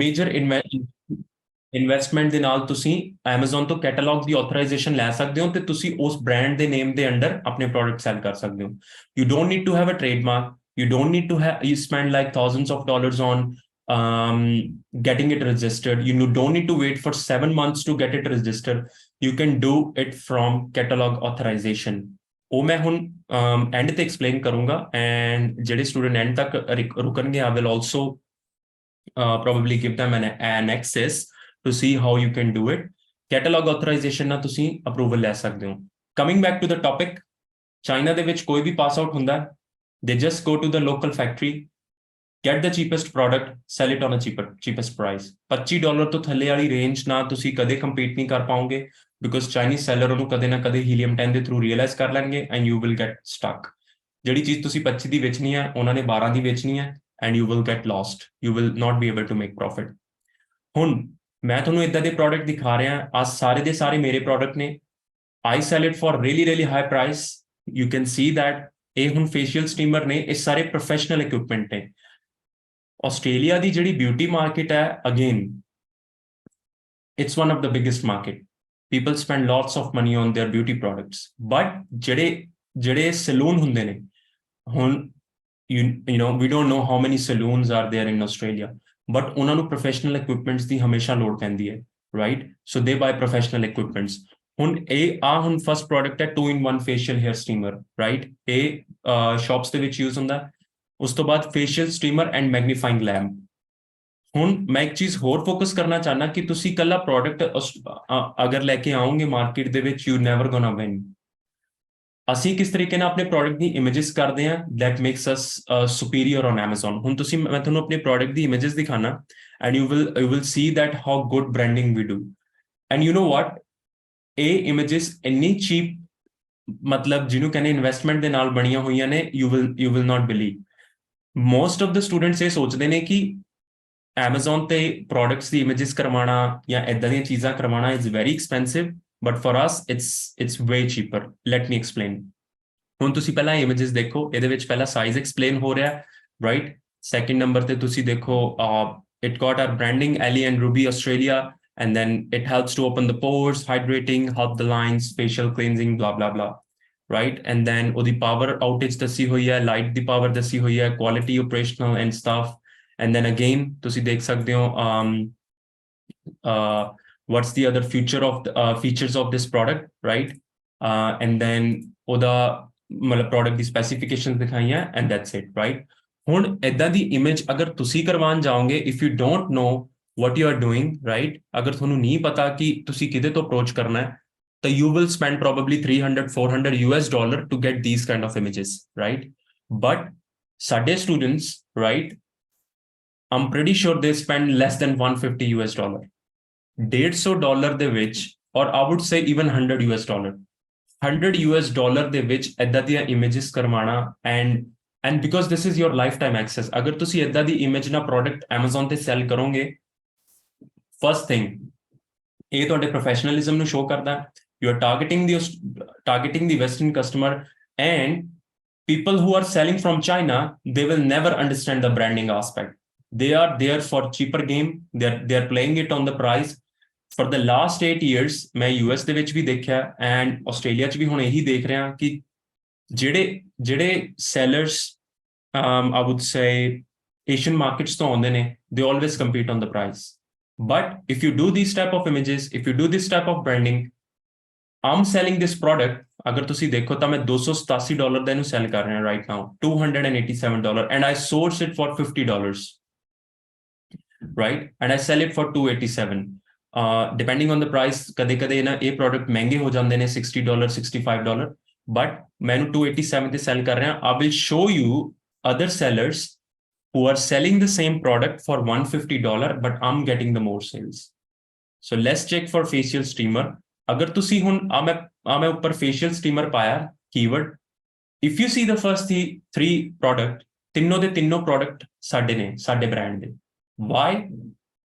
Major investment ਦੇ ਨਾਲ ਤੁਸੀਂ Amazon ਤੋਂ ਕੈਟਾਲੌਗ ਦੀ ਆਥੋਰਾਈਜੇਸ਼ਨ ਲੈ ਸਕਦੇ ਹੋ ਤੇ ਤੁਸੀਂ ਉਸ ਬ੍ਰਾਂਡ ਦੇ ਨੇਮ ਦੇ ਅੰਡਰ ਆਪਣੇ ਪ੍ਰੋਡਕਟ ਸੈਲ ਕਰ ਸਕਦੇ ਹੋ। You don't need to have a trademark, you don't need to have you spend like thousands of dollars on getting it registered. You don't need to wait for 7 months to get it registered. You can do it from catalog authorization. ਉਹ ਮੈਂ ਹੁਣ and ਤੇ explain ਕਰੂੰਗਾ and ਜਿਹੜੇ student and ਤੱਕ ਰੁਕਣਗੇ I will also probably give them an access to see how you can do it. Catalog authorization ਨਾਲ ਤੁਸੀਂ approval ਲੈ ਸਕਦੇ ਹੋ। Coming back to the topic, China ਦੇ ਵਿੱਚ ਕੋਈ ਵੀ ਪਾਸ ਆਊਟ ਹੁੰਦਾ, they just go to the local factory, get the cheapest product, sell it on a cheapest price. $25 ਤੋਂ ਥੱਲੇ ਵਾਲੀ ਰੇਂਜ ਨਾਲ ਤੁਸੀਂ ਕਦੇ ਕੰਪੀਟ ਨਹੀਂ ਕਰ ਪਾਓਗੇ ਬਿਕੋਜ਼ ਚਾਈਨੀਜ਼ ਸੈਲਰ ਉਹਨੂੰ ਕਦੇ ਨਾ ਕਦੇ ਹੀਲੀਅਮ 10 ਦੇ ਥਰੂ ਰੀਅਲਾਈਜ਼ ਕਰ ਲੈਣਗੇ and you will get stuck. ਜਿਹੜੀ ਚੀਜ਼ ਤੁਸੀਂ 25 ਦੀ ਵੇਚਣੀ ਹੈ ਉਹਨਾਂ ਨੇ 12 ਦੀ ਵੇਚਣੀ ਹੈ and you will get lost. You will not be able to make profit. ਹੁਣ ਮੈਂ ਤੁਹਾਨੂੰ ਇਦਾਂ ਦੇ ਪ੍ਰੋਡਕਟ ਦਿਖਾ ਰਿਹਾ, ਆ ਸਾਰੇ ਦੇ ਸਾਰੇ ਮੇਰੇ ਪ੍ਰੋਡਕਟ ਨੇ। I sell it for really high price. You can see that ਇਹ ਹੁਣ ਫੇਸ਼ੀਅਲ ਸਟੀਮਰ ਨੇ, ਇਹ ਸਾਰੇ ਪ੍ਰੋਫੈਸ਼ਨਲ ਇਕਵਿਪਮੈਂਟ ਨੇ। ਆਸਟ੍ਰੇਲੀਆ ਦੀ ਜਿਹੜੀ ਬਿਊਟੀ ਮਾਰਕੀਟ ਹੈ, again it's one of the biggest market. People spend lots of money on their beauty products. But ਜਿਹੜੇ salon ਹੁੰਦੇ ਨੇ, ਹੁਣ you know we don't know how many saloons are there in Australia, but ਉਹਨਾਂ ਨੂੰ professional equipments ਦੀ ਹਮੇਸ਼ਾ ਲੋੜ ਪੈਂਦੀ ਹੈ, right? So they buy professional equipments. ਹੁਣ ਹੁਣ ਫਸਟ ਪ੍ਰੋਡਕਟ ਹੈ 2-in-1 facial hair steamer, right? ਇਹ ਸ਼ਾਪਸ ਦੇ ਵਿੱਚ ਯੂਜ਼ ਹੁੰਦਾ। ਉਸ ਤੋਂ ਬਾਅਦ facial steamer and magnifying lamp। ਹੁਣ ਮੈਂ ਇੱਕ ਚੀਜ਼ ਹੋਰ ਫੋਕਸ ਕਰਨਾ ਚਾਹਨਾ ਕਿ ਤੁਸੀਂ ਇਕੱਲਾ ਪ੍ਰੋਡਕਟ ਅਗਰ ਲੈ ਕੇ ਆਓਗੇ ਮਾਰਕੀਟ ਦੇ ਵਿੱਚ, ਯੂ ਨੈਵਰ ਗੋਨਾ ਵਿਨ। ਅਸੀਂ ਕਿਸ ਤਰੀਕੇ ਨਾਲ ਆਪਣੇ ਪ੍ਰੋਡਕਟ ਦੀ ਇਮੇजेस ਕਰਦੇ ਹਾਂ, that makes us superior on Amazon। ਹੁਣ ਮੈਂ ਤੁਹਾਨੂੰ ਆਪਣੇ ਪ੍ਰੋਡਕਟ ਦੀ ਇਮੇजेस ਦਿਖਾਣਾ and you will see that how good branding we do। and you know what, ਇਹ ਇਮੇजेस ਇੰਨੀ ਚੀਪ, ਮਤਲਬ ਜਿਹਨੂੰ ਕਹਿੰਦੇ ਇਨਵੈਸਟਮੈਂਟ ਦੇ ਨਾਲ ਬਣੀਆਂ ਹੋਈਆਂ ਨੇ, you will not believe। most of the students ਇਹ ਸੋਚਦੇ ਨੇ ਕਿ Amazon ਤੇ ਪ੍ਰੋਡਕਟਸ ਦੀ ਇਮੇजेस ਕਰਵਾਉਣਾ ਜਾਂ ਇਦਾਂ ਦੀਆਂ ਚੀਜ਼ਾਂ ਕਰਵਾਉਣਾ is very expensive, but for us it's way cheaper. Let me explain। ਹੁਣ ਤੁਸੀਂ ਪਹਿਲਾਂ ਇਮੇजेस ਦੇਖੋ, ਇਹਦੇ ਵਿੱਚ ਪਹਿਲਾ ਸਾਈਜ਼ ਐਕਸਪਲੇਨ ਹੋ ਰਿਹਾ, ਰਾਈਟ? ਸੈਕੰਡ ਨੰਬਰ ਤੇ ਤੁਸੀਂ ਦੇਖੋ it got our branding Ellie and Ruby Australia, and then it helps to open the pores, hydrating, help the lines, facial cleansing, blah blah blah, right? And then ਉਹਦੀ power outage ਦੱਸੀ ਹੋਈ ਹੈ, light ਦੀ power ਦੱਸੀ ਹੋਈ ਹੈ, quality operational and stuff. and then again ਤੁਸੀਂ ਦੇਖ ਸਕਦੇ ਹੋ what's the other features of this product, right? And then ਉਹਦਾ ਮਤਲਬ ਪ੍ਰੋਡਕਟ ਦੀ ਸਪੈਸੀਫਿਕੇਸ਼ਨਸ ਦਿਖਾਈਆਂ and that's it, right? ਹੁਣ ਇਦਾਂ ਦੀ ਇਮੇਜ ਅਗਰ ਤੁਸੀਂ ਕਰਵਾਉਣ ਜਾਓਗੇ, if you don't know what you are doing, right? ਅਗਰ ਤੁਹਾਨੂੰ ਨਹੀਂ ਪਤਾ ਕਿ ਤੁਸੀਂ ਕਿਹਦੇ ਤੋਂ ਅਪਰੋਚ ਕਰਨਾ ਹੈ, ਤਾਂ you will spend probably $300-400 to get these kind of images, right? But ਸਾਡੇ students, right, I'm pretty sure they spend less than $150, $150 ਦੇ ਵਿੱਚ, or I would say even $100, $100 ਦੇ ਵਿੱਚ ਏਦਾਂ ਦੀਆਂ ਇਮੇजेस ਕਰਵਾਉਣਾ। and because this is your lifetime access, ਅਗਰ ਤੁਸੀਂ ਏਦਾਂ ਦੀ ਇਮੇਜ ਨਾਲ ਪ੍ਰੋਡਕਟ Amazon ਤੇ ਸੈਲ ਕਰੋਗੇ, ਫਸਟ ਥਿੰਗ ਇਹ ਤੁਹਾਡੇ ਪ੍ਰੋਫੈਸ਼ਨਲਿਜ਼ਮ ਨੂੰ ਸ਼ੋ ਕਰਦਾ। you are targeting the Western customer, and people who are selling from China, they will never understand the branding aspect. They are there for cheaper game, they are playing it on the price। for the last 8 years ਮੈਂ US ਦੇ ਵਿੱਚ ਵੀ ਦੇਖਿਆ and Australia 'ਚ ਵੀ ਹੁਣ ਇਹੀ ਦੇਖ ਰਿਹਾ ਕਿ ਜਿਹੜੇ sellers I would say Asian markets ਤੋਂ ਆਉਂਦੇ ਨੇ, they always compete on the price। but if you do these type of images, if you do this type of branding, I'm selling this product, ਅਗਰ ਤੁਸੀਂ ਦੇਖੋ ਤਾਂ ਮੈਂ $287 ਦਾ ਇਹਨੂੰ cell ਕਰ ਰਿਹਾ right now, $287, and I source it for $50, right? and I sell it for $287। depending on the price, ਕਦੇ ਕਦੇ ਨਾ ਇਹ ਪ੍ਰੋਡਕਟ ਮਹਿੰਗੇ ਹੋ ਜਾਂਦੇ ਨੇ, $60 $65, but ਮੈਂ ਇਹਨੂੰ $287 ਤੇ ਸੈਲ ਕਰ ਰਿਹਾ। I will show you other sellers who are selling the same product for $150, but I'm getting the more sales। so let's check for facial steamer। ਅਗਰ ਤੁਸੀਂ ਹੁਣ ਮੈਂ ਉੱਪਰ facial steamer ਪਾਇਆ keyword, if you see the first three product, ਤਿੰਨੋਂ ਦੇ ਤਿੰਨੋਂ product ਸਾਡੇ ਨੇ, ਸਾਡੇ brand ਦੇ। why?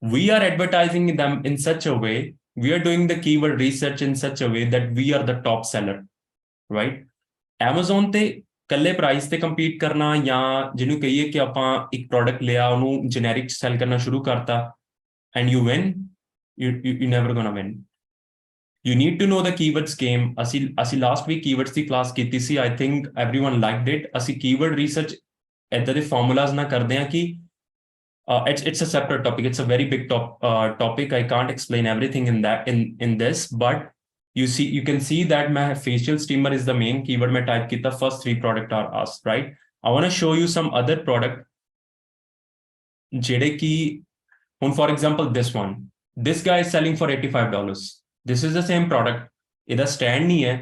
we are advertising them in such a way, we are doing the keyword research in such a way that we are the top seller, right? Amazon ਤੇ ਕੱਲੇ price ਤੇ ਕੰਪੀਟ ਕਰਨਾ, ਜਾਂ ਜਿਹਨੂੰ ਕਹੀਏ ਕਿ ਆਪਾਂ ਇੱਕ ਪ੍ਰੋਡਕਟ ਲਿਆ ਉਹਨੂੰ ਜੈਨਰਿਕ ਸੈਲ ਕਰਨਾ ਸ਼ੁਰੂ ਕਰਤਾ, and you win, you're never gonna win. You need to know the keywords game. ਅਸੀਂ last week keywords ਦੀ class ਕੀਤੀ ਸੀ. I think everyone liked it. ਅਸੀਂ keyword research ਏਦਾਂ ਦੇ formulas ਨਾਲ ਕਰਦੇ ਹਾਂ ਕਿ it's a separate topic. It's a very big topic. I can't explain everything in that in this, but you can see that my facial steamer is the main keyword. My type kita first three product are asked, right? I want to show you some other product. ਜਿਹੜੇ ਕਿ ਹੁਣ for example this one. This guy is selling for $85. This is the same product. ਇਹਦਾ stand ਨਹੀਂ ਹੈ,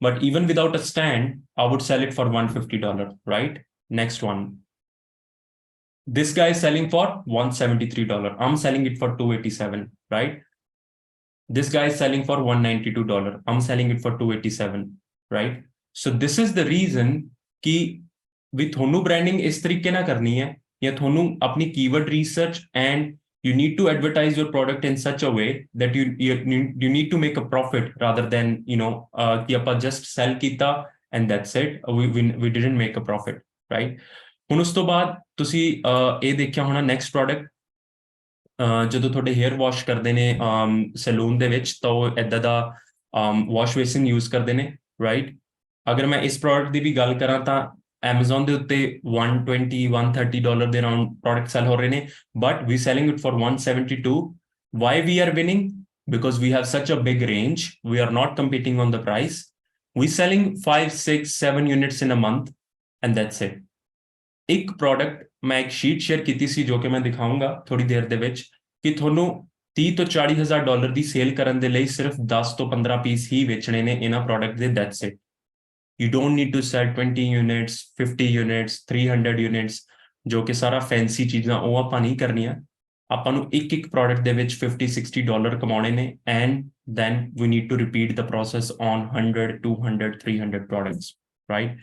but even without a stand, I would sell it for $150, right? Next one. This guy is selling for $173. I'm selling it for $287, right? This guy is selling for $192. I'm selling it for $287, right? So this is the reason कि ਵੀ ਤੁਹਾਨੂੰ branding ਇਸ ਤਰੀਕੇ ਨਾਲ ਕਰਨੀ ਹੈ ਜਾਂ ਤੁਹਾਨੂੰ ਆਪਣੀ keyword research and you need to advertise your product in such a way that you need to make a profit rather than कि ਆਪਾਂ just sell ਕੀਤਾ and that's it. We didn't make a profit, right? ਹੁਣ ਉਸ ਤੋਂ ਬਾਅਦ ਤੁਸੀਂ ਇਹ ਦੇਖਿਆ ਹੋਣਾ ਨੈਕਸਟ ਪ੍ਰੋਡਕਟ ਜਦੋਂ ਤੁਹਾਡੇ ਹੇਅਰ ਵਾਸ਼ ਕਰਦੇ ਨੇ ਸੈਲੂਨ ਦੇ ਵਿੱਚ ਤਾਂ ਉਹ ਇਦਾਂ ਦਾ ਵਾਸ਼ ਬੇਸਿਨ ਯੂਜ਼ ਕਰਦੇ ਨੇ, ਰਾਈਟ? ਅਗਰ ਮੈਂ ਇਸ ਪ੍ਰੋਡਕਟ ਦੀ ਵੀ ਗੱਲ ਕਰਾਂ ਤਾਂ Amazon ਦੇ ਉੱਤੇ $120 $130 ਦੇ ਅਰਾਊਂਡ ਪ੍ਰੋਡਕਟ ਸੈਲ ਹੋ ਰਹੇ ਨੇ, but we selling it for $172. Why we are winning? Because we have such a big range. We are not competing on the price. We selling 5 6 7 units in a month and that's it. ਇੱਕ product ਮੈਂ ਇੱਕ sheet share ਕੀਤੀ ਸੀ ਜੋ ਕਿ ਮੈਂ ਦਿਖਾਉਂਗਾ ਥੋੜੀ ਦੇਰ ਦੇ ਵਿੱਚ ਕਿ ਤੁਹਾਨੂੰ $30,000 ਤੋਂ $40,000 ਦੀ ਸੇਲ ਕਰਨ ਦੇ ਲਈ ਸਿਰਫ 10 ਤੋਂ 15 ਪੀਸ ਹੀ ਵੇਚਣੇ ਨੇ ਇਹਨਾਂ ਪ੍ਰੋਡਕਟ ਦੇ, that's it. You don't need to sell 20 units, 50 units, 300 units, ਜੋ ਕਿ ਸਾਰਾ ਫੈਂਸੀ ਚੀਜ਼ਾਂ ਉਹ ਆਪਾਂ ਨਹੀਂ ਕਰਨੀਆਂ. ਆਪਾਂ ਨੂੰ ਇੱਕ ਪ੍ਰੋਡਕਟ ਦੇ ਵਿੱਚ $50-60 ਕਮਾਉਣੇ ਨੇ and then we need to repeat the process on 100, 200, 300 products, right?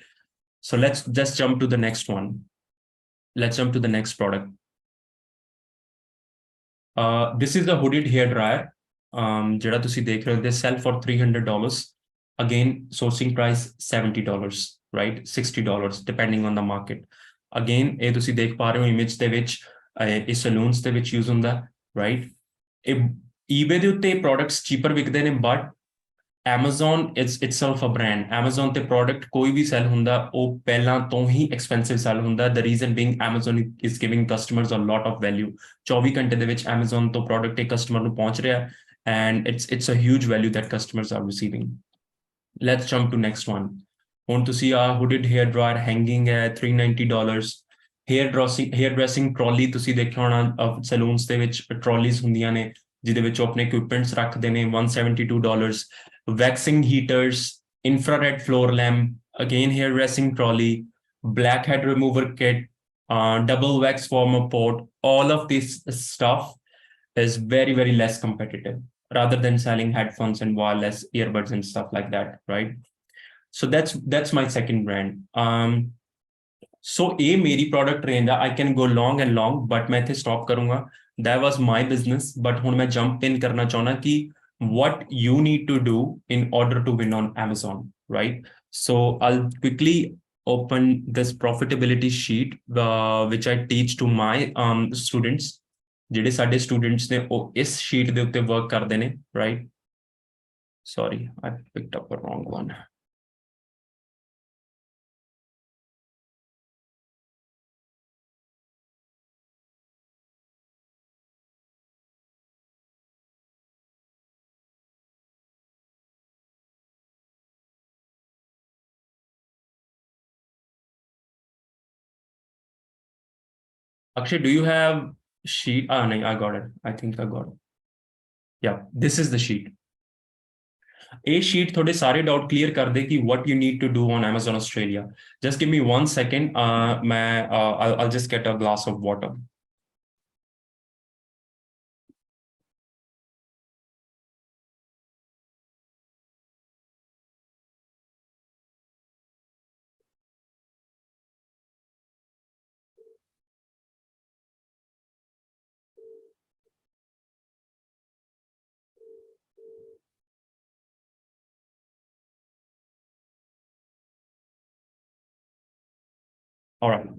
So let's just jump to the next one. Let's jump to the next product. This is the hooded hair dryer. ਜਿਹੜਾ ਤੁਸੀਂ ਦੇਖ ਰਹੇ ਹੋ, they sell for $300. Again, sourcing price $70, right? $60 depending on the market. Again, ਇਹ ਤੁਸੀਂ ਦੇਖ ਪਾ ਰਹੇ ਹੋ ਇਮੇਜ ਦੇ ਵਿੱਚ ਇਹ ਸੈਲੂਨਸ ਦੇ ਵਿੱਚ ਯੂਜ਼ ਹੁੰਦਾ, right? ਇਹ eBay ਦੇ ਉੱਤੇ ਪ੍ਰੋਡਕਟਸ ਚੀਪਰ ਵਿਕਦੇ ਨੇ, but Amazon is itself a brand. Amazon ਤੇ product ਕੋਈ ਵੀ sell ਹੁੰਦਾ ਉਹ ਪਹਿਲਾਂ ਤੋਂ ਹੀ expensive sell ਹੁੰਦਾ. The reason being Amazon is giving customers a lot of value. 24 ਘੰਟੇ ਦੇ ਵਿੱਚ Amazon ਤੋਂ product ਇੱਕ customer ਨੂੰ ਪਹੁੰਚ ਰਿਹਾ and it's a huge value that customers are receiving. Let's jump to next one. ਹੁਣ ਤੁਸੀਂ ਆ hooded hair dryer hanging ਹੈ $390. hair dressing trolley ਤੁਸੀਂ ਦੇਖਿਆ ਹੋਣਾ ਸੈਲੂਨਸ ਦੇ ਵਿੱਚ ਟਰਾਲੀਜ਼ ਹੁੰਦੀਆਂ ਨੇ ਜਿਹਦੇ ਵਿੱਚ ਉਹ ਆਪਣੇ equipments ਰੱਖਦੇ ਨੇ, $172. Waxing heaters, infrared floor lamp, again hair dressing trolley, blackhead remover kit, double wax warmer pot. All of this stuff is very, very less competitive rather than selling headphones and wireless earbuds and stuff like that, right? So that's my second brand. So a मेरी product range I can go long and long, but मैं इथे stop करूँगा. That was my business, but ਹੁਣ मैं jump in करना चाहना कि what you need to do in order to win on Amazon, right? So I'll quickly open this profitability sheet, which I teach to my students. ਜਿਹੜੇ ਸਾਡੇ students ਨੇ ਉਹ ਇਸ sheet ਦੇ ਉੱਤੇ work ਕਰਦੇ ਨੇ, right? Sorry, I picked up a wrong one. Akshay, do you have sheet? No, I got it. I think I got it. Yeah, this is the sheet. A sheet थोड़े सारे doubt clear कर दे कि what you need to do on Amazon Australia. Just give me 1 second. I'll just get a glass of water. All right.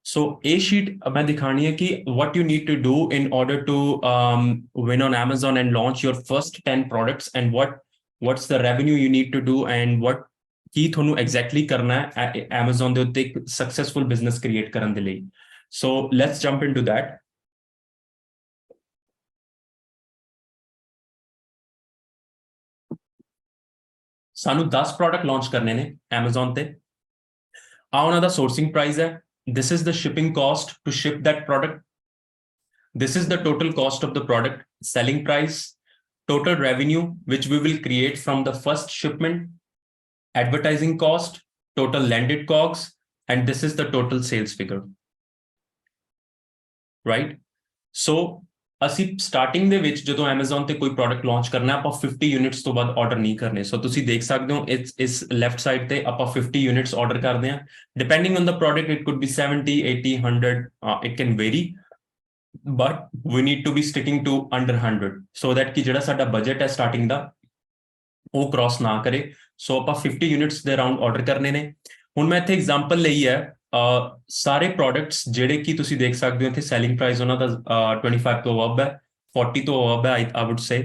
So A sheet मैं दिखानी है कि what you need to do in order to win on Amazon and launch your first 10 products and what's the revenue you need to do and what ਕੀ ਤੁਹਾਨੂੰ exactly ਕਰਨਾ ਹੈ Amazon ਦੇ ਉੱਤੇ ਇੱਕ successful business create ਕਰਨ ਦੇ ਲਈ. So let's jump into that. ਸਾਨੂੰ 10 ਪ੍ਰੋਡਕਟ ਲਾਂਚ ਕਰਨੇ ਨੇ Amazon ਤੇ ਆ ਉਹਨਾਂ ਦਾ sourcing price ਹੈ. This is the shipping cost to ship that product. This is the total cost of the product, selling price, total revenue which we will create from the first shipment, advertising cost, total landed costs, and this is the total sales figure. Right? So ਅਸੀਂ starting ਦੇ ਵਿੱਚ ਜਦੋਂ Amazon ਤੇ ਕੋਈ product launch ਕਰਨਾ ਆਪਾਂ 50 units ਤੋਂ ਵੱਧ ਆਰਡਰ ਨਹੀਂ ਕਰਨੇ. ਸੋ ਤੁਸੀਂ ਦੇਖ ਸਕਦੇ ਹੋ ਇਸ ਲੈਫਟ ਸਾਈਡ ਤੇ ਆਪਾਂ 50 ਯੂਨਿਟਸ ਆਰਡਰ ਕਰਦੇ ਹਾਂ. Depending on the product it could be 70 80 100 it can vary, but we need to be sticking to under 100 so that ਕਿ ਜਿਹੜਾ ਸਾਡਾ ਬਜਟ ਹੈ ਸਟਾਰਟਿੰਗ ਦਾ ਉਹ ਕ੍ਰਾਸ ਨਾ ਕਰੇ. ਸੋ ਆਪਾਂ 50 ਯੂਨਿਟਸ ਦੇ ਅਰਾਊਂਡ ਆਰਡਰ ਕਰਨੇ ਨੇ. ਹੁਣ ਮੈਂ ਇੱਥੇ ਐਗਜ਼ਾਮਪਲ ਲਈ ਹੈ ਸਾਰੇ ਪ੍ਰੋਡਕਟਸ ਜਿਹੜੇ ਕਿ ਤੁਸੀਂ ਦੇਖ ਸਕਦੇ ਹੋ ਇੱਥੇ ਸੈਲਿੰਗ ਪ੍ਰਾਈਸ ਉਹਨਾਂ ਦਾ 25 ਤੋਂ ਅਬਵ ਹੈ, 40 ਤੋਂ ਅਬਵ ਹੈ ਆਈ ਵੁੱਡ ਸੇ.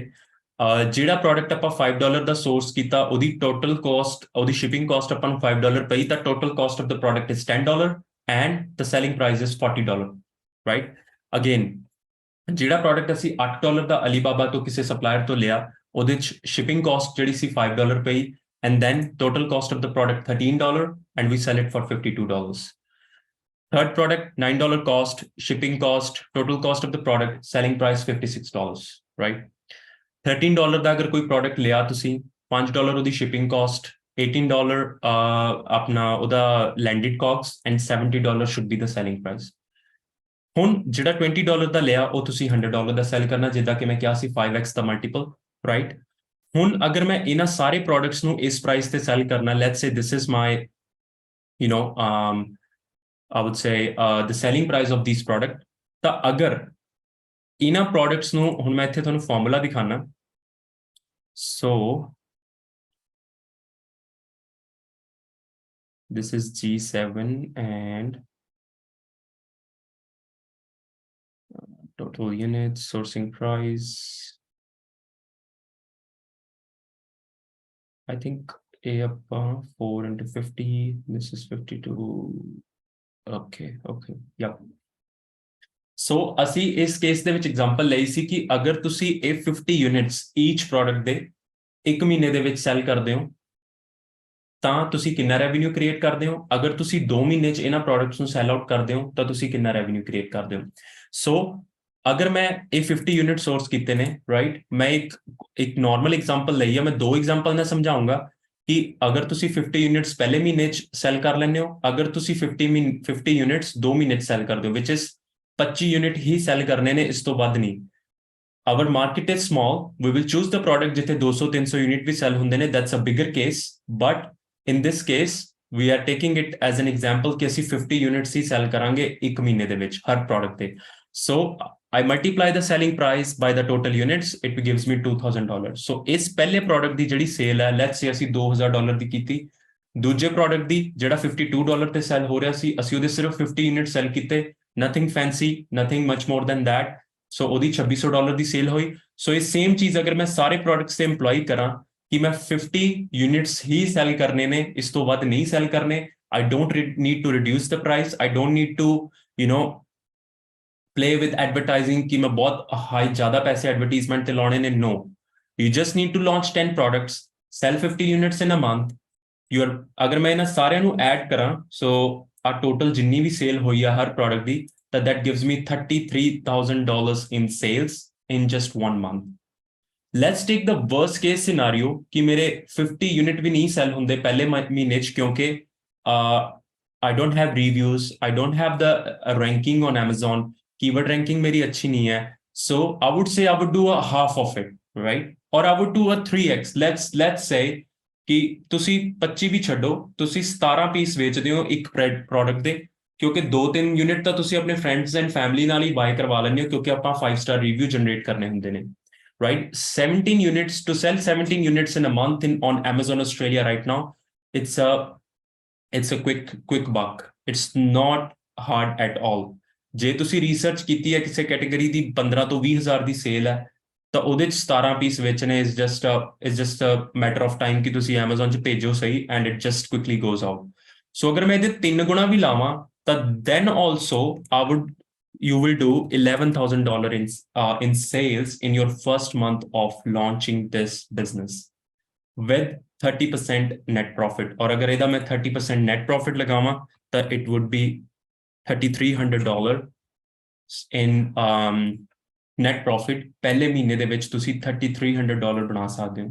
ਜਿਹੜਾ ਪ੍ਰੋਡਕਟ ਆਪਾਂ $5 ਦਾ ਸੋਰਸ ਕੀਤਾ ਉਹਦੀ ਟੋਟਲ ਕਾਸਟ ਉਹਦੀ ਸ਼ਿਪਿੰਗ ਕਾਸਟ ਆਪਾਂ ਨੂੰ $5 ਪਈ ਤਾਂ total cost of the product is $10 and the selling price is $40, right? Again ਜਿਹੜਾ ਪ੍ਰੋਡਕਟ ਅਸੀਂ $8 ਦਾ ਅਲੀਬਾਬਾ ਤੋਂ ਕਿਸੇ ਸਪਲਾਇਰ ਤੋਂ ਲਿਆ ਉਹਦੇ ਚ ਸ਼ਿਪਿੰਗ ਕਾਸਟ ਜਿਹੜੀ ਸੀ $5 ਪਈ and then total cost of the product $13 and we sell it for $52. Third product, $9 cost, shipping cost, total cost of the product, selling price $56, right? $13 ਦਾ ਅਗਰ ਕੋਈ ਪ੍ਰੋਡਕਟ ਲਿਆ ਤੁਸੀਂ, $5 ਉਹਦੀ shipping cost, $18 ਆਪਣਾ ਉਹਦਾ landed costs and $70 should be the selling price. ਹੁਣ ਜਿਹੜਾ $20 ਦਾ ਲਿਆ ਉਹ ਤੁਸੀਂ $100 ਦਾ ਸੈਲ ਕਰਨਾ, ਜਿੱਦਾਂ ਕਿ ਮੈਂ ਕਿਹਾ ਸੀ 5x ਦਾ ਮਲਟੀਪਲ, ਰਾਈਟ? ਹੁਣ ਅਗਰ ਮੈਂ ਇਹਨਾਂ ਸਾਰੇ ਪ੍ਰੋਡਕਟਸ ਨੂੰ ਇਸ ਪ੍ਰਾਈਸ ਤੇ ਸੈਲ ਕਰਨਾ, let's say this is my I would say the selling price of these product, ਤਾਂ ਅਗਰ ਇਹਨਾਂ ਪ੍ਰੋਡਕਟਸ ਨੂੰ ਹੁਣ ਮੈਂ ਇੱਥੇ ਤੁਹਾਨੂੰ ਫਾਰਮੂਲਾ ਦਿਖਾਣਾ. So this is G7 and total units, sourcing price. I think A up 4 into 50, this is 52. Okay, yep. So ਅਸੀਂ ਇਸ ਕੇਸ ਦੇ ਵਿੱਚ ਐਗਜ਼ਾਮਪਲ ਲਈ ਸੀ ਕਿ ਅਗਰ ਤੁਸੀਂ ਇਹ 50 ਯੂਨਿਟਸ ਈਚ ਪ੍ਰੋਡਕਟ ਦੇ 1 ਮਹੀਨੇ ਦੇ ਵਿੱਚ ਸੈਲ ਕਰਦੇ ਹੋ ਤਾਂ ਤੁਸੀਂ ਕਿੰਨਾ ਰੈਵਨਿਊ ਕ੍ਰੀਏਟ ਕਰਦੇ ਹੋ. ਅਗਰ ਤੁਸੀਂ 2 ਮਹੀਨੇ 'ਚ ਇਹਨਾਂ ਪ੍ਰੋਡਕਟਸ ਨੂੰ ਸੈਲ ਆਊਟ ਕਰਦੇ ਹੋ ਤਾਂ ਤੁਸੀਂ ਕਿੰਨਾ ਰੈਵਨਿਊ ਕ੍ਰੀਏਟ ਕਰਦੇ ਹੋ. ਸੋ ਅਗਰ ਮੈਂ ਇਹ 50 ਯੂਨਿਟ ਸੋਰਸ ਕੀਤੇ ਨੇ, ਰਾਈਟ, ਮੈਂ ਇੱਕ ਨਾਰਮਲ ਐਗਜ਼ਾਮਪਲ ਲਈ ਹੈ, ਮੈਂ 2 ਐਗਜ਼ਾਮਪਲ ਨਾਲ ਸਮਝਾਉਂਗਾ ਕਿ ਅਗਰ ਤੁਸੀਂ 50 ਯੂਨਿਟਸ ਪਹਿਲੇ ਮਹੀਨੇ 'ਚ ਸੈਲ ਕਰ ਲੈਂਦੇ ਹੋ, ਅਗਰ ਤੁਸੀਂ 50 ਯੂਨਿਟਸ 2 ਮਹੀਨੇ 'ਚ ਸੈਲ ਕਰਦੇ ਹੋ, which is 25 unit he cell ਕਰਨੇ ਨੇ, ਇਸ ਤੋਂ ਵੱਧ ਨਹੀਂ. Our market is small, we will choose the product ਜਿੱਥੇ 200-300 ਯੂਨਿਟ ਵੀ ਸੈਲ ਹੁੰਦੇ ਨੇ, that's a bigger case, but in this case we are taking it as an example ਕਿ ਅਸੀਂ 50 ਯੂਨਿਟਸ ਹੀ ਸੈਲ ਕਰਾਂਗੇ 1 ਮਹੀਨੇ ਦੇ ਵਿੱਚ ਹਰ ਪ੍ਰੋਡਕਟ ਤੇ. So I multiply the selling price by the total units, it gives me $2,000. So ਇਸ ਪਹਿਲੇ ਪ੍ਰੋਡਕਟ ਦੀ ਜਿਹੜੀ ਸੇਲ ਹੈ, let's say ਅਸੀਂ $2,000 ਦੀ ਕੀਤੀ, ਦੂਜੇ ਪ੍ਰੋਡਕਟ ਦੀ ਜਿਹੜਾ $52 ਤੇ ਸੈਲ ਹੋ ਰਿਹਾ ਸੀ, ਅਸੀਂ ਉਹਦੇ ਸਿਰਫ 50 ਯੂਨਿਟ ਸੈਲ ਕੀਤੇ, nothing fancy, nothing much more than that. So ਉਹਦੀ $2,600 ਦੀ ਸੇਲ ਹੋਈ. ਸੋ ਇਹ ਸੇਮ ਚੀਜ਼ ਅਗਰ ਮੈਂ ਸਾਰੇ ਪ੍ਰੋਡਕਟਸ ਤੇ ਇੰਪਲੋਈ ਕਰਾਂ ਕਿ ਮੈਂ 50 ਯੂਨਿਟਸ ਹੀ ਸੈਲ ਕਰਨੇ ਨੇ, ਇਸ ਤੋਂ ਵੱਧ ਨਹੀਂ ਸੈਲ ਕਰਨੇ. I don't need to reduce the price, I don't need to play with advertising ਕਿ ਮੈਂ ਬਹੁਤ ਹਾਈ ਜ਼ਿਆਦਾ ਪੈਸੇ ਐਡਵਰਟਾਈਜ਼ਮੈਂਟ ਤੇ ਲਾਉਣੇ ਨੇ. No, you just need to launch 10 products, sell 50 units in a month. ਅਗਰ ਮੈਂ ਇਹਨਾਂ ਸਾਰਿਆਂ ਨੂੰ ਐਡ ਕਰਾਂ, ਸੋ ਆ ਟੋਟਲ ਜਿੰਨੀ ਵੀ ਸੇਲ ਹੋਈ ਆ ਹਰ ਪ੍ਰੋਡਕਟ ਦੀ, ਤਾਂ that gives me $33,000 in sales in just 1 month. Let's take the worst case scenario ਕਿ ਮੇਰੇ 50 ਯੂਨਿਟ ਵੀ ਨਹੀਂ ਸੈਲ ਹੁੰਦੇ ਪਹਿਲੇ ਮਹੀਨੇ 'ਚ, ਕਿਉਂਕਿ I don't have reviews, I don't have the ranking on Amazon, keyword ranking ਮੇਰੀ ਅੱਛੀ ਨਹੀਂ ਹੈ. So I would say I would do a half of it, right? Or I would do a 3x. Let's say ਕਿ ਤੁਸੀਂ 25 ਵੀ ਛੱਡੋ, ਤੁਸੀਂ 17 piece ਵੇਚਦੇ ਹੋ ਇੱਕ ਪ੍ਰੋਡਕਟ ਦੇ, ਕਿਉਂਕਿ 2-3 ਯੂਨਿਟ ਤਾਂ ਤੁਸੀਂ ਆਪਣੇ ਫਰੈਂਡਸ ਐਂਡ ਫੈਮਿਲੀ ਨਾਲ ਹੀ ਬਾਏ ਕਰਵਾ ਲੈਂਦੇ ਹੋ, ਕਿਉਂਕਿ ਆਪਾਂ 5-star ਰਿਵਿਊ ਜਨਰੇਟ ਕਰਨੇ ਹੁੰਦੇ ਨੇ, right? 17 units, to sell 17 units in a month on Amazon Australia right now, it's a quick buck. It's not hard at all. ਜੇ ਤੁਸੀਂ ਰਿਸਰਚ ਕੀਤੀ ਹੈ ਕਿਸੇ ਕੈਟੇਗਰੀ ਦੀ 15 ਤੋਂ 20 ਹਜ਼ਾਰ ਦੀ ਸੇਲ ਹੈ ਤਾਂ ਉਹਦੇ ਚ 17 piece ਵੇਚਣੇ is just a matter of time ਕਿ ਤੁਸੀਂ Amazon ਚ ਭੇਜੋ ਸਹੀ and it just quickly goes out. ਸੋ ਅਗਰ ਮੈਂ ਇਹਦੇ 3 ਗੁਣਾ ਵੀ ਲਾਵਾਂ ਤਾਂ then also you will do $11,000 in sales in your first month of launching this business with 30% net profit. और अगर ਇਹਦਾ ਮੈਂ 30% net profit ਲਗਾਵਾਂ ਤਾਂ it would be $3,300 in net profit. ਪਹਿਲੇ ਮਹੀਨੇ ਦੇ ਵਿੱਚ ਤੁਸੀਂ $3,300 ਬਣਾ ਸਕਦੇ ਹੋ।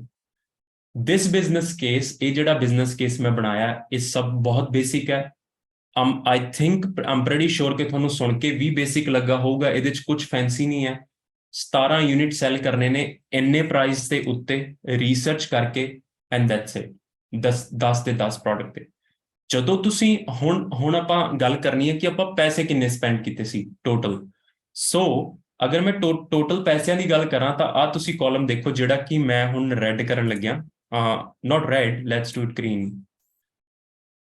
this business case, ਇਹ ਜਿਹੜਾ business case ਮੈਂ ਬਣਾਇਆ ਇਹ ਸਭ ਬਹੁਤ ਬੇਸਿਕ ਹੈ। I think I'm pretty sure ਕਿ ਤੁਹਾਨੂੰ ਸੁਣ ਕੇ ਵੀ ਬੇਸਿਕ ਲੱਗਾ ਹੋਊਗਾ। ਇਹਦੇ ਚ ਕੁਝ ਫੈਂਸੀ ਨਹੀਂ ਹੈ। 17 ਯੂਨਿਟ ਸੈਲ ਕਰਨੇ ਨੇ ਇੰਨੇ ਪ੍ਰਾਈਸ ਦੇ ਉੱਤੇ ਰਿਸਰਚ ਕਰਕੇ ਐਂਡ ਦੈਟਸ ਇਟ। 10 ਦੇ 10 ਪ੍ਰੋਡਕਟ ਤੇ ਜਦੋਂ ਤੁਸੀਂ ਹੁਣ ਆਪਾਂ ਗੱਲ ਕਰਨੀ ਹੈ ਕਿ ਆਪਾਂ ਪੈਸੇ ਕਿੰਨੇ ਸਪੈਂਡ ਕੀਤੇ ਸੀ ਟੋਟਲ। ਸੋ ਅਗਰ ਮੈਂ ਟੋਟਲ ਪੈਸਿਆਂ ਦੀ ਗੱਲ ਕਰਾਂ ਤਾਂ ਆ ਤੁਸੀਂ ਕਾਲਮ ਦੇਖੋ ਜਿਹੜਾ ਕਿ ਮੈਂ ਹੁਣ ਰੈੱਡ ਕਰਨ ਲੱਗਿਆ। not red, let's do it green.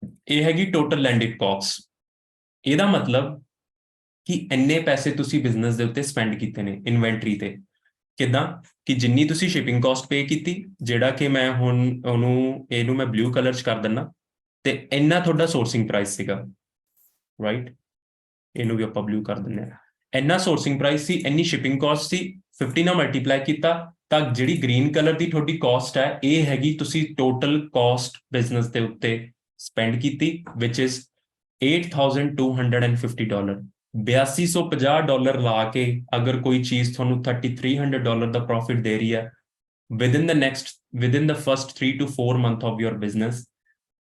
ਇਹ ਹੈਗੀ ਟੋਟਲ ਲੈਂਡਿੰਗ ਕਾਸਟ। ਇਹਦਾ ਮਤਲਬ ਕਿ ਇੰਨੇ ਪੈਸੇ ਤੁਸੀਂ ਬਿਜ਼ਨਸ ਦੇ ਉੱਤੇ ਸਪੈਂਡ ਕੀਤੇ ਨੇ ਇਨਵੈਂਟਰੀ ਤੇ। ਕਿੱਦਾਂ ਕਿ ਜਿੰਨੀ ਤੁਸੀਂ ਸ਼ਿਪਿੰਗ ਕਾਸਟ ਪੇ ਕੀਤੀ, ਜਿਹੜਾ ਕਿ ਮੈਂ ਹੁਣ ਇਹਨੂੰ ਮੈਂ ਬਲੂ ਕਲਰ 'ਚ ਕਰ ਦਿੰਦਾ, ਤੇ ਇੰਨਾ ਤੁਹਾਡਾ ਸੋਰਸਿੰਗ ਪ੍ਰਾਈਸ ਸੀਗਾ, ਰਾਈਟ। ਇਹਨੂੰ ਵੀ ਆਪਾਂ ਬਲੂ ਕਰ ਦਿੰਦੇ ਹਾਂ। ਇੰਨਾ ਸੋਰਸਿੰਗ ਪ੍ਰਾਈਸ ਸੀ, ਇੰਨੀ ਸ਼ਿਪਿੰਗ ਕਾਸਟ ਸੀ, 50 ਨਾਲ ਮਲਟੀਪਲਾਈ ਕੀਤਾ ਤਾਂ ਜਿਹੜੀ ਗ੍ਰੀਨ ਕਲਰ ਦੀ ਤੁਹਾਡੀ ਕਾਸਟ ਹੈ ਇਹ ਹੈਗੀ ਤੁਸੀਂ ਟੋਟਲ ਕਾਸਟ ਬਿਜ਼ਨਸ ਦੇ ਉੱਤੇ ਸਪੈਂਡ ਕੀਤੀ, ਵਿਚ ਇਜ਼ $8,250। $8,250 ਲਾ ਕੇ ਅਗਰ ਕੋਈ ਚੀਜ਼ ਤੁਹਾਨੂੰ $3,300 ਦਾ ਪ੍ਰੋਫਿਟ ਦੇ ਰਹੀ ਹੈ within the first 3 to 4 month of your business,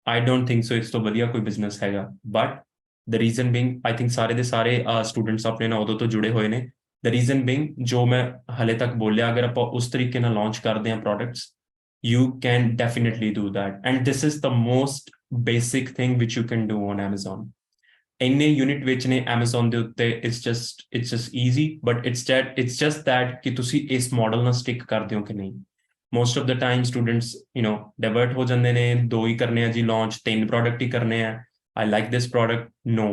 I don't think so ਇਸ ਤੋਂ ਵਧੀਆ ਕੋਈ ਬਿਜ਼ਨਸ ਹੈਗਾ। But the reason being, I think ਸਾਰੇ ਦੇ ਸਾਰੇ ਸਟੂਡੈਂਟਸ ਆਪਣੇ ਨਾਲ ਉਦੋਂ ਤੋਂ ਜੁੜੇ ਹੋਏ ਨੇ। the reason being, ਜੋ ਮੈਂ ਹਲੇ ਤੱਕ ਬੋਲਿਆ, ਅਗਰ ਆਪਾਂ ਉਸ ਤਰੀਕੇ ਨਾਲ ਲਾਂਚ ਕਰਦੇ ਹਾਂ products, you can definitely do that, and this is the most basic thing which you can do on Amazon. ਇੰਨੇ ਯੂਨਿਟ ਵੇਚਣੇ Amazon ਦੇ ਉੱਤੇ it's just easy, but it's just that ਕਿ ਤੁਸੀਂ ਇਸ ਮਾਡਲ ਨਾਲ ਸਟਿਕ ਕਰਦੇ ਹੋ ਕਿ ਨਹੀਂ। most of the time students divert ਹੋ ਜਾਂਦੇ ਨੇ, 2 ਹੀ ਕਰਨੇ ਆ ਜੀ ਲਾਂਚ, 3 ਪ੍ਰੋਡਕਟ ਹੀ ਕਰਨੇ ਆ, I like this product. No,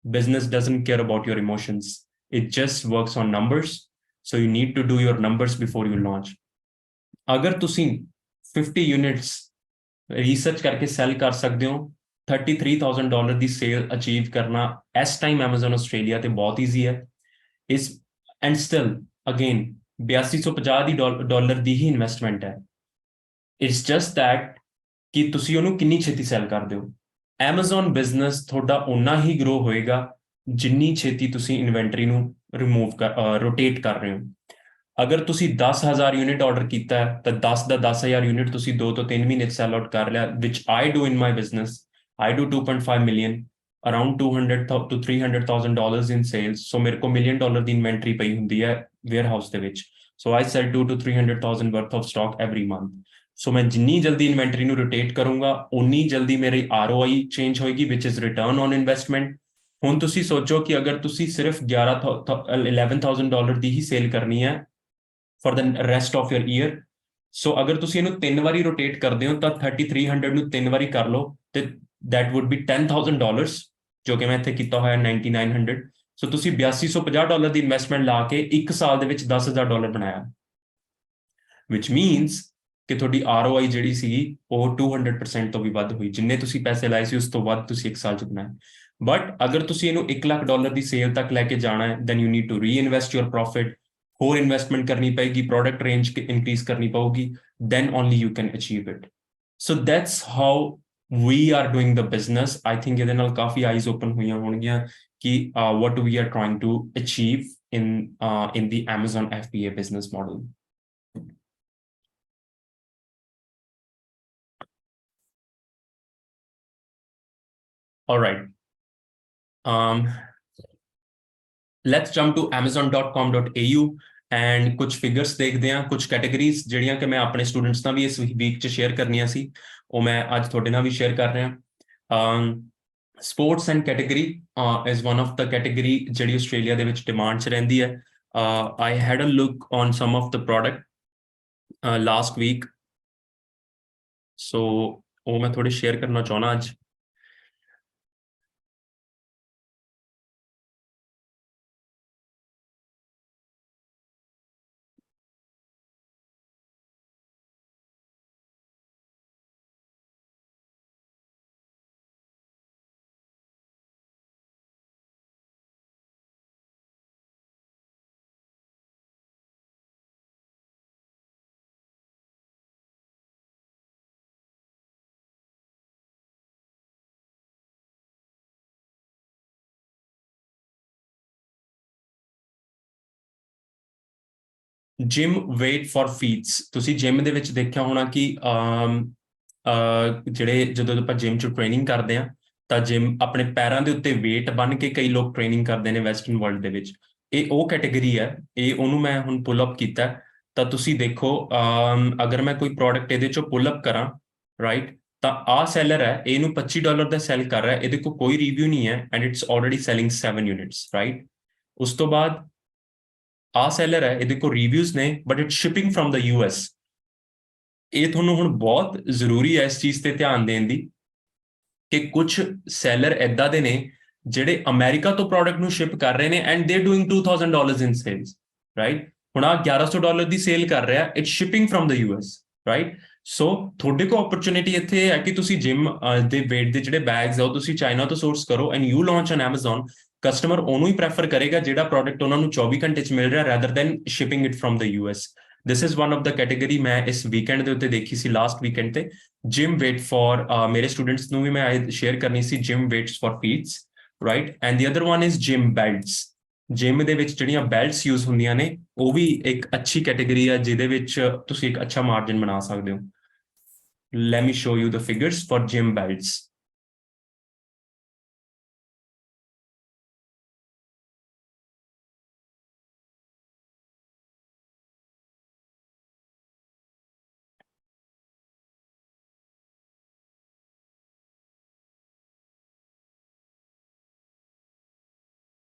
business doesn't care about your emotions. It just works on numbers. So you need to do your numbers before you launch. ਅਗਰ ਤੁਸੀਂ 50 units research ਕਰਕੇ sell ਕਰ ਸਕਦੇ ਹੋ, $33,000 ਦੀ sale achieve ਕਰਨਾ ਇਸ time Amazon Australia ਤੇ ਬਹੁਤ ਈਜ਼ੀ ਹੈ। And still again $8,250 the he investment ਹੈ। ਇਟਸ ਜਸਟ ਦੈਟ ਕਿ ਤੁਸੀਂ ਉਹਨੂੰ ਕਿੰਨੀ ਛੇਤੀ ਸੈਲ ਕਰਦੇ ਹੋ। Amazon ਬਿਜ਼ਨਸ ਤੁਹਾਡਾ ਓਨਾ ਹੀ ਗਰੋ ਹੋਏਗਾ ਜਿੰਨੀ ਛੇਤੀ ਤੁਸੀਂ ਇਨਵੈਂਟਰੀ ਨੂੰ ਰੋਟੇਟ ਕਰ ਰਹੇ ਹੋ। ਅਗਰ ਤੁਸੀਂ 10,000 ਯੂਨਿਟ ਆਰਡਰ ਕੀਤਾ ਹੈ ਤਾਂ 10 ਦਾ 10,000 ਯੂਨਿਟ ਤੁਸੀਂ 2 ਤੋਂ 3 ਮਹੀਨੇ ਸੈਲ ਆਊਟ ਕਰ ਲਿਆ, ਵਿਚ I do in my business. I do 2.5 million, around $200,000 to $300,000 in sales. So ਮੇਰੇ ਕੋਲ $1 million ਦੀ ਇਨਵੈਂਟਰੀ ਪਈ ਹੁੰਦੀ ਹੈ ਵੇਅਰਹਾਊਸ ਦੇ ਵਿੱਚ। So I sell 2 to 300,000 worth of stock every month. So ਮੈਂ ਜਿੰਨੀ ਜਲਦੀ ਇਨਵੈਂਟਰੀ ਨੂੰ ਰੋਟੇਟ ਕਰੂੰਗਾ ਉਨੀ ਜਲਦੀ ਮੇਰੀ ROI ਚੇਂਜ ਹੋਏਗੀ, which is return on investment. ਹੁਣ ਤੁਸੀਂ ਸੋਚੋ ਕਿ ਅਗਰ ਤੁਸੀਂ ਸਿਰਫ $11,000 ਦੀ ਹੀ ਸੇਲ ਕਰਨੀ ਹੈ for the rest of your year, so ਅਗਰ ਤੁਸੀਂ ਇਹਨੂੰ 3 ਵਾਰੀ ਰੋਟੇਟ ਕਰਦੇ ਹੋ ਤਾਂ 3,300 ਨੂੰ 3 ਵਾਰੀ ਕਰ ਲਓ ਤੇ that would be $10,000, ਜੋ ਕਿ ਮੈਂ ਇੱਥੇ ਕੀਤਾ ਹੋਇਆ 9,900। ਸੋ ਤੁਸੀਂ $8,250 ਦੀ ਇਨਵੈਸਟਮੈਂਟ ਲਾ ਕੇ 1 ਸਾਲ ਦੇ ਵਿੱਚ $10,000 ਬਣਾਇਆ, which means ਕਿ ਤੁਹਾਡੀ ROI ਜਿਹੜੀ ਸੀ ਉਹ 200% ਤੋਂ ਵੀ ਵੱਧ ਹੋਈ। ਜਿੰਨੇ ਤੁਸੀਂ ਪੈਸੇ ਲਾਏ ਸੀ ਉਸ ਤੋਂ ਵੱਧ ਤੁਸੀਂ 1 ਸਾਲ 'ਚ ਬਣਾਇਆ। ਬਟ ਅਗਰ ਤੁਸੀਂ ਇਹਨੂੰ $1,00,000 ਦੀ ਸੇਲ ਤੱਕ ਲੈ ਕੇ ਜਾਣਾ ਹੈ, then you need to reinvest your profit, ਹੋਰ ਇਨਵੈਸਟਮੈਂਟ ਕਰਨੀ ਪਏਗੀ, ਪ੍ਰੋਡਕਟ ਰੇਂਜ ਇਨਕਰੀਜ਼ ਕਰਨੀ ਪਊਗੀ, then only you can achieve it. So that's how we are doing the business. I think ਇਹਦੇ ਨਾਲ ਕਾਫੀ ਆਈਜ਼ ਓਪਨ ਹੋਈਆਂ ਹੋਣਗੀਆਂ ਕਿ what we are trying to achieve in the Amazon FBA business model. All right. Let's jump to amazon.com.au and ਕੁਝ figures ਦੇਖਦੇ ਹਾਂ, ਕੁਝ categories ਜਿਹੜੀਆਂ ਕਿ ਮੈਂ ਆਪਣੇ ਸਟੂਡੈਂਟਸ ਨਾਲ ਵੀ ਇਸ ਵੀਕ 'ਚ ਸ਼ੇਅਰ ਕਰਨੀਆਂ ਸੀ, ਉਹ ਮੈਂ ਅੱਜ ਤੁਹਾਡੇ ਨਾਲ ਵੀ ਸ਼ੇਅਰ ਕਰ ਰਿਹਾ। Sports and category is one of the category ਜਿਹੜੀ ਆਸਟ੍ਰੇਲੀਆ ਦੇ ਵਿੱਚ ਡਿਮਾਂਡ 'ਚ ਰਹਿੰਦੀ ਹੈ। I had a look on some of the product last week, so ਉਹ ਮੈਂ ਥੋੜੇ ਸ਼ੇਅਰ ਕਰਨਾ ਚਾਹੁੰਦਾ ਅੱਜ। ਜਿਮ ਵੇਟ ਫॉर ਫੀਟਸ, ਤੁਸੀਂ ਜਿਮ ਦੇ ਵਿੱਚ ਦੇਖਿਆ ਹੋਣਾ ਕਿ ਜਿਹੜੇ ਜਦੋਂ ਆਪਾਂ ਜਿਮ 'ਚ ਟ੍ਰੇਨਿੰਗ ਕਰਦੇ ਆ ਤਾਂ ਜਿਮ ਆਪਣੇ ਪੈਰਾਂ ਦੇ ਉੱਤੇ weight ਬੰਨ ਕੇ ਕਈ ਲੋਕ ਟ੍ਰੇਨਿੰਗ ਕਰਦੇ ਨੇ ਵੈਸਟਰਨ ਵਰਲਡ ਦੇ ਵਿੱਚ। ਇਹ ਉਹ ਕੈਟੇਗਰੀ ਹੈ, ਇਹ ਉਹਨੂੰ ਮੈਂ ਹੁਣ ਪੁੱਲ ਅਪ ਕੀਤਾ ਤਾਂ ਤੁਸੀਂ ਦੇਖੋ ਅਗਰ ਮੈਂ ਕੋਈ ਪ੍ਰੋਡਕਟ ਇਹਦੇ ਚੋਂ ਪੁੱਲ ਅਪ ਕਰਾਂ, ਰਾਈਟ, ਤਾਂ ਆਹ ਸੈਲਰ ਹੈ, ਇਹਨੂੰ $25 ਦਾ ਸੈਲ ਕਰ ਰਿਹਾ, ਇਹਦੇ ਕੋਲ ਕੋਈ ਰਿਵਿਊ ਨਹੀਂ ਹੈ and it's already selling 7 units, right. ਉਸ ਤੋਂ ਬਾਅਦ ਆਹ ਸੈਲਰ ਹੈ, ਇਹਦੇ ਕੋਲ ਰਿਵਿਊਜ਼ ਨੇ but it's shipping from the US। ਇਹ ਤੁਹਾਨੂੰ ਹੁਣ ਬਹੁਤ ਜ਼ਰੂਰੀ ਹੈ ਇਸ ਚੀਜ਼ ਤੇ ਧਿਆਨ ਦੇਣ ਦੀ ਕਿ ਕੁਝ ਸੈਲਰ ਐਦਾਂ ਦੇ ਨੇ ਜਿਹੜੇ ਅਮਰੀਕਾ ਤੋਂ ਪ੍ਰੋਡਕਟ ਨੂੰ ਸ਼ਿਪ ਕਰ ਰਹੇ ਨੇ ਐਂਡ ਦੇ ਡੂਇੰਗ $2000 ਇਨ ਸੇਲਸ, ਰਾਈਟ। ਹੁਣ ਆ $1100 ਦੀ ਸੇਲ ਕਰ ਰਿਹਾ, it's shipping from the US, right. So ਤੁਹਾਡੇ ਕੋਲ ਓਪਰਚੁਨਿਟੀ ਇੱਥੇ ਹੈ ਕਿ ਤੁਸੀਂ ਜਿਮ ਦੇ weight ਦੇ ਜਿਹੜੇ ਬੈਗਸ ਆ ਉਹ ਤੁਸੀਂ ਚਾਈਨਾ ਤੋਂ ਸੋਰਸ ਕਰੋ and you launch on Amazon। Customer ਉਹਨੂੰ ਹੀ ਪ੍ਰੈਫਰ ਕਰੇਗਾ ਜਿਹੜਾ ਪ੍ਰੋਡਕਟ ਉਹਨਾਂ ਨੂੰ 24 ਘੰਟੇ 'ਚ ਮਿਲ ਰਿਹਾ rather than shipping it from the US। This is one of the category ਮੈਂ ਇਸ ਵੀਕਐਂਡ ਦੇ ਉੱਤੇ ਦੇਖੀ ਸੀ, ਲਾਸਟ ਵੀਕਐਂਡ ਤੇ। ਜਿਮ ਵੇਟ ਫॉर ਮੇਰੇ ਸਟੂਡੈਂਟਸ ਨੂੰ ਵੀ ਮੈਂ ਸ਼ੇਅਰ ਕਰਨੀ ਸੀ, gym weights for feets, right. And the other one is gym belts. Gym ਦੇ ਵਿੱਚ ਜਿਹੜੀਆਂ ਬੈਲਟਸ ਯੂਜ਼ ਹੁੰਦੀਆਂ ਨੇ ਉਹ ਵੀ ਇੱਕ ਅੱਛੀ ਕੈਟੇਗਰੀ ਹੈ ਜਿਹਦੇ ਵਿੱਚ ਤੁਸੀਂ ਇੱਕ ਅੱਛਾ ਮਾਰਜਨ ਬਣਾ ਸਕਦੇ ਹੋ। Let me show you the figures for gym belts.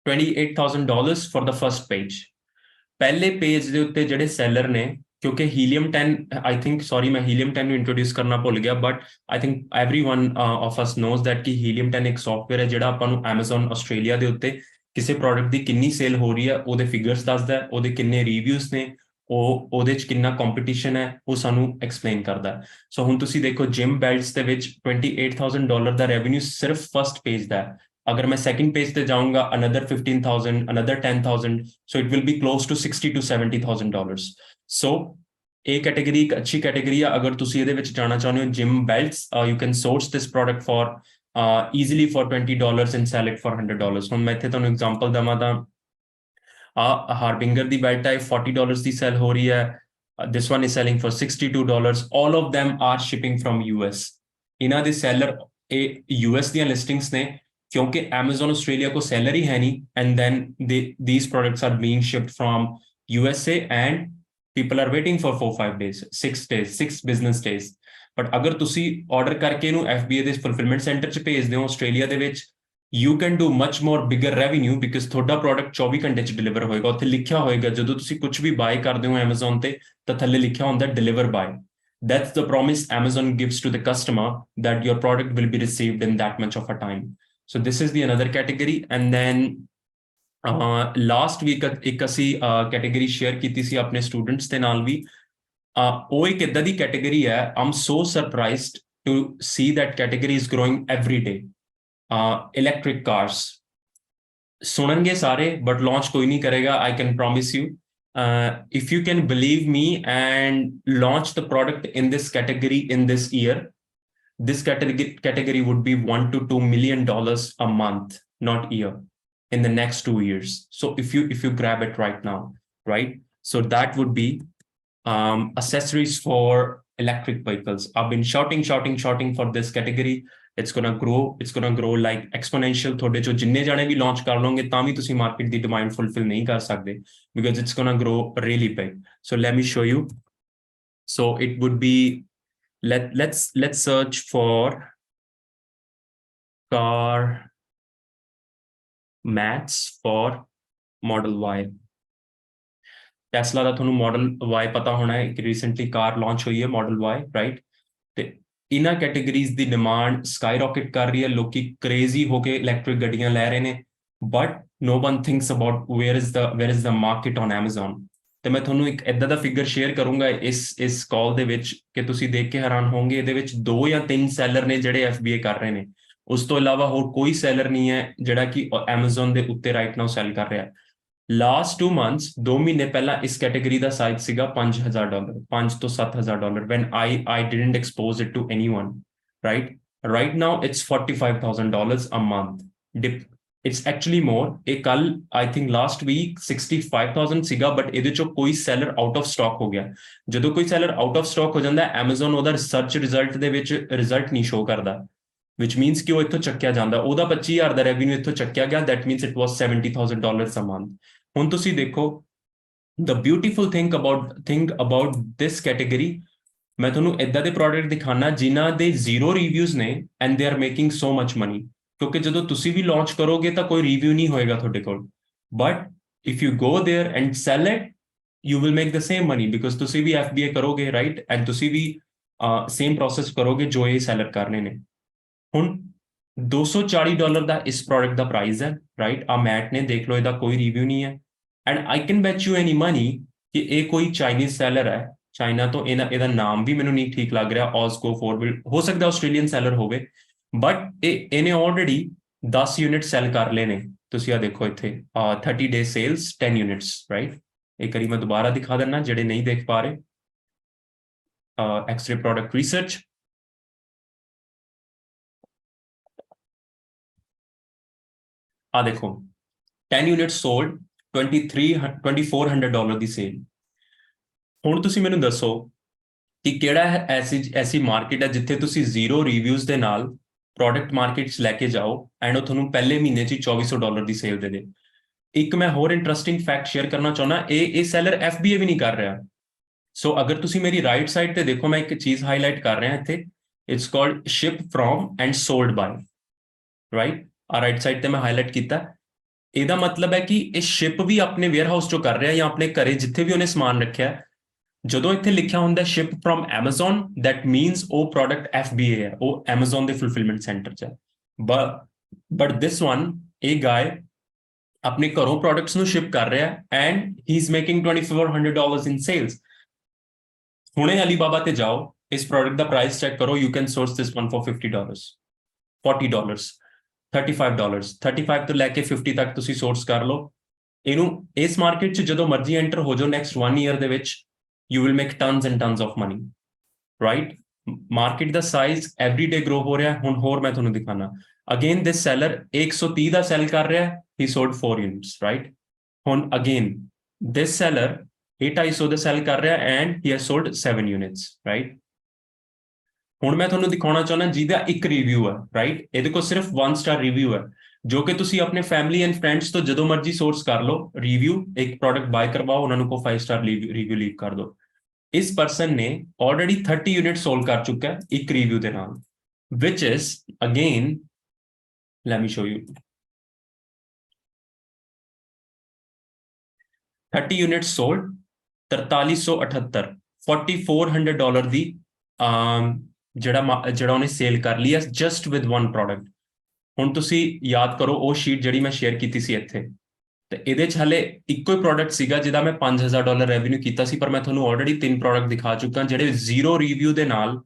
$28,000 for the first page। ਪਹਿਲੇ ਪੇਜ ਦੇ ਉੱਤੇ ਜਿਹੜੇ ਸੈਲਰ ਨੇ, ਕਿਉਂਕਿ ਹੀਲੀਅਮ 10 ਆਈ ਥਿੰਕ, ਸੌਰੀ ਮੈਂ ਹੀਲੀਅਮ 10 ਨੂੰ ਇੰਟਰੋਡਿਊਸ ਕਰਨਾ ਭੁੱਲ ਗਿਆ, but I think everyone of us knows that ਕਿ ਹੀਲੀਅਮ 10 ਇੱਕ ਸੌਫਟਵੇਅਰ ਹੈ ਜਿਹੜਾ ਆਪਾਂ ਨੂੰ Amazon ਆਸਟ੍ਰੇਲੀਆ ਦੇ ਉੱਤੇ ਕਿਸੇ ਪ੍ਰੋਡਕਟ ਦੀ ਕਿੰਨੀ ਸੇਲ ਹੋ ਰਹੀ ਹੈ ਉਹਦੇ ਫਿਗਰਸ ਦੱਸਦਾ, ਉਹਦੇ ਕਿੰਨੇ ਰਿਵਿਊਜ਼ ਨੇ, ਉਹਦੇ 'ਚ ਕਿੰਨਾ ਕੰਪੀਟੀਸ਼ਨ ਹੈ ਉਹ ਸਾਨੂੰ ਐਕਸਪਲੇਨ ਕਰਦਾ। ਸੋ ਹੁਣ ਤੁਸੀਂ ਦੇਖੋ ਜਿਮ ਬੈਲਟਸ ਦੇ ਵਿੱਚ $28,000 ਦਾ ਰੈਵਨਿਊ ਸਿਰਫ ਫਸਟ ਪੇਜ ਦਾ ਹੈ। अगर मैं सेकंड पेज पे जाऊंगा another 15,000, another 10,000, so it will be close to $60,000 to $70,000। so ਇਹ ਕੈਟੇਗਰੀ ਇੱਕ ਅੱਛੀ ਕੈਟੇਗਰੀ ਆ ਅਗਰ ਤੁਸੀਂ ਇਹਦੇ ਵਿੱਚ ਜਾਣਾ ਚਾਹੁੰਦੇ ਹੋ। Gym ballots, you can source this product for easily for $20 and sell it for $100। ਹੁਣ ਮੈਂ ਇੱਥੇ ਤੁਹਾਨੂੰ ਐਗਜ਼ਾਮਪਲ ਦਵਾਂ ਤਾਂ ਹਾਰਬਿੰਗਰ ਦੀ ਬੈਲਟ ਹੈ $40 ਦੀ ਸੈਲ ਹੋ ਰਹੀ ਹੈ, this one is selling for $62। all of them are shipping from US। ਇਹਨਾਂ ਦੇ ਸੈਲਰ ਇਹ US ਦੀਆਂ ਲਿਸਟਿੰਗਸ ਨੇ क्योंकि Amazon Australia को सैलरी है नहीं, and then these products are being shipped from USA and people are waiting for 4-5 days, 6 business days। but अगर तुसी order करके ਨੂੰ FBA ਦੇ fulfillment center 'ਚ ਭੇਜਦੇ ਹੋ ਆਸਟ੍ਰੇਲੀਆ ਦੇ ਵਿੱਚ, you can do much more bigger revenue because ਤੁਹਾਡਾ product 24 ਘੰਟੇ 'ਚ deliver ਹੋਏਗਾ। ਉੱਥੇ ਲਿਖਿਆ ਹੋਏਗਾ ਜਦੋਂ ਤੁਸੀਂ ਕੁਝ ਵੀ ਬਾਈ ਕਰਦੇ ਹੋ Amazon ਤੇ ਤਾਂ ਥੱਲੇ ਲਿਖਿਆ ਹੁੰਦਾ deliver by। that's the promise Amazon gives to the customer that your product will be received in that much of a time। so this is the another category। and then last week ਇੱਕ ਅਸੀਂ category share ਕੀਤੀ ਸੀ ਆਪਣੇ students ਦੇ ਨਾਲ ਵੀ। ਉਹ ਇੱਕ ਇਦਾਂ ਦੀ category ਹੈ, I'm so surprised to see that category is growing every day। electric cars ਸੁਣਨਗੇ ਸਾਰੇ but launch ਕੋਈ ਨਹੀਂ ਕਰੇਗਾ, I can promise you। if you can believe me and launch the product in this category in this year, this category would be $1 to $2 million a month, not year, in the next 2 years। so if you grab it right now, right, so that would be accessories for electric vehicles। I've been shouting for this category। it's gonna grow like exponential। ਤੁਹਾਡੇ ਚੋਂ ਜਿੰਨੇ ਜਾਣੇ ਵੀ launch ਕਰ ਲਓਗੇ ਤਾਂ ਵੀ ਤੁਸੀਂ market ਦੀ demand fulfil ਨਹੀਂ ਕਰ ਸਕਦੇ because it's gonna grow really big। so let me show you। so it would be, let's search for car mats for model Y। Tesla ਦਾ ਤੁਹਾਨੂੰ model Y ਪਤਾ ਹੋਣਾ ਹੈ, ਇੱਕ recently ਕਾਰ launch ਹੋਈ ਹੈ model Y, right। ਤੇ ਇਹਨਾਂ categories ਦੀ demand sky rocket ਕਰ ਰਹੀ ਹੈ, ਲੋਕੀ ਕ੍ਰੇਜ਼ੀ ਹੋ ਕੇ ਇਲੈਕਟ੍ਰਿਕ ਗੱਡੀਆਂ ਲੈ ਰਹੇ ਨੇ but no one thinks about where is the market on Amazon। ਤੇ ਮੈਂ ਤੁਹਾਨੂੰ ਇੱਕ ਏਦਾਂ ਦਾ ਫਿਗਰ ਸ਼ੇਅਰ ਕਰੂੰਗਾ ਇਸ ਕਾਲ ਦੇ ਵਿੱਚ ਕਿ ਤੁਸੀਂ ਦੇਖ ਕੇ ਹੈਰਾਨ ਹੋਵੋਗੇ। ਇਹਦੇ ਵਿੱਚ 2 ਜਾਂ 3 ਸੈਲਰ ਨੇ ਜਿਹੜੇ FBA ਕਰ ਰਹੇ ਨੇ, ਉਸ ਤੋਂ ਇਲਾਵਾ ਹੋਰ ਕੋਈ ਸੈਲਰ ਨਹੀਂ ਹੈ ਜਿਹੜਾ ਕਿ Amazon ਦੇ ਉੱਤੇ ਰਾਈਟ ਨਾਓ ਸੈਲ ਕਰ ਰਿਹਾ। ਲਾਸਟ 2 months 2 ਮਹੀਨੇ ਪਹਿਲਾਂ ਇਸ ਕੈਟੇਗਰੀ ਦਾ ਸਾਈਜ਼ ਸੀਗਾ $5,000, $5,000 ਤੋਂ $7,000 when I didn't expose it to anyone, right now it's $45,000 a month। It's actually more. ये कल आई थिंक लास्ट वीक 65,000 ਸੀਗਾ, ਬਟ ਇਹਦੇ ਚੋਂ ਕੋਈ ਸੈਲਰ ਆਊਟ ਆਫ ਸਟਾਕ ਹੋ ਗਿਆ। ਜਦੋਂ ਕੋਈ ਸੈਲਰ ਆਊਟ ਆਫ ਸਟਾਕ ਹੋ ਜਾਂਦਾ, Amazon ਉਹਦਾ ਰਿਸਰਚ ਰਿਜ਼ਲਟ ਦੇ ਵਿੱਚ ਰਿਜ਼ਲਟ ਨਹੀਂ ਸ਼ੋ ਕਰਦਾ, which means ਕਿ ਉਹ ਇੱਥੋਂ ਚੱਕਿਆ ਜਾਂਦਾ। ਉਹਦਾ 25,000 ਦਾ ਰੈਵਨਿਊ ਇੱਥੋਂ ਚੱਕਿਆ ਗਿਆ, that means it was $70,000 a month। ਹੁਣ ਤੁਸੀਂ ਦੇਖੋ, the beautiful thing about this category, ਮੈਂ ਤੁਹਾਨੂੰ ਇਦਾਂ ਦੇ ਪ੍ਰੋਡਕਟ ਦਿਖਾਣਾ ਜਿਨ੍ਹਾਂ ਦੇ ਜ਼ੀਰੋ ਰਿਵਿਊਜ਼ ਨੇ and they are making so much money. ਕਿਉਂਕਿ ਜਦੋਂ ਤੁਸੀਂ ਵੀ ਲਾਂਚ ਕਰੋਗੇ ਤਾਂ ਕੋਈ ਰਿਵਿਊ ਨਹੀਂ ਹੋਏਗਾ ਤੁਹਾਡੇ ਕੋਲ, but if you go there and sell it, you will make the same money, because ਤੁਸੀਂ ਵੀ FBA ਕਰੋਗੇ, ਰਾਈਟ, ਐਂਡ ਤੁਸੀਂ ਵੀ ਸੇਮ ਪ੍ਰੋਸੈਸ ਕਰੋਗੇ ਜੋ ਇਹ ਸੈਲਰ ਕਰ ਰਹੇ ਨੇ। ਹੁਣ $240 ਦਾ ਇਸ ਪ੍ਰੋਡਕਟ ਦਾ ਪ੍ਰਾਈਸ ਹੈ, ਰਾਈਟ। ਆ ਮੈਟ ਨੇ, ਦੇਖ ਲਓ, ਇਹਦਾ ਕੋਈ ਰਿਵਿਊ ਨਹੀਂ ਹੈ। And I can bet you any money ਕਿ ਇਹ ਕੋਈ ਚਾਈਨੀਜ਼ ਸੈਲਰ ਹੈ, ਚਾਈਨਾ ਤੋਂ। ਇਹਦਾ ਨਾਮ ਵੀ ਮੈਨੂੰ ਨਹੀਂ ਠੀਕ ਲੱਗ ਰਿਹਾ, ਔਸਕੋ ਫੋਰਬਿਲ, ਹੋ ਸਕਦਾ ਆਸਟ੍ਰੇਲੀਅਨ ਸੈਲਰ ਹੋਵੇ, ਬਟ ਇਹਨੇ ਆਲਰੇਡੀ 10 ਯੂਨਿਟ ਸੈਲ ਕਰ ਲਏ ਨੇ। ਤੁਸੀਂ ਆ ਦੇਖੋ ਇੱਥੇ 30 ਡੇ ਸੇਲਸ 10 ਯੂਨਿਟਸ, ਰਾਈਟ। ਇੱਕ ਵਾਰੀ ਮੈਂ ਦੁਬਾਰਾ ਦਿਖਾ ਦਿੰਦਾ ਜਿਹੜੇ ਨਹੀਂ ਦੇਖ ਪਾ ਰਹੇ। ਐਕਸਰੇ ਪ੍ਰੋਡਕਟ ਰਿਸਰਚ, ਆ ਦੇਖੋ 10 ਯੂਨਿਟਸ ਸੋਲਡ, $2,400 ਦੀ ਸੇਲ। ਹੁਣ ਤੁਸੀਂ ਮੈਨੂੰ ਦੱਸੋ ਕਿ ਕਿਹੜਾ ਐਸੀ ਮਾਰਕੀਟ ਹੈ ਜਿੱਥੇ ਤੁਸੀਂ ਜ਼ੀਰੋ ਰਿਵਿਊਜ਼ ਦੇ ਨਾਲ ਪ੍ਰੋਡਕਟ ਮਾਰਕੀਟ 'ਚ ਲੈ ਕੇ ਜਾਓ ਐਂਡ ਉਹ ਤੁਹਾਨੂੰ ਪਹਿਲੇ ਮਹੀਨੇ 'ਚ $2,400 ਦੀ ਸੇਲ ਦੇ ਦੇ। ਇੱਕ ਮੈਂ ਹੋਰ ਇੰਟਰਸਟਿੰਗ ਫੈਕਟ ਸ਼ੇਅਰ ਕਰਨਾ ਚਾਹੁੰਦਾ, ਇਹ ਸੈਲਰ FBA ਵੀ ਨਹੀਂ ਕਰ ਰਿਹਾ। ਸੋ ਅਗਰ ਤੁਸੀਂ ਮੇਰੀ ਰਾਈਟ ਸਾਈਡ ਤੇ ਦੇਖੋ, ਮੈਂ ਇੱਕ ਚੀਜ਼ ਹਾਈਲਾਈਟ ਕਰ ਰਿਹਾ ਇੱਥੇ, it's called ship from and sold by, right. ਆ ਰਾਈਟ ਸਾਈਡ ਤੇ ਮੈਂ ਹਾਈਲਾਈਟ ਕੀਤਾ। ਇਹਦਾ ਮਤਲਬ ਹੈ ਕਿ ਇਹ ਸ਼ਿਪ ਵੀ ਆਪਣੇ ਵੇਅਰਹਾਊਸ ਚੋਂ ਕਰ ਰਿਹਾ ਜਾਂ ਆਪਣੇ ਘਰੇ ਜਿੱਥੇ ਵੀ ਉਹਨੇ ਸਮਾਨ ਰੱਖਿਆ। ਜਦੋਂ ਇੱਥੇ ਲਿਖਿਆ ਹੁੰਦਾ ship from Amazon, that means ਉਹ ਪ੍ਰੋਡਕਟ FBA ਹੈ, ਉਹ Amazon ਦੇ ਫੁਲਫਿਲਮੈਂਟ ਸੈਂਟਰ 'ਚ ਹੈ। ਬਟ ਦਿਸ ਵਨ, ਇਹ ਗਾਇ ਆਪਣੇ ਘਰੋਂ ਪ੍ਰੋਡਕਟਸ ਨੂੰ ਸ਼ਿਪ ਕਰ ਰਿਹਾ and he is making $2,400 in sales. ਹੁਣੇ ਅਲੀਬਾਬਾ ਤੇ ਜਾਓ, ਇਸ ਪ੍ਰੋਡਕਟ ਦਾ ਪ੍ਰਾਈਸ ਚੈੱਕ ਕਰੋ, you can source this one for $50, $40, $35, 35 ਤੋਂ ਲੈ ਕੇ 50 ਤੱਕ ਤੁਸੀਂ ਸੋਰਸ ਕਰ ਲਓ ਇਹਨੂੰ। ਇਸ ਮਾਰਕੀਟ 'ਚ ਜਦੋਂ ਮਰਜ਼ੀ ਐਂਟਰ ਹੋ ਜਾਓ ਨੈਕਸਟ 1 ਈਅਰ ਦੇ ਵਿੱਚ, you will make tons and tons of money, right? Market the size every day grow ਹੋ ਰਿਹਾ। ਹੁਣ ਹੋਰ ਮੈਂ ਤੁਹਾਨੂੰ ਦਿਖਾਣਾ, again this seller 130 ਦਾ ਸੈਲ ਕਰ ਰਿਹਾ, he sold 4 units, right? ਹੁਣ again this seller 250 ਦਾ ਸੈਲ ਕਰ ਰਿਹਾ and he has sold 7 units, right? ਹੁਣ ਮੈਂ ਤੁਹਾਨੂੰ ਦਿਖਾਉਣਾ ਚਾਹੁੰਦਾ ਜਿਹਦਾ ਇੱਕ ਰਿਵਿਊ ਹੈ, ਰਾਈਟ। ਇਹਦੇ ਕੋਲ ਸਿਰਫ 1 ਸਟਾਰ ਰਿਵਿਊ ਹੈ, ਜੋ ਕਿ ਤੁਸੀਂ ਆਪਣੇ ਫੈਮਿਲੀ ਐਂਡ ਫਰੈਂਡਸ ਤੋਂ ਜਦੋਂ ਮਰਜ਼ੀ ਸੋਰਸ ਕਰ ਲਓ ਰਿਵਿਊ। ਇੱਕ ਪ੍ਰੋਡਕਟ ਬਾਏ ਕਰਵਾਓ, ਉਹਨਾਂ ਨੂੰ ਕੋ 5 ਸਟਾਰ ਰਿਵਿਊ ਲੀਵ ਕਰ ਦਿਓ। ਇਸ ਪਰਸਨ ਨੇ ਆਲਰੇਡੀ 30 ਯੂਨਿਟ ਸੋਲਡ ਕਰ ਚੁੱਕਾ ਹੈ ਇੱਕ ਰਿਵਿਊ ਦੇ ਨਾਲ, which is again, let me show you, 30 unit sold, 4378, $4,400 ਦੀ ਜਿਹੜਾ ਉਹਨੇ ਸੇਲ ਕਰ ਲਈ ਹੈ ਜਸਟ ਵਿਦ 1 ਪ੍ਰੋਡਕਟ। ਹੁਣ ਤੁਸੀਂ ਯਾਦ ਕਰੋ ਉਹ ਸ਼ੀਟ ਜਿਹੜੀ ਮੈਂ ਸ਼ੇਅਰ ਕੀਤੀ ਸੀ ਇੱਥੇ, ਤੇ ਇਹਦੇ 'ਚ ਹਲੇ ਇੱਕੋ ਹੀ ਪ੍ਰੋਡਕਟ ਸੀਗਾ ਜਿਹਦਾ ਮੈਂ $5,000 ਰੈਵਨਿਊ ਕੀਤਾ ਸੀ, ਪਰ ਮੈਂ ਤੁਹਾਨੂੰ ਆਲਰੇਡੀ 3 ਪ੍ਰੋਡਕਟ ਦਿਖਾ ਚੁੱਕਾ ਜਿਹੜੇ ਜ਼ੀਰੋ ਰਿਵਿਊ ਦੇ ਨਾਲ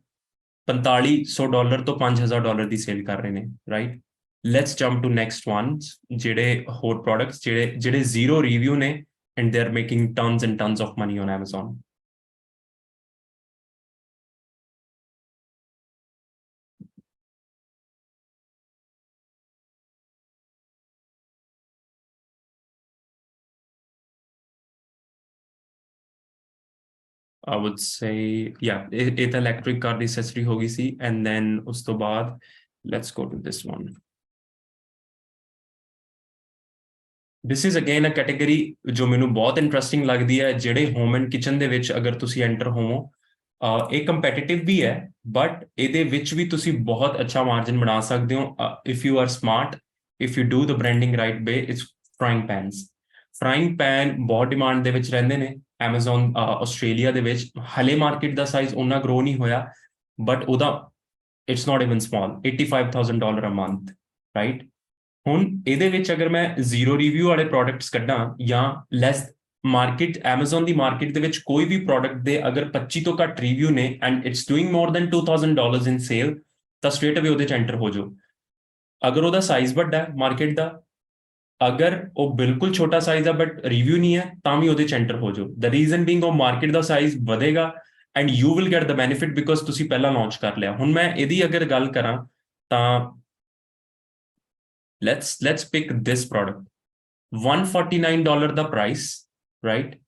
$4,500 ਤੋਂ $5,000 ਦੀ ਸੇਲ ਕਰ ਰਹੇ ਨੇ, right. Let's jump to next ones, ਜਿਹੜੇ ਹੋਰ ਪ੍ਰੋਡਕਟਸ ਜਿਹੜੇ ਜ਼ੀਰੋ ਰਿਵਿਊ ਨੇ and they are making tons and tons of money on Amazon। I would say, yeah, ਇਹ ਤਾਂ ਇਲੈਕਟ੍ਰਿਕ ਕਾਰ ਦੀ ਐਕਸੈਸਰੀ ਹੋ ਗਈ ਸੀ, ਐਂਡ ਦੈਨ ਉਸ ਤੋਂ ਬਾਅਦ let's go to this one. This is again a category ਜੋ ਮੈਨੂੰ ਬਹੁਤ ਇੰਟਰਸਟਿੰਗ ਲੱਗਦੀ ਹੈ, ਜਿਹੜੇ ਹੋਮ ਐਂਡ ਕਿਚਨ ਦੇ ਵਿੱਚ ਅਗਰ ਤੁਸੀਂ ਐਂਟਰ ਹੋਵੋ। ਇਹ ਕੰਪੈਟੀਟਿਵ ਵੀ ਹੈ, ਬਟ ਇਹਦੇ ਵਿੱਚ ਵੀ ਤੁਸੀਂ ਬਹੁਤ ਅੱਛਾ ਮਾਰਜਨ ਬਣਾ ਸਕਦੇ ਹੋ if you are smart, if you do the branding right way। It's frying pans। Frying pan ਬਹੁਤ ਡਿਮਾਂਡ ਦੇ ਵਿੱਚ ਰਹਿੰਦੇ ਨੇ Amazon ਆਸਟ੍ਰੇਲੀਆ ਦੇ ਵਿੱਚ। ਹਲੇ ਮਾਰਕੀਟ ਦਾ ਸਾਈਜ਼ ਉਹਨਾਂ ਗਰੋ ਨਹੀਂ ਹੋਇਆ, ਬਟ ਉਹਦਾ it's not even small, $85,000 a month, right. ਹੁਣ ਇਹਦੇ ਵਿੱਚ ਅਗਰ ਮੈਂ ਜ਼ੀਰੋ ਰਿਵਿਊ ਵਾਲੇ ਪ੍ਰੋਡਕਟਸ ਕੱਢਾਂ ਜਾਂ ਲੈਸ ਮਾਰਕੀਟ, Amazon ਦੀ ਮਾਰਕੀਟ ਦੇ ਵਿੱਚ ਕੋਈ ਵੀ ਪ੍ਰੋਡਕਟ ਦੇ ਅਗਰ 25 ਤੋਂ ਘੱਟ ਰਿਵਿਊ ਨੇ and it's doing more than $2,000 in sale, ਤਾਂ ਸਟ੍ਰੇਟ ਅਵੇ ਉਹਦੇ 'ਚ ਐਂਟਰ ਹੋ ਜਾਓ। ਅਗਰ ਉਹਦਾ ਸਾਈਜ਼ ਵੱਡਾ ਹੈ ਮਾਰਕੀਟ ਦਾ, ਅਗਰ ਉਹ ਬਿਲਕੁਲ ਛੋਟਾ ਸਾਈਜ਼ ਆ ਬਟ ਰਿਵਿਊ ਨਹੀਂ ਹੈ, ਤਾਂ ਵੀ ਉਹਦੇ 'ਚ ਐਂਟਰ ਹੋ ਜਾਓ। ਦ ਰੀਜ਼ਨ ਬੀਇੰਗ ਉਹ ਮਾਰਕੀਟ ਦਾ ਸਾਈਜ਼ ਵਧੇਗਾ and you will get the benefit because ਤੁਸੀਂ ਪਹਿਲਾਂ ਲਾਂਚ ਕਰ ਲਿਆ। ਹੁਣ ਮੈਂ ਇਹਦੀ ਅਗਰ ਗੱਲ ਕਰਾਂ ਤਾਂ let's pick this product. $149 the price, right?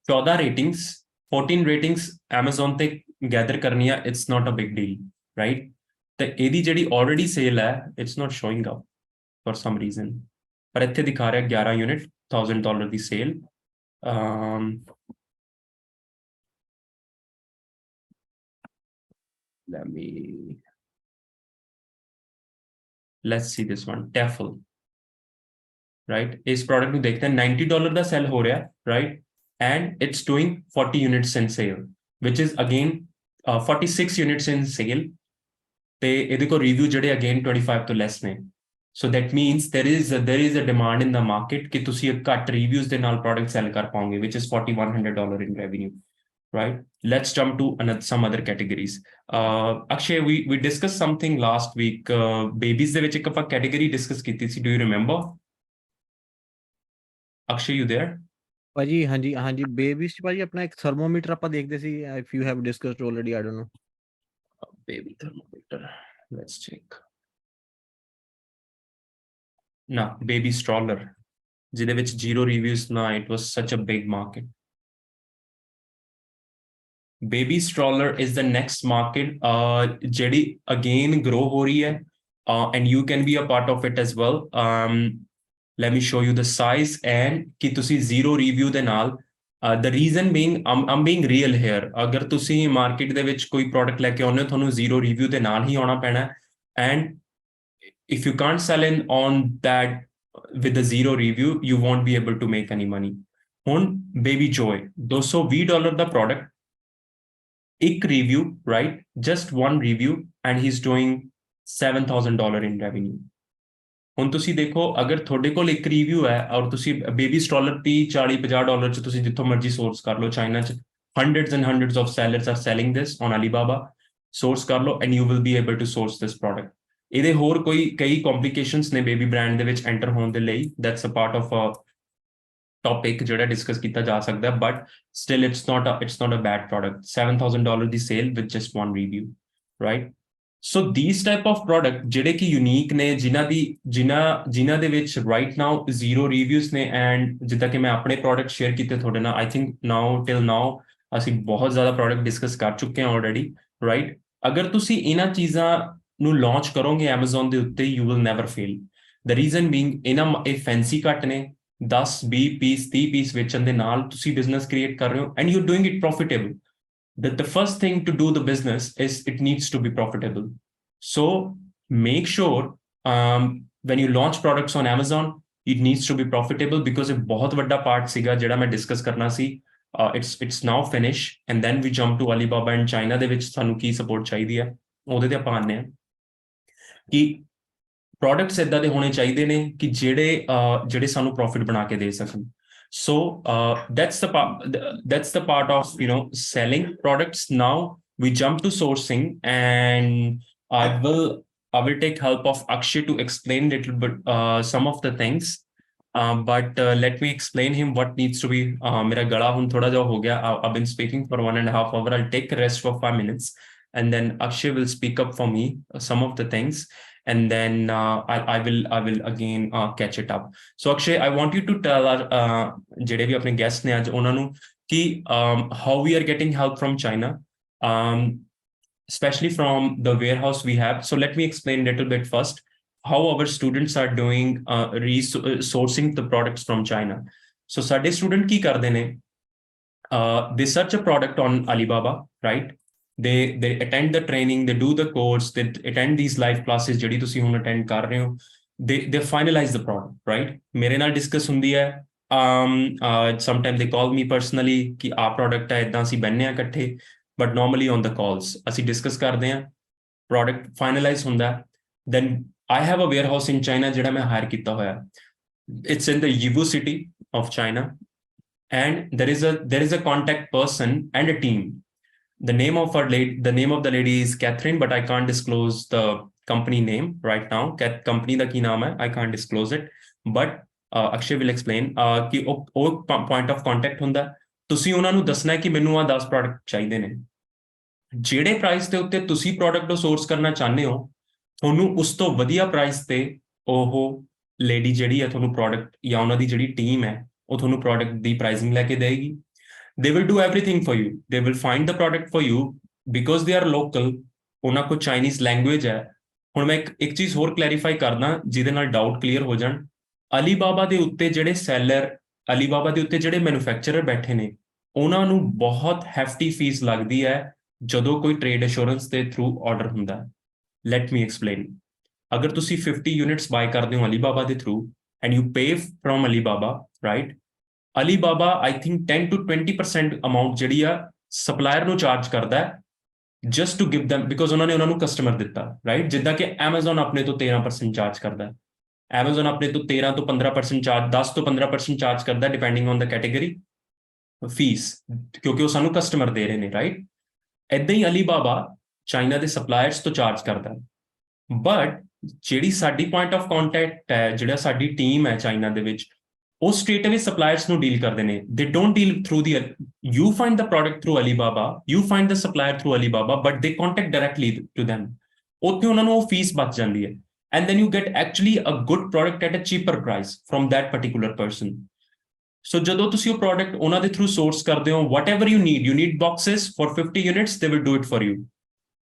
14 ratings, 14 ratings Amazon ਤੇ gather ਕਰਨੀ ਆ, it's not a big deal, right? ਤੇ ਇਹਦੀ ਜਿਹੜੀ already sale ਹੈ, it's not showing up for some reason, ਪਰ ਇੱਥੇ ਦਿਖਾ ਰਿਹਾ 11 unit $1,000 the sale. Let's see this one, Tefl, right? इस product ਨੂੰ देखते हैं, $90 ਦਾ sell ਹੋ ਰਿਹਾ, right? And it's doing 40 units in sale, which is again 46 units in sale. ਤੇ ਇਹਦੇ ਕੋਲ review ਜਿਹੜੇ again 25 ਤੋਂ less ਨੇ. So that means there is a demand in the market ਕਿ ਤੁਸੀਂ ਘੱਟ reviews ਦੇ ਨਾਲ product sell ਕਰ ਪਾਓਗੇ, which is $4,100 in revenue, right? Let's jump to some other categories. Akshay, we discussed something last week. Babies ਦੇ ਵਿੱਚ ਇੱਕ ਆਪਾਂ category discuss ਕੀਤੀ ਸੀ. Do you remember? Akshay, you there? ਭਾਜੀ ਹਾਂਜੀ ਬੇਬੀਜ਼ ਚ ਭਾਜੀ ਆਪਣਾ ਇੱਕ ਥਰਮੋਮੀਟਰ ਆਪਾਂ ਦੇਖਦੇ ਸੀ, if you have discussed already, I don't know. Baby thermometer, let's check. No, baby stroller, ਜਿਹਦੇ ਵਿੱਚ 0 reviews ਨਾ, it was such a big market. Baby stroller is the next market, ਜਿਹੜੀ again grow ਹੋ ਰਹੀ ਹੈ, and you can be a part of it as well. Let me show you the size and ਕਿ ਤੁਸੀਂ 0 review ਦੇ ਨਾਲ, the reason being, I'm being real here. ਅਗਰ ਤੁਸੀਂ market ਦੇ ਵਿੱਚ ਕੋਈ product ਲੈ ਕੇ ਆਉਂਦੇ ਹੋ, ਤੁਹਾਨੂੰ 0 review ਦੇ ਨਾਲ ਹੀ ਆਉਣਾ ਪੈਣਾ, and if you can't sell in on that with the 0 review, you won't be able to make any money. ਹੁਣ Baby Joy, $220 ਦਾ product, ਇੱਕ review, right? Just one review, and he's doing $7,000 in revenue. ਹੁਣ ਤੁਸੀਂ ਦੇਖੋ, ਅਗਰ ਤੁਹਾਡੇ ਕੋਲ ਇੱਕ review ਹੈ ਔਰ ਤੁਸੀਂ ਬੇਬੀ ਸਟ੍ਰੋਲਰ $30-40-50 ਚ ਤੁਸੀਂ ਜਿੱਥੋਂ ਮਰਜ਼ੀ ਸੋਰਸ ਕਰ ਲਓ, ਚਾਈਨਾ ਚ hundreds and hundreds of sellers are selling this on Alibaba, source ਕਰ ਲਓ and you will be able to source this product. ਇਹਦੇ ਹੋਰ ਕਈ complications ਨੇ ਬੇਬੀ ਬ੍ਰਾਂਡ ਦੇ ਵਿੱਚ ਐਂਟਰ ਹੋਣ ਦੇ ਲਈ, that's a part of a topic ਜਿਹੜਾ ਡਿਸਕਸ ਕੀਤਾ ਜਾ ਸਕਦਾ, but still it's not a bad product. $7,000 the sale with just one review, right? So these type of product ਜਿਹੜੇ ਕਿ unique ਨੇ, ਜਿਨ੍ਹਾਂ ਦੇ ਵਿੱਚ right now 0 reviews ਨੇ, and ਜਿੱਦਾਂ ਕਿ ਮੈਂ ਆਪਣੇ product share ਕੀਤੇ ਤੁਹਾਡੇ ਨਾਲ, I think till now ਅਸੀਂ ਬਹੁਤ ਜ਼ਿਆਦਾ product discuss ਕਰ ਚੁੱਕੇ ਹਾਂ already, right? ਅਗਰ ਤੁਸੀਂ ਇਹਨਾਂ ਚੀਜ਼ਾਂ ਨੂੰ launch ਕਰੋਗੇ Amazon ਦੇ ਉੱਤੇ, you will never fail. The reason being, ਇਹ fancy ਘੱਟ ਨੇ, 10, 20 ਪੀਸ, 30 ਪੀਸ ਵੇਚਣ ਦੇ ਨਾਲ ਤੁਸੀਂ business create ਕਰ ਰਹੇ ਹੋ, and you're doing it profitable. That the first thing to do the business is it needs to be profitable. So make sure when you launch products on Amazon, it needs to be profitable, because a बहुत बड़ा part ਸੀਗਾ ਜਿਹੜਾ ਮੈਂ discuss ਕਰਨਾ ਸੀ, it's now finished, and then we jump to Alibaba and China ਦੇ ਵਿੱਚ ਸਾਨੂੰ ਕੀ support ਚਾਹੀਦੀ ਹੈ, ਉਹਦੇ ਤੇ ਆਪਾਂ ਆਉਂਦੇ ਹਾਂ ਕਿ products ਏਦਾਂ ਦੇ ਹੋਣੇ ਚਾਹੀਦੇ ਨੇ ਕਿ ਜਿਹੜੇ ਸਾਨੂੰ profit ਬਣਾ ਕੇ ਦੇ ਸਕਣ. So that's the part of selling products. Now we jump to sourcing, and I will take help of Akshay to explain little bit some of the things, but let me explain him what needs to be. मेरा गला हुन थोड़ा जो हो गया, I've been speaking for 1.5 hours. I'll take a rest for 5 minutes, and then Akshay will speak up for me some of the things, and then I will again catch it up. So Akshay, I want you to tell our ਜਿਹੜੇ ਵੀ ਆਪਣੇ guests ਨੇ ਅੱਜ, ਉਹਨਾਂ ਨੂੰ ਕਿ how we are getting help from China, especially from the warehouse we have. So let me explain a little bit first how our students are doing sourcing the products from China. So ਸਾਡੇ student ਕੀ ਕਰਦੇ ਨੇ, they search a product on Alibaba, right? They attend the training, they do the course, they attend these live classes ਜਿਹੜੀ ਤੁਸੀਂ ਹੁਣ attend ਕਰ ਰਹੇ ਹੋ, they finalize the product, right? ਮੇਰੇ ਨਾਲ discuss ਹੁੰਦੀ ਹੈ, sometimes they call me personally ਕਿ ਆਹ product ਹੈ, ਏਦਾਂ ਅਸੀਂ ਬਹਿੰਦੇ ਹਾਂ ਇਕੱਠੇ, but normally on the calls ਅਸੀਂ discuss ਕਰਦੇ ਹਾਂ, product finalize ਹੁੰਦਾ, then I have a warehouse in China ਜਿਹੜਾ ਮੈਂ hire ਕੀਤਾ ਹੋਇਆ, it's in the Yiwu city of China, and there is a contact person and a team. The name of the lady is Catherine, but I can't disclose the company name right now. Company da ki naam hai, I can't disclose it, but Akshay will explain ki ਉਹ point of contact ਹੁੰਦਾ, ਤੁਸੀਂ ਉਹਨਾਂ ਨੂੰ ਦੱਸਣਾ ਹੈ ਕਿ ਮੈਨੂੰ ਆ 10 product ਚਾਹੀਦੇ ਨੇ, ਜਿਹੜੇ ਪ੍ਰਾਈਸ ਦੇ ਉੱਤੇ ਤੁਸੀਂ product ਨੂੰ source ਕਰਨਾ ਚਾਹੁੰਦੇ ਹੋ, ਤੁਹਾਨੂੰ ਉਸ ਤੋਂ ਵਧੀਆ ਪ੍ਰਾਈਸ ਤੇ ਉਹ ਲੇਡੀ ਜਿਹੜੀ ਹੈ ਤੁਹਾਨੂੰ ਪ੍ਰੋਡਕਟ ਜਾਂ ਉਹਨਾਂ ਦੀ ਜਿਹੜੀ ਟੀਮ ਹੈ ਉਹ ਤੁਹਾਨੂੰ ਪ੍ਰੋਡਕਟ ਦੀ ਪ੍ਰਾਈਸਿੰਗ ਲੈ ਕੇ ਦੇਗੀ। ਦੇ will do everything for you, they will find the product for you because they are local, ਉਹਨਾਂ ਕੋਲ ਚਾਈਨੀਜ਼ ਲੈਂਗੁਏਜ ਹੈ। ਹੁਣ ਮੈਂ ਇੱਕ ਚੀਜ਼ ਹੋਰ ਕਲੈਰੀਫਾਈ ਕਰਦਾ ਜਿਹਦੇ ਨਾਲ ਡਾਊਟ ਕਲੀਅਰ ਹੋ ਜਾਣ। ਅਲੀਬਾਬਾ ਦੇ ਉੱਤੇ ਜਿਹੜੇ ਸੈਲਰ, ਅਲੀਬਾਬਾ ਦੇ ਉੱਤੇ ਜਿਹੜੇ ਮੈਨੂਫੈਕਚਰਰ ਬੈਠੇ ਨੇ, ਉਹਨਾਂ ਨੂੰ ਬਹੁਤ ਹੈਫਟੀ ਫੀਸ ਲੱਗਦੀ ਹੈ ਜਦੋਂ ਕੋਈ ਟ੍ਰੇਡ ਅਸ਼ੋਰੈਂਸ ਦੇ ਥਰੂ ਆਰਡਰ ਹੁੰਦਾ। Let me explain. ਅਗਰ ਤੁਸੀਂ 50 ਯੂਨਿਟਸ ਬਾਈ ਕਰਦੇ ਹੋ ਅਲੀਬਾਬਾ ਦੇ through and you pay from Alibaba, right, Alibaba I think 10 to 20% amount ਜਿਹੜੀ ਆ ਸਪਲਾਇਰ ਨੂੰ ਚਾਰਜ ਕਰਦਾ ਹੈ just to give them, because ਉਹਨਾਂ ਨੇ ਉਹਨਾਂ ਨੂੰ ਕਸਟਮਰ ਦਿੱਤਾ, ਰਾਈਟ। ਜਿੱਦਾਂ ਕਿ ਐਮਾਜ਼ਨ ਆਪਣੇ ਤੋਂ 13% ਚਾਰਜ ਕਰਦਾ, ਐਮਾਜ਼ਨ ਆਪਣੇ ਤੋਂ 13 ਤੋਂ 15% ਚਾਰਜ, 10 ਤੋਂ 15% ਚਾਰਜ ਕਰਦਾ depending on the category fees, ਕਿਉਂਕਿ ਉਹ ਸਾਨੂੰ ਕਸਟਮਰ ਦੇ ਰਹੇ ਨੇ, ਰਾਈਟ। ਏਦਾਂ ਹੀ ਅਲੀਬਾਬਾ ਚਾਈਨਾ ਦੇ ਸਪਲਾਇਰਸ ਤੋਂ ਚਾਰਜ ਕਰਦਾ। ਬਟ ਜਿਹੜੀ ਸਾਡੀ ਪੁਆਇੰਟ ਆਫ ਕੰਟੈਕਟ ਹੈ, ਜਿਹੜਾ ਸਾਡੀ ਟੀਮ ਹੈ ਚਾਈਨਾ ਦੇ ਵਿੱਚ, ਉਹ ਸਟ੍ਰੇਟ ਅਵੇ ਸਪਲਾਇਰਸ ਨੂੰ ਡੀਲ ਕਰਦੇ ਨੇ। They don't deal through the, you find the product through Alibaba, you find the supplier through Alibaba, but they contact directly to them। ਉੱਥੇ ਉਹਨਾਂ ਨੂੰ ਉਹ ਫੀਸ ਬਚ ਜਾਂਦੀ ਹੈ and then you get actually a good product at a cheaper price from that particular person. So ਜਦੋਂ ਤੁਸੀਂ ਉਹ ਪ੍ਰੋਡਕਟ ਉਹਨਾਂ ਦੇ ਥਰੂ ਸੋਰਸ ਕਰਦੇ ਹੋ, whatever you need boxes for 50 units, they will do it for you.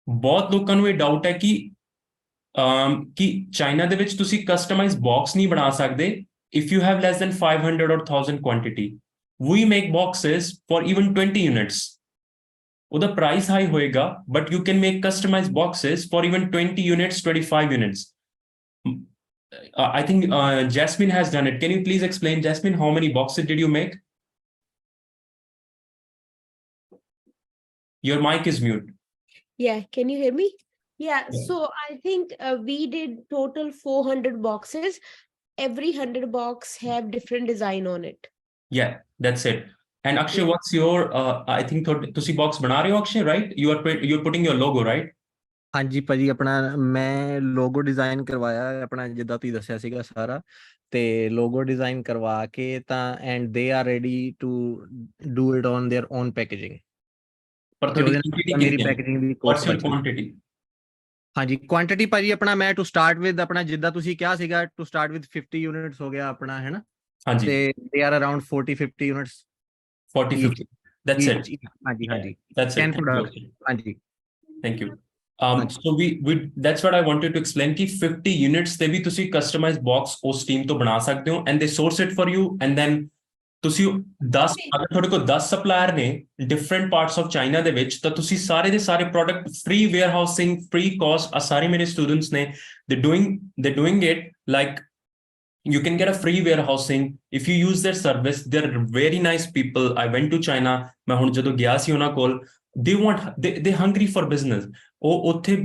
ਬਹੁਤ ਲੋਕਾਂ ਨੂੰ ਇਹ ਡਾਊਟ ਹੈ ਕਿ ਚਾਈਨਾ ਦੇ ਵਿੱਚ ਤੁਸੀਂ ਕਸਟਮਾਈਜ਼ ਬਾਕਸ ਨਹੀਂ ਬਣਾ ਸਕਦੇ if you have less than 500 or 1000 quantity. We make boxes for even 20 units. ਉਹਦਾ price high ਹੋਏਗਾ, but you can make customized boxes for even 20 units, 25 units. I think Jasmine has done it. Can you please explain, Jasmine, how many boxes did you make? Your mic is mute. Yeah, can you hear me? Yeah, Yeah. so I think we did total 400 boxes. Every 100 box have different design on it. Yeah, that's it. And Akshay, Yeah. what's your, I think ਤੁਸੀਂ box ਬਣਾ ਰਹੇ ਹੋ Akshay, right? You're putting your logo, right? ਹਾਂਜੀ ਭਾਜੀ, ਆਪਣਾ ਮੈਂ logo design ਕਰਵਾਇਆ ਆਪਣਾ, ਜਿੱਦਾਂ ਤੁਸੀਂ ਦੱਸਿਆ ਸੀਗਾ ਸਾਰਾ, ਤੇ ਲੋਗੋ ਡਿਜ਼ਾਈਨ ਕਰਵਾ ਕੇ ਤਾਂ and they are ready to do it on their own packaging. ਪਰ ਤੇ ਉਹਦੇ ਤੁਹਾਡੀ ਨਾਲ quantity ਮੇਰੀ ਕਿੰਨੀ ਹੈ? ਪੈਕੇਜਿੰਗ ਦੀ What's ਕੋਸਟ your ਬਚੀ। quantity? ਹਾਂਜੀ, ਕੁਆਂਟੀਟੀ ਭਾਜੀ ਆਪਣਾ ਮੈਂ ਟੂ ਸਟਾਰਟ ਵਿਦ ਆਪਣਾ ਜਿੱਦਾਂ ਤੁਸੀਂ ਕਿਹਾ ਸੀਗਾ ਟੂ ਸਟਾਰਟ ਵਿਦ 50 ਯੂਨਿਟਸ ਹੋ ਗਿਆ ਆਪਣਾ, ਹੈ ਨਾ। ਹਾਂਜੀ, ਤੇ they are around 40-50 units 40, 50. That's it. ਹਾਂਜੀ Yeah, ਹਾਂਜੀ that's it. 10 Thank you, product Akshay. ਹਾਂਜੀ Thank you. ਹਾਂਜੀ So we that's what I wanted to explain ਕਿ 50 units ਤੇ ਵੀ ਤੁਸੀਂ customized box ਉਸ team ਤੋਂ ਬਣਾ ਸਕਦੇ ਹੋ and they source it for you and then ਤੁਸੀਂ 10, ਅਗਰ ਤੁਹਾਡੇ ਕੋਲ 10 ਸਪਲਾਇਰ ਨੇ ਡਿਫਰੈਂਟ ਪਾਰਟਸ ਆਫ ਚਾਈਨਾ ਦੇ ਵਿੱਚ, ਤਾਂ ਤੁਸੀਂ ਸਾਰੇ ਦੇ ਸਾਰੇ product free warehousing, free cost, ਆ ਸਾਰੇ ਮੇਰੇ ਸਟੂਡੈਂਟਸ ਨੇ, they doing it like you can get a free warehousing if you use their service. They're very nice people. I went to China, ਮੈਂ ਹੁਣ ਜਦੋਂ ਗਿਆ ਸੀ ਉਹਨਾਂ ਕੋਲ, they hungry for business. ਉਹ ਉੱਥੇ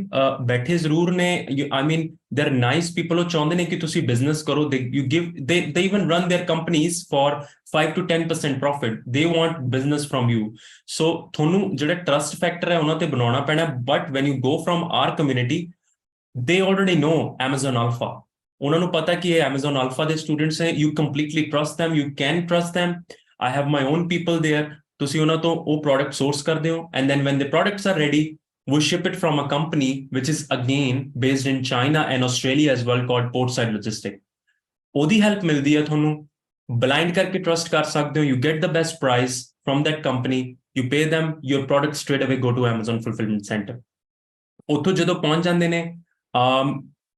ਬੈਠੇ ਜ਼ਰੂਰ ਨੇ, I mean they're nice people, ਉਹ ਚਾਹੁੰਦੇ ਨੇ ਕਿ ਤੁਸੀਂ ਬਿਜ਼ਨਸ ਕਰੋ। they even run their companies for 5 to 10% profit. They want business from you. So ਤੁਹਾਨੂੰ ਜਿਹੜਾ ਟਰਸਟ ਫੈਕਟਰ ਹੈ ਉਹਨਾਂ ਤੇ ਬਣਾਉਣਾ ਪੈਣਾ। But when you go from our community, they already know Amazon Alpha. ਉਹਨਾਂ ਨੂੰ ਪਤਾ ਕਿ ਇਹ Amazon Alpha ਦੇ ਸਟੂਡੈਂਟਸ ਹੈ। You completely trust them, you can trust them. I have my own people there. ਤੁਸੀਂ ਉਹਨਾਂ ਤੋਂ ਉਹ ਪ੍ਰੋਡਕਟ ਸੋਰਸ ਕਰਦੇ ਹੋ and then when the products are ready, we ship it from a company which is again based in China and Australia as well, called Portside Logistics. ਉਹਦੀ help ਮਿਲਦੀ ਹੈ ਤੁਹਾਨੂੰ, ਬਲਾਈਂਡ ਕਰਕੇ ਟਰਸਟ ਕਰ ਸਕਦੇ ਹੋ। You get the best price from that company, you pay them, your product straight away go to Amazon fulfillment center. ਉੱਥੋਂ ਜਦੋਂ ਪਹੁੰਚ ਜਾਂਦੇ ਨੇ,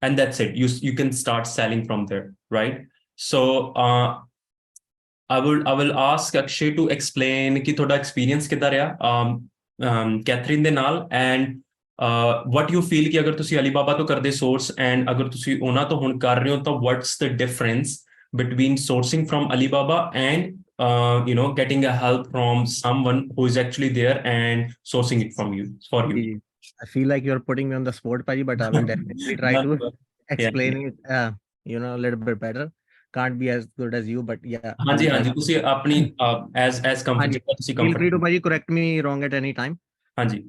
and that's it. You can start selling from there, right? So I will ask Akshay to explain ਕਿ ਤੁਹਾਡਾ experience ਕਿੱਦਾਂ ਰਿਹਾ Catherine ਦੇ ਨਾਲ, and what you feel ਕਿ ਅਗਰ ਤੁਸੀਂ ਅਲੀਬਾਬਾ ਤੋਂ ਕਰਦੇ source and ਅਗਰ ਤੁਸੀਂ ਉਹਨਾਂ ਤੋਂ ਹੁਣ ਕਰ ਰਹੇ ਹੋ ਤਾਂ what's the difference between sourcing from Alibaba and getting a help from someone who is actually there and sourcing it from you for you. ਜੀ। I feel like you're putting me on the spot, Paji, but I will definitely try to explain it, a little bit better. Can't be as good as you, but yeah. ਹਾਂਜੀ ਤੁਸੀਂ ਆਪਣੀ as comfortable ਤੁਸੀਂ Feel free to, comfortable। Paji, correct me wrong at any time. ਹਾਂਜੀ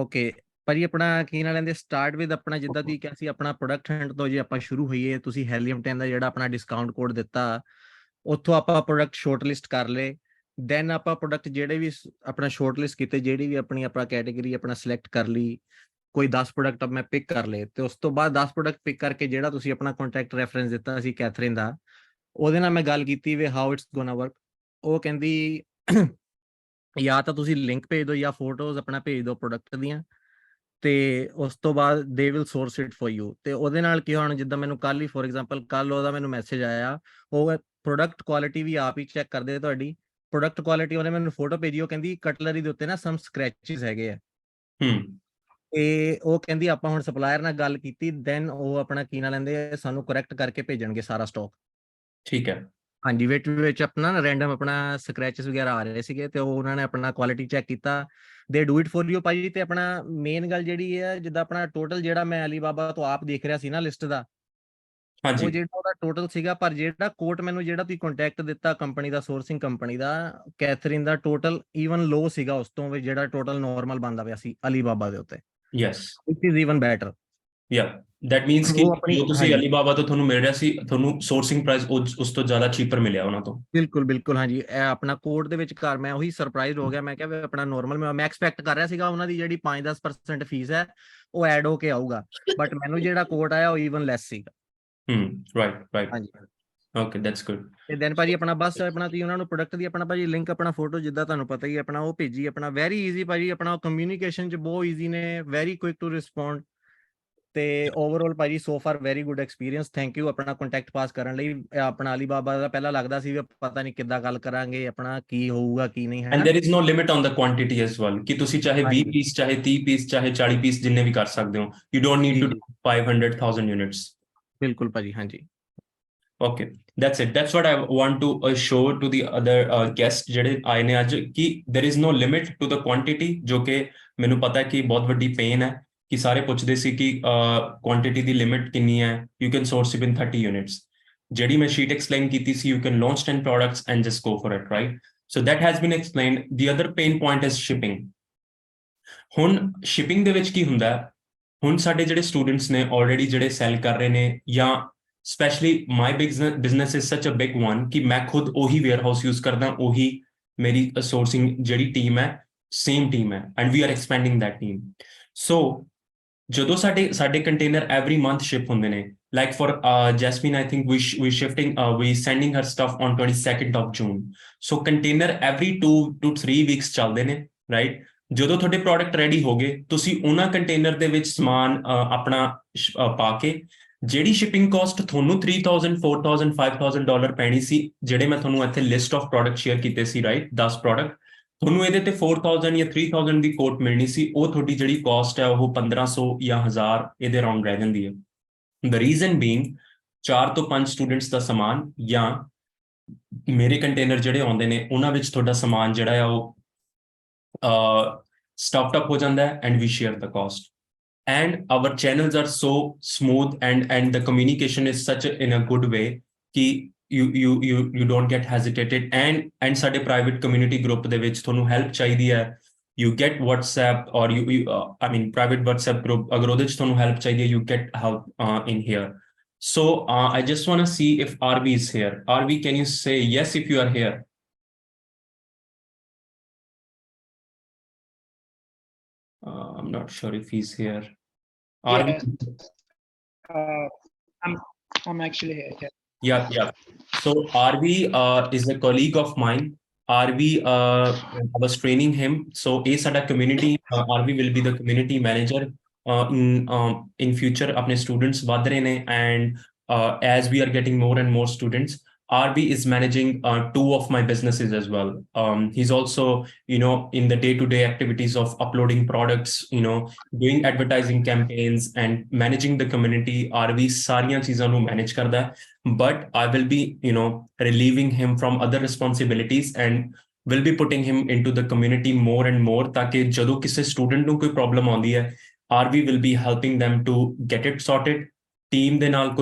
Okay, ਭਾਜੀ ਆਪਣਾ ਕੀ ਨਾਲ ਲੈਂਦੇ start with ਆਪਣਾ ਜਿੱਦਾਂ ਤੁਸੀਂ ਕਿਹਾ ਸੀ ਆਪਣਾ ਪ੍ਰੋਡਕਟ ਹੰਟ ਤੋਂ ਜੇ ਆਪਾਂ ਸ਼ੁਰੂ ਹੋਈਏ, ਤੁਸੀਂ ਹੈਲੀਅਮ 10 ਦਾ ਜਿਹੜਾ ਆਪਣਾ ਡਿਸਕਾਊਂਟ ਕੋਡ ਦਿੱਤਾ, ਉੱਥੋਂ ਆਪਾਂ ਪ੍ਰੋਡਕਟ ਸ਼ਾਰਟਲਿਸਟ ਕਰ ਲਏ। ਦੈਨ ਆਪਾਂ ਪ੍ਰੋਡਕਟ ਜਿਹੜੇ ਵੀ ਆਪਣਾ ਸ਼ਾਰਟਲਿਸਟ ਕੀਤੇ, ਜਿਹੜੀ ਵੀ ਆਪਣੀ ਆਪਾਂ ਕੈਟੇਗਰੀ ਆਪਣਾ ਸਿਲੈਕਟ ਕਰ ਲਈ, ਕੋਈ 10 ਪ੍ਰੋਡਕਟ ਮੈਂ ਪਿਕ ਕਰ ਲਏ ਤੇ ਉਸ ਤੋਂ ਬਾਅਦ 10 ਪ੍ਰੋਡਕਟ ਪਿਕ ਕਰਕੇ ਜਿਹੜਾ ਤੁਸੀਂ ਆਪਣਾ ਕੰਟੈਕਟ ਰੈਫਰੈਂਸ ਦਿੱਤਾ ਸੀ ਕੈਥਰੀਨ ਦਾ, ਉਹਦੇ ਨਾਲ ਮੈਂ ਗੱਲ ਕੀਤੀ ਵੀ ਹਾਊ ਇਟਸ ਗੋਨਾ ਵਰਕ। ਉਹ ਕਹਿੰਦੀ ਜਾਂ ਤਾਂ ਤੁਸੀਂ ਲਿੰਕ ਭੇਜ ਦਿਓ ਜਾਂ ਫੋਟੋਜ਼ ਆਪਣਾ ਭੇਜ ਦਿਓ ਪ੍ਰੋਡਕਟ ਦੀਆਂ, ਤੇ ਉਸ ਤੋਂ ਬਾਅਦ they will source it for you. ਤੇ ਉਹਦੇ ਨਾਲ ਕੀ ਹੋਣਾ, ਜਿੱਦਾਂ ਮੈਨੂੰ ਕੱਲ ਹੀ ਫੋਰ ਐਗਜ਼ਾਮਪਲ ਕੱਲ ਉਹਦਾ ਮੈਨੂੰ ਮੈਸੇਜ ਆਇਆ, ਉਹ ਪ੍ਰੋਡਕਟ ਕੁਆਲਿਟੀ ਵੀ ਆਪ ਹੀ ਚੈੱਕ ਕਰਦੇ ਤੁਹਾਡੀ ਪ੍ਰੋਡਕਟ ਕੁਆਲਿਟੀ। ਉਹਨੇ ਮੈਨੂੰ ਫੋਟੋ ਭੇਜੀ, ਉਹ ਕਹਿੰਦੀ ਕਟਲਰੀ ਦੇ ਉੱਤੇ ਨਾ ਸਮ ਸਕ੍ਰੈਚਸ ਹੈਗੇ ਆ। ਤੇ ਉਹ ਕਹਿੰਦੀ ਆਪਾਂ ਹੁਣ ਸਪਲਾਇਰ ਨਾਲ ਗੱਲ ਕੀਤੀ, ਦੈਨ ਉਹ ਆਪਣਾ ਕੀ ਨਾ ਲੈਂਦੇ ਸਾਨੂੰ ਕਰੈਕਟ ਕਰਕੇ ਭੇਜਣਗੇ ਸਾਰਾ ਸਟਾਕ। ਠੀਕ ਹੈ। ਹਾਂਜੀ, ਵਿੱਚ ਆਪਣਾ ਨਾ ਰੈਂਡਮ ਆਪਣਾ ਸਕ੍ਰੈਚਸ ਵਗੈਰਾ ਆ ਰਹੇ ਸੀਗੇ ਤੇ ਉਹ ਉਹਨਾਂ ਨੇ ਆਪਣਾ ਕੁਆਲਿਟੀ ਚੈੱਕ ਕੀਤਾ, ਦੇ ਡੂ ਇਟ ਫॉर ਯੂ ਭਾਜੀ। ਤੇ ਆਪਣਾ ਮੇਨ ਗੱਲ ਜਿਹੜੀ ਹੈ, ਜਿੱਦਾਂ ਆਪਣਾ ਟੋਟਲ ਜਿਹੜਾ ਮੈਂ ਅਲੀਬਾਬਾ ਤੋਂ ਆਪ ਦੇਖ ਰਿਹਾ ਸੀ ਨਾ ਲਿਸਟ ਦਾ, ਹਾਂਜੀ ਉਹ ਜਿਹੜਾ ਉਹਦਾ ਟੋਟਲ ਸੀਗਾ, ਪਰ ਜਿਹੜਾ ਕੋਟ ਮੈਨੂੰ ਜਿਹੜਾ ਤੁਸੀਂ ਕੰਟੈਕਟ ਦਿੱਤਾ ਕੰਪਨੀ ਦਾ, ਸੋਰਸਿੰਗ ਕੰਪਨੀ ਦਾ, ਕੈਥਰੀਨ ਦਾ, ਟੋਟਲ ਈਵਨ ਲੋ ਸੀਗਾ ਉਸ ਤੋਂ ਵੀ ਜਿਹੜਾ ਟੋਟਲ ਨਾਰਮਲ ਬਣਦਾ ਪਿਆ ਸੀ ਅਲੀਬਾਬਾ ਦੇ ਉੱਤੇ। Yes, it is even better. ਯਾ ਦੈਟ ਮੀਨਸ ਕਿ ਉਹ ਆਪਣੀ ਜੋ ਤੁਸੀਂ ਅਲੀਬਾਬਾ ਤੋਂ ਤੁਹਾਨੂੰ ਮਿਲ ਰਿਹਾ ਸੀ, ਤੁਹਾਨੂੰ ਸੋਰਸਿੰਗ ਪ੍ਰਾਈਸ ਉਸ ਤੋਂ ਜ਼ਿਆਦਾ ਚੀਪਰ ਮਿਲਿਆ ਉਹਨਾਂ ਤੋਂ। ਬਿਲਕੁਲ ਬਿਲਕੁਲ ਹਾਂਜੀ, ਇਹ ਆਪਣਾ ਕੋਡ ਦੇ ਵਿੱਚ ਘਰ ਮੈਂ ਉਹੀ ਸਰਪ੍ਰਾਈਜ਼ ਹੋ ਗਿਆ। ਮੈਂ ਕਿਹਾ ਵੀ ਆਪਣਾ ਨਾਰਮਲ ਮੈਂ ਐਕਸਪੈਕਟ ਕਰ ਰਿਹਾ ਸੀਗਾ ਉਹਨਾਂ ਦੀ ਜਿਹੜੀ 5-10% ਫੀਸ ਹੈ ਉਹ ਐਡ ਹੋ ਕੇ ਆਊਗਾ, ਬਟ ਮੈਨੂੰ ਜਿਹੜਾ ਕੋਡ ਆਇਆ ਉਹ ਈਵਨ ਲੈਸ ਸੀਗਾ। ਰਾਈਟ ਹਾਂਜੀ, ਓਕੇ, ਦੈਟਸ ਗੁੱਡ। ਤੇ ਦੈਨ ਭਾਜੀ ਆਪਣਾ ਬਸ ਆਪਣਾ ਤੁਸੀਂ ਉਹਨਾਂ ਨੂੰ ਪ੍ਰੋਡਕਟ ਦੀ ਆਪਣਾ ਭਾਜੀ ਲਿੰਕ ਆਪਣਾ ਫੋਟੋ ਜਿੱਦਾਂ ਤੁਹਾਨੂੰ ਪਤਾ ਹੀ ਆਪਣਾ ਉਹ ਭੇਜੀ, ਆਪਣਾ ਵੈਰੀ ਈਜ਼ੀ ਭਾਜੀ, ਆਪਣਾ ਕਮਿਊਨੀਕੇਸ਼ਨ ਚ ਬਹੁਤ ਈਜ਼ੀ ਨੇ, ਵੈਰੀ ਕੁਇਕ ਟੂ ਰਿਸਪੌਂਡ। ਤੇ ਓਵਰਆਲ ਭਾਜੀ so far very good experience. Thank you ਆਪਣਾ ਕੰਟੈਕਟ ਪਾਸ ਕਰਨ ਲਈ। ਆਪਣਾ ਅਲੀਬਾਬਾ ਦਾ ਪਹਿਲਾਂ ਲੱਗਦਾ ਸੀ ਵੀ ਪਤਾ ਨਹੀਂ ਕਿੱਦਾਂ ਗੱਲ ਕਰਾਂਗੇ, ਆਪਣਾ ਕੀ ਹੋਊਗਾ ਕੀ ਨਹੀਂ ਹੈ ਐਂਡ ਨਾ। There is no limit on the quantity as well ਕਿ ਤੁਸੀਂ ਚਾਹੇ 20 ਪੀਸ, ਚਾਹੇ 30 ਪੀਸ, ਚਾਹੇ 40 ਪੀਸ ਜਿੰਨੇ ਵੀ ਕਰ ਸਕਦੇ ਹੋ। You don't need to 500,000 units. ਬਿਲਕੁਲ ਭਾਜੀ, ਹਾਂਜੀ। Okay, that's it. That's what I want to show to the other guests ਜਿਹੜੇ ਆਏ ਨੇ ਅੱਜ, ਕਿ there is no limit to the quantity, ਜੋ ਕਿ ਮੈਨੂੰ ਪਤਾ ਹੈ ਕਿ ਬਹੁਤ ਵੱਡੀ ਪੇਨ ਹੈ ਕਿ ਸਾਰੇ ਪੁੱਛਦੇ ਸੀ ਕਿ ਕੁਆਂਟੀਟੀ ਦੀ ਲਿਮਿਟ ਕਿੰਨੀ ਹੈ। You can source even 30 units. ਜਿਹੜੀ ਮੈਂ sheet explain ਕੀਤੀ ਸੀ, you can launch 10 products and just go for it, right? So that has been explained. The other pain point is shipping. ਹੁਣ shipping ਦੇ ਵਿੱਚ ਕੀ ਹੁੰਦਾ ਹੈ, ਹੁਣ ਸਾਡੇ ਜਿਹੜੇ ਸਟੂਡੈਂਟਸ ਨੇ ਆਲਰੇਡੀ ਜਿਹੜੇ ਸੈਲ ਕਰ ਰਹੇ ਨੇ, ਜਾਂ ਸਪੈਸ਼ਲੀ ਮਾਈ ਬਿਜ਼ਨਸ ਇਜ਼ ਸੱਚ ਅ ਬਿਗ ਵਨ ਕਿ ਮੈਂ ਖੁਦ ਉਹੀ ਵੇਅਰਹਾਊਸ ਯੂਜ਼ ਕਰਦਾ, ਉਹੀ ਮੇਰੀ ਸੋਰਸਿੰਗ ਜਿਹੜੀ ਟੀਮ ਹੈ ਸੇਮ ਟੀਮ ਹੈ, and we are expanding that team. So ਜਦੋਂ ਸਾਡੇ ਕੰਟੇਨਰ ਐਵਰੀ ਮੰਥ ਸ਼ਿਪ ਹੁੰਦੇ ਨੇ, like for Jasmine, I think we shifting we sending her stuff on 22nd of June. So container every 2 to 3 weeks ਚੱਲਦੇ ਨੇ, right? ਜਦੋਂ ਤੁਹਾਡੇ product ready ਹੋ ਗਏ, ਤੁਸੀਂ ਉਹਨਾਂ ਕੰਟੇਨਰ ਦੇ ਵਿੱਚ ਸਮਾਨ ਆਪਣਾ ਪਾ ਕੇ, ਜਿਹੜੀ ਸ਼ਿਪਿੰਗ ਕਾਸਟ ਤੁਹਾਨੂੰ $3,000, $4,000, $5,000 ਪੈਣੀ ਸੀ, ਜਿਹੜੇ ਮੈਂ ਤੁਹਾਨੂੰ ਇੱਥੇ ਲਿਸਟ ਆਫ ਪ੍ਰੋਡਕਟ ਸ਼ੇਅਰ ਕੀਤੇ ਸੀ, ਰਾਈਟ, 10 ਪ੍ਰੋਡਕਟ, ਤੁਹਾਨੂੰ ਇਹਦੇ ਤੇ 4,000 ਜਾਂ 3,000 ਦੀ ਕੋਟ ਮਿਲਣੀ ਸੀ। ਉਹ ਤੁਹਾਡੀ ਜਿਹੜੀ ਕਾਸਟ ਹੈ ਉਹ 1,500 ਜਾਂ 1,000 ਇਹਦੇ ਅਰਾਊਂਡ ਰਹਿ ਜਾਂਦੀ ਹੈ। The reason being 4 ਤੋਂ 5 ਸਟੂਡੈਂਟਸ ਦਾ ਸਮਾਨ ਜਾਂ ਮੇਰੇ ਕੰਟੇਨਰ ਜਿਹੜੇ ਆਉਂਦੇ ਨੇ ਉਹਨਾਂ ਵਿੱਚ ਤੁਹਾਡਾ ਸਮਾਨ ਜਿਹੜਾ ਹੈ ਉਹ ਸਟਫਡ ਅਪ ਹੋ ਜਾਂਦਾ ਹੈ, and we share the cost. And our channels are so smooth and the communication is such in a good way कि you don't get hesitated. And ਸਾਡੇ private community group ਦੇ ਵਿੱਚ ਤੁਹਾਨੂੰ help ਚਾਹੀਦੀ ਹੈ, you get WhatsApp or I mean private WhatsApp group, ਅਗਰ ਉਹਦੇ ਵਿੱਚ ਤੁਹਾਨੂੰ help ਚਾਹੀਦੀ ਹੈ, you get help in here. So I just want to see if RV is here. RV, can you say yes if you are here? I'm not sure if he's here. RV? I'm actually here. Yeah. So RV is a colleague of mine. RV, I was training him. So is at a community. RV will be the community manager in future. अपने students बढ़ रहे हैं, and as we are getting more and more students, RV is managing 2 of my businesses as well. He's also, in the day-to-day activities of uploading products, doing advertising campaigns and managing the community. RV सारियां चीज़ों ਨੂੰ manage करता है, but I will be, relieving him from other responsibilities and will be putting him into the community more and more, ताकि ਜਦੋਂ ਕਿਸੇ student ਨੂੰ ਕੋਈ problem ਆਉਂਦੀ ਹੈ, RV will be helping them to get it sorted. Team ਦੇ ਨਾਲ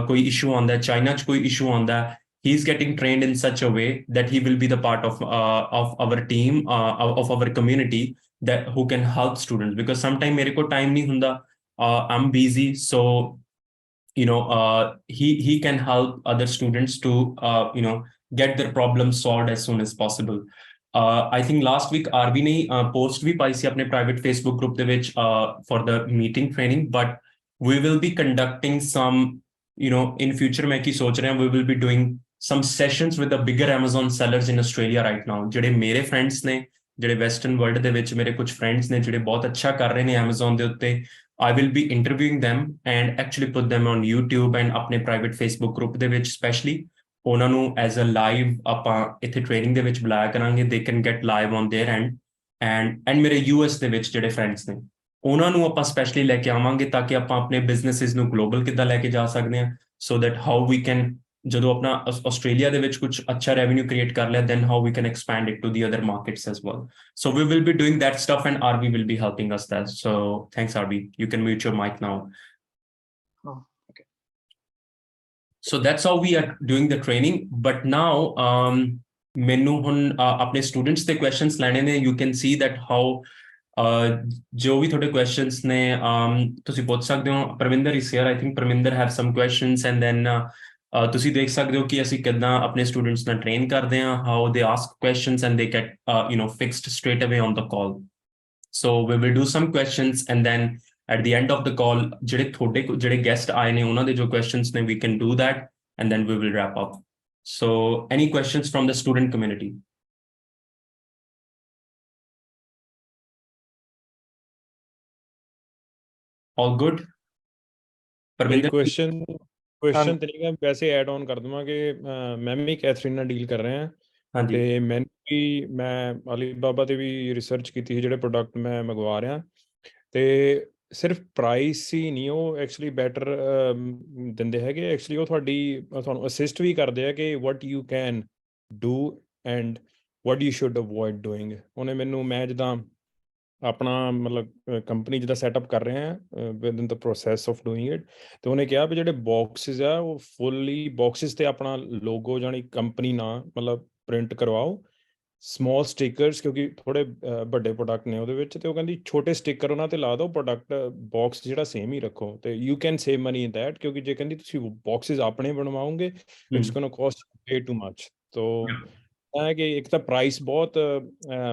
ਕੋਈ issue ਆਉਂਦਾ ਹੈ, China 'ਚ ਕੋਈ issue ਆਉਂਦਾ ਹੈ, he's getting trained in such a way that he will be the part of our team, of our community, that who can help students, because sometimes mere ko time nahi hunda, I'm busy, so he can help other students to get their problems solved as soon as possible. I think last week RB ने post भी पाई सी अपने private Facebook group ਦੇ ਵਿੱਚ for the meeting training, but we will be conducting some, in future मैं ਕੀ ਸੋਚ ਰਿਹਾ, we will be doing some sessions with the bigger Amazon sellers in Australia right now. ਜਿਹੜੇ ਮੇਰੇ friends ਨੇ, ਜਿਹੜੇ western world ਦੇ ਵਿੱਚ ਮੇਰੇ ਕੁਝ friends ਨੇ ਜਿਹੜੇ ਬਹੁਤ ਅੱਛਾ ਕਰ ਰਹੇ ਨੇ Amazon ਦੇ ਉੱਤੇ, I will be interviewing them and actually put them on YouTube and ਆਪਣੇ private Facebook group ਦੇ ਵਿੱਚ especially ਉਹਨਾਂ ਨੂੰ as a live ਆਪਾਂ ਇੱਥੇ training ਦੇ ਵਿੱਚ ਬੁਲਾਇਆ ਕਰਾਂਗੇ. They can get live on their end and ਮੇਰੇ US ਦੇ ਵਿੱਚ ਜਿਹੜੇ friends ਨੇ ਉਹਨਾਂ ਨੂੰ ਆਪਾਂ ਸਪੈਸ਼ਲੀ ਲੈ ਕੇ ਆਵਾਂਗੇ ਤਾਂ ਕਿ ਆਪਾਂ ਆਪਣੇ ਬਿਜ਼ਨੈਸਿਸ ਨੂੰ ਗਲੋਬਲ ਕਿੱਦਾਂ ਲੈ ਕੇ ਜਾ ਸਕਦੇ ਹਾਂ, so that how we can ਜਦੋਂ ਆਪਣਾ ਆਸਟ੍ਰੇਲੀਆ ਦੇ ਵਿੱਚ ਕੁਝ ਅੱਛਾ ਰੈਵਨਿਊ ਕ੍ਰੀਏਟ ਕਰ ਲਿਆ, then how we can expand it to the other markets as well. So we will be doing that stuff and RB will be helping us there. So thanks RB, you can mute your mic now. Oh, okay. So that's how we are doing the training. But now ਮੈਨੂੰ ਹੁਣ ਆਪਣੇ students ਦੇ questions ਲੈਣੇ ਨੇ. You can see that how ਜੋ ਵੀ ਤੁਹਾਡੇ questions ਨੇ ਤੁਸੀਂ ਪੁੱਛ ਸਕਦੇ ਹੋ. Parminder is here. I think Parminder have some questions and then ਤੁਸੀਂ ਦੇਖ ਸਕਦੇ ਹੋ ਕਿ ਅਸੀਂ ਕਿੱਦਾਂ ਆਪਣੇ ਸਟੂਡੈਂਟਸ ਨਾਲ ਟ੍ਰੇਨ ਕਰਦੇ ਹਾਂ, how they ask questions and they get fixed straight away on the call. So we will do some questions and then at the end of the call ਜਿਹੜੇ guest ਆਏ ਨੇ ਉਹਨਾਂ ਦੇ ਜੋ questions ਨੇ we can do that and then we will wrap up. So any questions from the student community? All good? Parminder question ਤੇ ਨਹੀਂ, ਵੈਸੇ ਐਡ ਆਨ ਕਰ ਦਵਾਂ ਕਿ ਮੈਂ ਵੀ ਕੈਥਰੀਨ ਨਾਲ ਡੀਲ ਕਰ ਰਿਹਾ ਹਾਂਜੀ ਤੇ ਮੈਨੂੰ ਵੀ ਮੈਂ ਅਲੀਬਾਬਾ ਤੇ ਵੀ ਰਿਸਰਚ ਕੀਤੀ ਸੀ ਜਿਹੜੇ ਪ੍ਰੋਡਕਟ ਮੈਂ ਮੰਗਵਾ ਰਿਹਾ, ਤੇ ਸਿਰਫ ਪ੍ਰਾਈਸ ਹੀ ਨਹੀਂ ਉਹ ਐਕਚੁਅਲੀ ਬੈਟਰ ਦਿੰਦੇ ਹੈਗੇ. ਐਕਚੁਅਲੀ ਉਹ ਤੁਹਾਨੂੰ ਅਸਿਸਟ ਵੀ ਕਰਦੇ ਆ ਕਿ what you can do and what you should avoid doing. ਉਹਨੇ ਮੈਨੂੰ, ਮੈਂ ਜਿੱਦਾਂ ਆਪਣਾ ਮਤਲਬ ਕੰਪਨੀ ਜਿੱਦਾਂ ਸੈਟਅਪ ਕਰ ਰਹੇ ਹਾਂ with in the process of doing it, ਤੇ ਉਹਨੇ ਕਿਹਾ ਵੀ ਜਿਹੜੇ ਬਾਕਸਿਸ ਆ ਉਹ ਫੁੱਲੀ ਬਾਕਸਿਸ ਤੇ ਆਪਣਾ ਲੋਗੋ ਜਾਨੀ ਕੰਪਨੀ ਨਾਂ ਮਤਲਬ ਪ੍ਰਿੰਟ ਕਰਵਾਓ, ਸਮੋਲ ਸਟਿਕਰਸ ਕਿਉਂਕਿ ਥੋੜੇ ਵੱਡੇ ਪ੍ਰੋਡਕਟ ਨੇ ਉਹਦੇ ਵਿੱਚ, ਤੇ ਉਹ ਕਹਿੰਦੀ ਛੋਟੇ ਸਟਿਕਰ ਉਹਨਾਂ ਤੇ ਲਾ ਦਿਓ, ਪ੍ਰੋਡਕਟ ਬਾਕਸ ਜਿਹੜਾ ਸੇਮ ਹੀ ਰੱਖੋ ਤੇ you can save money in that. ਕਿਉਂਕਿ ਜੇ ਕਹਿੰਦੀ ਤੁਸੀਂ ਬਾਕਸਿਸ ਆਪਣੇ ਬਣਵਾਓਗੇ it's gonna cost way too much. ਤੋ ਹੈ ਕਿ ਇੱਕ ਤਾਂ ਪ੍ਰਾਈਸ ਬਹੁਤ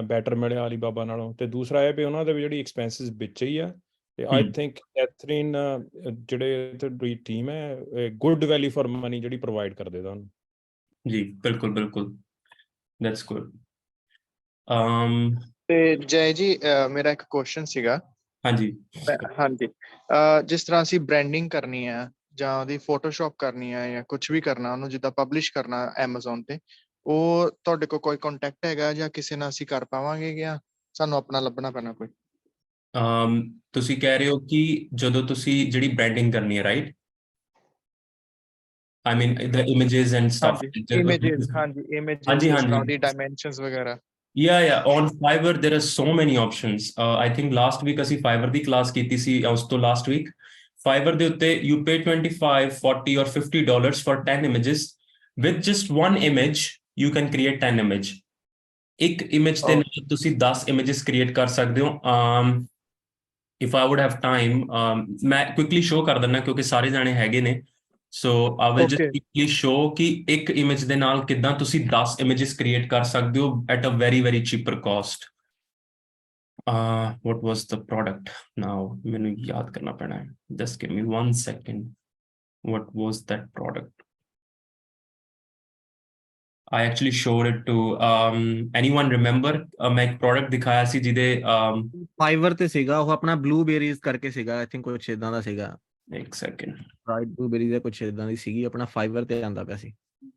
ਬੈਟਰ ਮਿਲਿਆ ਅਲੀਬਾਬਾ ਨਾਲੋਂ, ਤੇ ਦੂਸਰਾ ਇਹ ਵੀ ਉਹਨਾਂ ਦੇ ਵੀ ਜਿਹੜੀ ਐਕਸਪੈਂਸਿਸ ਵਿੱਚ ਹੀ ਆ. ਤੇ ਆਈ ਥਿੰਕ ਕੈਥਰੀਨ ਜਿਹੜੇ ਤੁਹਾਡੀ ਟੀਮ ਹੈ ਗੁੱਡ ਵੈਲਿਊ ਫॉर ਮਨੀ ਜਿਹੜੀ ਪ੍ਰੋਵਾਈਡ ਕਰਦੇ ਤੁਹਾਨੂੰ. ਜੀ ਬਿਲਕੁਲ ਬਿਲਕੁਲ, ਦੈਟਸ ਗੁੱਡ. ਤੇ ਜੈ ਜੀ ਮੇਰਾ ਇੱਕ ਕੁਐਸਚਨ ਸੀਗਾ. ਹਾਂਜੀ ਹਾਂਜੀ, ਜਿਸ ਤਰ੍ਹਾਂ ਅਸੀਂ ਬ੍ਰਾਂਡਿੰਗ ਕਰਨੀ ਹੈ ਜਾਂ ਉਹਦੀ ਫੋਟੋਸ਼ਾਪ ਕਰਨੀ ਹੈ ਜਾਂ ਕੁਝ ਵੀ ਕਰਨਾ, ਉਹਨੂੰ ਜਿੱਦਾਂ ਪਬਲਿਸ਼ ਕਰਨਾ Amazon ਤੇ, ਉਹ ਤੁਹਾਡੇ ਕੋਲ ਕੋਈ ਕੰਟੈਕਟ ਹੈਗਾ ਜਾਂ ਕਿਸੇ ਨਾਲ ਅਸੀਂ ਕਰ ਪਾਵਾਂਗੇ ਜਾਂ ਸਾਨੂੰ ਆਪਣਾ ਲੱਭਣਾ ਪੈਣਾ ਕੋਈ? ਤੁਸੀਂ ਕਹਿ ਰਹੇ ਹੋ ਕਿ ਜਦੋਂ ਤੁਸੀਂ ਜਿਹੜੀ ਬ੍ਰਾਂਡਿੰਗ ਕਰਨੀ ਹੈ, right? I mean the images and stuff. Images, ਹਾਂਜੀ ਇਮੇजेस, ਜਿਸ ਤਰ੍ਹਾਂ ਦੀ ਡਾਈਮੈਂਸ਼ਨਸ ਵਗੈਰਾ. Yeah, on Fiverr there are so many options. I think last week ਅਸੀਂ Fiverr ਦੀ ਕਲਾਸ ਕੀਤੀ ਸੀ, ਉਸ ਤੋਂ last week Fiverr ਦੇ ਉੱਤੇ you pay $25, $40 or $50 for 10 images. With just one image you can create 10 image. ਇੱਕ image ਦੇ ਨਾਲ ਤੁਸੀਂ 10 images create ਕਰ ਸਕਦੇ ਹੋ. If I would have time, ਮੈਂ quickly show ਕਰ ਦਿੰਦਾ ਕਿਉਂਕਿ ਸਾਰੇ ਜਾਣੇ ਹੈਗੇ ਨੇ. So I will just quickly show ਕਿ ਇੱਕ image ਦੇ ਨਾਲ ਕਿੱਦਾਂ ਤੁਸੀਂ 10 images create ਕਰ ਸਕਦੇ ਹੋ at a very very cheaper cost. What was the product? Now ਮੈਨੂੰ ਯਾਦ ਕਰਨਾ ਪੈਣਾ ਹੈ. Just give me 1 second. What was that product? I actually showed it to anyone remember? ਮੈਂ ਇੱਕ product ਦਿਖਾਇਆ ਸੀ ਜਿਹਦੇ Fiverr ਤੇ ਸੀਗਾ ਉਹ ਆਪਣਾ blueberries ਕਰਕੇ ਸੀਗਾ, I think ਕੁਛ ਇਦਾਂ ਦਾ ਸੀਗਾ. ਇੱਕ ਸੈਕਿੰਡ, ਰਾਈਟ ਬਲੂਬੇਰੀ ਦਾ ਕੁਛ ਇਦਾਂ ਦੀ ਸੀਗੀ, ਆਪਣਾ Fiverr ਤੇ ਆਂਦਾ ਪਿਆ ਸੀ.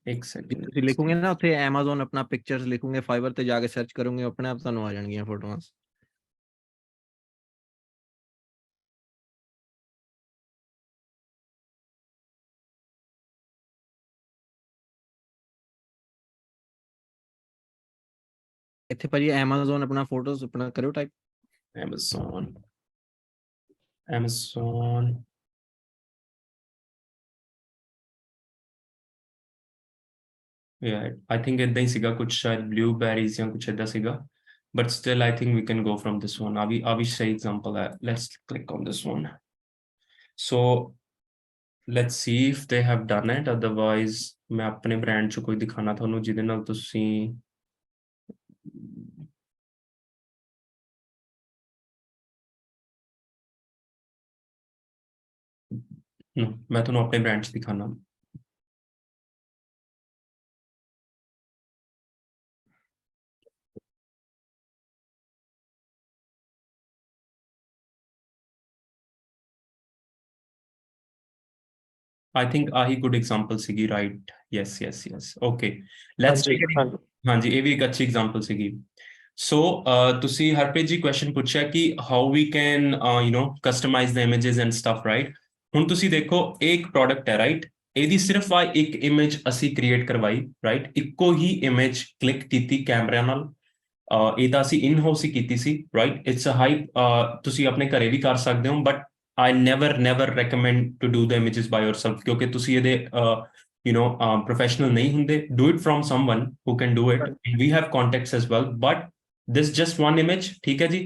ਇੱਕ ਸੈਕਿੰਡ ਤੁਸੀਂ ਲਿਖੋਗੇ ਨਾ ਉੱਥੇ Amazon ਆਪਣਾ ਪਿਕਚਰਸ ਲਿਖੋਗੇ, Fiverr ਤੇ ਜਾ ਕੇ ਸਰਚ ਕਰੋਗੇ, ਆਪਣੇ ਆਪ ਤੁਹਾਨੂੰ ਆ ਜਾਣਗੀਆਂ ਫੋਟੋਆਂ. ਇੱਥੇ ਭਾਜੀ Amazon ਆਪਣਾ ਫੋਟੋਸ ਆਪਣਾ ਕਰਿਓ type. Amazon. Yeah, I think ਏਦਾਂ ਹੀ ਸੀਗਾ ਕੁਝ, ਸ਼ਾਇਦ blueberries ਜਾਂ ਕੁਝ ਏਦਾਂ ਸੀਗਾ, but still I think we can go from this one. ਆ ਵੀ ਸਹੀ example ਹੈ. Let's click on this one. So let's see if they have done it. Otherwise ਮੈਂ ਆਪਣੇ brand 'ਚ ਕੋਈ ਦਿਖਾਣਾ ਤੁਹਾਨੂੰ ਜਿਹਦੇ ਨਾਲ ਤੁਸੀਂ नो मैं ਤੁਹਾਨੂੰ ਆਪਣੇ ਬ੍ਰਾਂਡ 'ਚ ਦਿਖਾਣਾ I think ਆਹੀ good example ਸੀਗੀ right yes okay let's ਹਾਂਜੀ, take it ਹਾਂਜੀ। ਹਾਂਜੀ ਇਹ ਵੀ ਇੱਕ ਅੱਛੀ example ਸੀਗੀ so ਤੁਸੀਂ ਹਰਪ੍ਰੀਤ ਜੀ question ਪੁੱਛਿਆ ਕਿ how we can customize the images and stuff right ਹੁਣ ਤੁਸੀਂ ਦੇਖੋ ਇਹ ਇੱਕ product ਹੈ right ਇਹਦੀ ਸਿਰਫ ਆ ਇੱਕ ਇਮੇਜ ਅਸੀਂ ਕ੍ਰੀਏਟ ਕਰਵਾਈ ਰਾਈਟ ਇੱਕੋ ਹੀ ਇਮੇਜ ਕਲਿੱਕ ਕੀਤੀ ਕੈਮਰਾ ਨਾਲ ਇਹ ਤਾਂ ਅਸੀਂ ਇਨ ਹਾਊਸ ਹੀ ਕੀਤੀ ਸੀ ਰਾਈਟ ਇਟਸ ਅ ਹਾਈਪ ਤੁਸੀਂ ਆਪਣੇ ਘਰੇ ਵੀ ਕਰ ਸਕਦੇ ਹੋ but I never recommend to do the images by yourself ਕਿਉਂਕਿ ਤੁਸੀਂ ਇਹਦੇ professional ਨਹੀਂ ਹੁੰਦੇ do it from someone who can do it and we have contacts as well but this just one image ਠੀਕ ਹੈ ਜੀ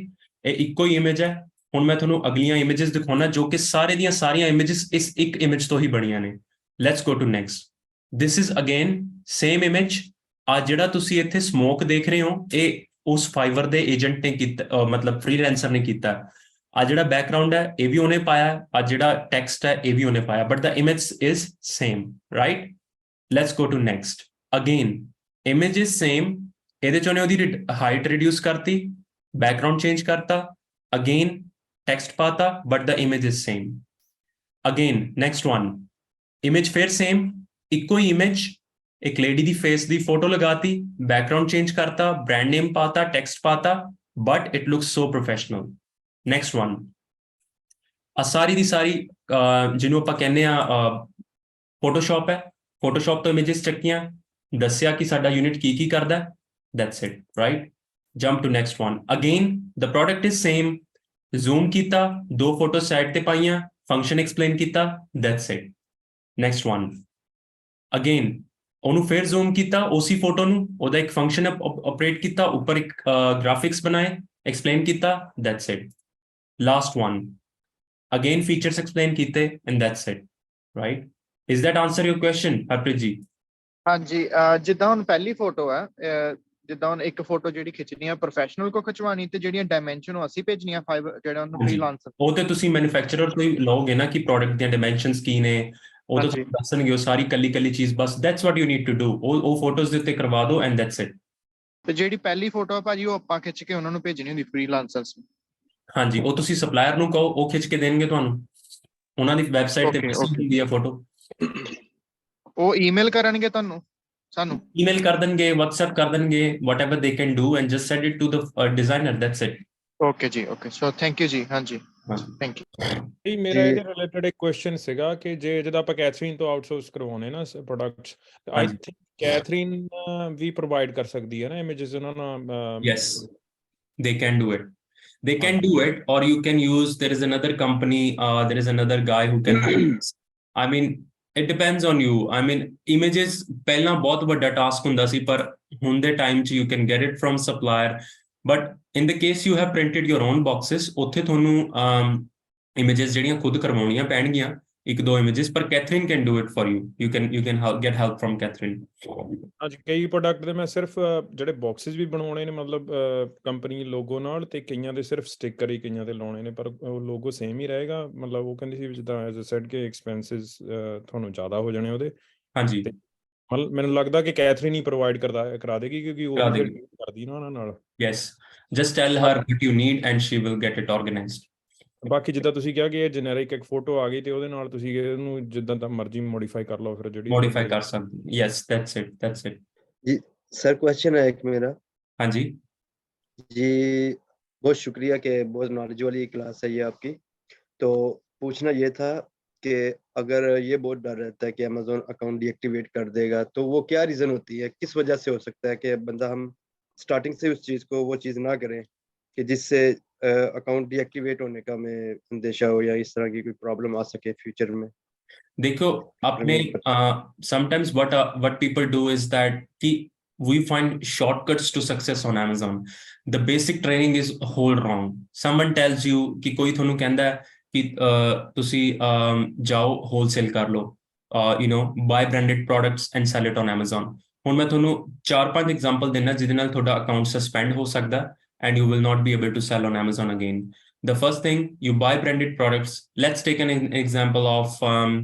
ਇਹ ਇੱਕੋ ਹੀ ਇਮੇਜ ਹੈ ਹੁਣ ਮੈਂ ਤੁਹਾਨੂੰ ਅਗਲੀਆਂ ਇਮੇजेस ਦਿਖਾਉਣਾ ਜੋ ਕਿ ਸਾਰੇ ਦੀਆਂ ਸਾਰੀਆਂ ਇਮੇजेस ਇਸ ਇੱਕ ਇਮੇਜ ਤੋਂ ਹੀ ਬਣੀਆਂ ਨੇ let's go to next this is again same image ਆ ਜਿਹੜਾ ਤੁਸੀਂ ਇੱਥੇ ਸਮੋਕ ਦੇਖ ਰਹੇ ਹੋ ਇਹ ਉਸ ਫਾਈਵਰ ਦੇ ਏਜੰਟ ਨੇ ਕੀਤਾ ਮਤਲਬ ਫ੍ਰੀਲੈਂਸਰ ਨੇ ਕੀਤਾ ਆ ਜਿਹੜਾ ਬੈਕਗ੍ਰਾਉਂਡ ਹੈ ਇਹ ਵੀ ਉਹਨੇ ਪਾਇਆ ਆ ਜਿਹੜਾ ਟੈਕਸਟ ਹੈ ਇਹ ਵੀ ਉਹਨੇ ਪਾਇਆ but the image is same right let's go to next again image is same ਇਹਦੇ ਚ ਉਹਨੇ ਉਹਦੀ ਹਾਈਟ ਰਿਡਿਊਸ ਕਰਤੀ ਬੈਕਗ੍ਰਾਉਂਡ ਚੇਂਜ ਕਰਤਾ again text ਪਾਤਾ but the image is same again next one image ਫਿਰ same ਇੱਕੋ ਹੀ image ਇੱਕ ਲੇਡੀ ਦੀ ਫੇਸ ਦੀ ਫੋਟੋ ਲਗਾਤੀ ਬੈਕਗ੍ਰਾਉਂਡ ਚੇਂਜ ਕਰਤਾ ਬ੍ਰਾਂਡ ਨੇਮ ਪਾਤਾ ਟੈਕਸਟ ਪਾਤਾ but it looks so professional next one ਆ ਸਾਰੀ ਦੀ ਸਾਰੀ ਜਿਹਨੂੰ ਆਪਾਂ ਕਹਿੰਦੇ ਆ ਫੋਟੋਸ਼ਾਪ ਹੈ ਫੋਟੋਸ਼ਾਪ ਤੋਂ ਇਮੇजेस ਚੱਕੀਆਂ ਦੱਸਿਆ ਕਿ ਸਾਡਾ ਯੂਨਿਟ ਕੀ ਕਰਦਾ that's it right jump to next one again the product is same zoom ਕੀਤਾ ਦੋ ਫੋਟੋ ਸਾਈਡ ਤੇ ਪਾਈਆਂ ਫੰਕਸ਼ਨ ਐਕਸਪਲੇਨ ਕੀਤਾ that's it next one again ਉਹਨੂੰ ਫਿਰ ਜ਼ੂਮ ਕੀਤਾ ਉਸੇ ਫੋਟੋ ਨੂੰ ਉਹਦਾ ਇੱਕ ਫੰਕਸ਼ਨ ਆਪਰੇਟ ਕੀਤਾ ਉੱਪਰ ਇੱਕ ਗ੍ਰਾਫਿਕਸ ਬਣਾਏ ਐਕਸਪਲੇਨ ਕੀਤਾ that's it last one again features explain ਕੀਤੇ and that's it right is that answer your question Harpreet ji ਹਾਂਜੀ ਜਿੱਦਾਂ ਹੁਣ ਪਹਿਲੀ ਫੋਟੋ ਹੈ ਜਿੱਦਾਂ ਹੁਣ ਇੱਕ ਫੋਟੋ ਜਿਹੜੀ ਖਿੱਚਣੀ ਆ ਪ੍ਰੋਫੈਸ਼ਨਲ ਕੋ ਖਿਚਵਾਣੀ ਤੇ ਜਿਹੜੀਆਂ ਡਾਇਮੈਂਸ਼ਨ ਉਹ ਅਸੀਂ ਭੇਜਣੀਆਂ ਫਾਈਵਰ ਜਿਹੜਾ ਉਹਨੂੰ ਫ੍ਰੀਲਾਂਸਰ ਉਹ ਤੇ ਤੁਸੀਂ ਮੈਨੂਫੈਕਚਰਰ ਤੋਂ ਹੀ ਲਓਗੇ ਨਾ ਕਿ ਪ੍ਰੋਡਕਟ ਦੀਆਂ ਡਾਇਮੈਂਸ਼ਨਸ ਕੀ ਨੇ ਉਹ ਤਾਂ ਦੱਸਣਗੇ ਉਹ ਸਾਰੀ ਕੱਲੀ ਚੀਜ਼ ਬਸ that's what you need to do ਉਹ ਫੋਟੋਜ਼ ਦੇ ਉੱਤੇ ਕਰਵਾ ਦਿਓ ਐਂਡ ਦੈਟਸ ਇਟ ਤੇ ਜਿਹੜੀ ਪਹਿਲੀ ਫੋਟੋ ਆ ਭਾਜੀ ਉਹ ਆਪਾਂ ਖਿੱਚ ਕੇ ਉਹਨਾਂ ਨੂੰ ਭੇਜਣੀ ਹੁੰਦੀ ਫ੍ਰੀਲਾਂਸਰਸ ਨੂੰ ਹਾਂਜੀ ਉਹ ਤੁਸੀਂ ਸਪਲਾਇਰ ਨੂੰ ਕਹੋ ਉਹ ਖਿੱਚ ਕੇ ਦੇਣਗੇ ਤੁਹਾਨੂੰ ਉਹਨਾਂ ਦੀ ਵੈਬਸਾਈਟ ਤੇ ਹੁੰਦੀ ਹੈ ਫੋਟੋ ਉਹ ਈਮੇਲ ਕਰਨਗੇ ਤੁਹਾਨੂੰ ਸਾਨੂੰ ਈਮੇਲ ਕਰ ਦੇਣਗੇ WhatsApp ਕਰ ਦੇਣਗੇ whatever they can do and just send it to the designer that's it okay ਜੀ ਓਕੇ ਸੋ ਥੈਂਕ ਯੂ ਜੀ ਹਾਂਜੀ ਥੈਂਕ ਯੂ ਮੇਰਾ ਇਹਦੇ ਰਿਲੇਟਡ ਇੱਕ ਕੁਐਸਚਨ ਸੀਗਾ ਕਿ ਜੇ ਜਦੋਂ ਆਪਾਂ ਕੈਥਰੀਨ ਤੋਂ ਆਊਟਸੋਰਸ ਕਰਵਾਉਣੇ ਨਾ ਪ੍ਰੋਡਕਟਸ ਆਈ ਥਿੰਕ ਕੈਥਰੀਨ ਵੀ ਪ੍ਰੋਵਾਈਡ ਕਰ ਸਕਦੀ ਹੈ ਨਾ ਇਮੇजेस ਉਹਨਾਂ ਨਾਲ yes they can do it they can do it or you can use there is another company there is another guy who can I mean it depends on you I mean images ਪਹਿਲਾਂ ਬਹੁਤ ਵੱਡਾ task ਹੁੰਦਾ ਸੀ ਪਰ ਹੁਣ ਦੇ time 'ਚ you can get it from supplier but in the case you have printed your own boxes ਉੱਥੇ ਤੁਹਾਨੂੰ images ਜਿਹੜੀਆਂ ਖੁਦ ਕਰਵਾਉਣੀਆਂ ਪੈਣਗੀਆਂ ਇੱਕ ਦੋ images ਪਰ Catherine can do it for you you can get help from Catherine ਅੱਜ ਕਈ ਪ੍ਰੋਡਕਟ ਦੇ ਮੈਂ ਸਿਰਫ ਜਿਹੜੇ ਬਾਕਸਸ ਵੀ ਬਣਾਉਣੇ ਨੇ ਮਤਲਬ ਕੰਪਨੀ ਲੋਗੋ ਨਾਲ ਤੇ ਕਈਆਂ ਦੇ ਸਿਰਫ ਸਟicker ਹੀ ਕਈਆਂ ਤੇ ਲਾਉਣੇ ਨੇ ਪਰ ਉਹ ਲੋਗੋ ਸੇਮ ਹੀ ਰਹੇਗਾ ਮਤਲਬ ਉਹ ਕਹਿੰਦੀ ਸੀ ਜਿੱਦਾਂ ਐਜ਼ ਅ ਸੈਡ ਕਿ ਐਕਸਪੈਂਸਿਸ ਤੁਹਾਨੂੰ ਜ਼ਿਆਦਾ ਹੋ ਜਾਣੇ ਉਹਦੇ ਹਾਂਜੀ ਮਤਲਬ ਮੈਨੂੰ ਲੱਗਦਾ ਕਿ ਕੈਥਰੀਨ ਹੀ ਪ੍ਰੋਵਾਈਡ ਕਰਾ ਦੇਗੀ ਕਿਉਂਕਿ ਉਹ ਕਰਦੀ ਨਾ ਉਹਨਾਂ ਨਾਲ yes just tell her what you need and she will get it organized ਬਾਕੀ ਜਿੱਦਾਂ ਤੁਸੀਂ ਕਿਹਾ ਕਿ ਇਹ ਜੈਨਰਿਕ ਇੱਕ ਫੋਟੋ ਆ ਗਈ ਤੇ ਉਹਦੇ ਨਾਲ ਤੁਸੀਂ ਇਹਨੂੰ ਜਿੱਦਾਂ ਤਾਂ ਮਰਜ਼ੀ ਮੋਡੀਫਾਈ ਕਰ ਲਓ ਫਿਰ ਜਿਹੜੀ ਮੋਡੀਫਾਈ ਕਰ ਸਕਦੇ yes that's it जी सर क्वेश्चन है एक मेरा हाँ जी बहुत शुक्रिया कि बहुत नॉलेज वाली क्लास है ये आपकी तो पूछना ये था कि अगर ये बहुत डर रहता है कि अमेज़न अकाउंट डीएक्टिवेट कर देगा तो वो क्या रीज़न होती है किस वजह से हो सकता है कि बंदा हम स्टार्टिंग से उस चीज़ को वो चीज़ ना करें कि जिससे अकाउंट डीएक्टिवेट होने का में अंदेशा हो या इस तरह की कोई प्रॉब्लम आ सके फ्यूचर में देखो अपने sometimes what people do is that we find shortcuts to success on Amazon the basic training is whole wrong someone tells you कि कोई थोनू कहंदा है कि ਤੁਸੀਂ ਜਾਓ wholesale ਕਰ ਲਓ buy branded products and sell it on Amazon ਹੁਣ ਮੈਂ ਤੁਹਾਨੂੰ 4-5 ਐਗਜ਼ਾਮਪਲ ਦੇਣਾ ਜਿਹਦੇ ਨਾਲ ਤੁਹਾਡਾ ਅਕਾਊਂਟ ਸਸਪੈਂਡ ਹੋ ਸਕਦਾ and you will not be able to sell on Amazon again The first thing, you buy branded products. Let's take an example of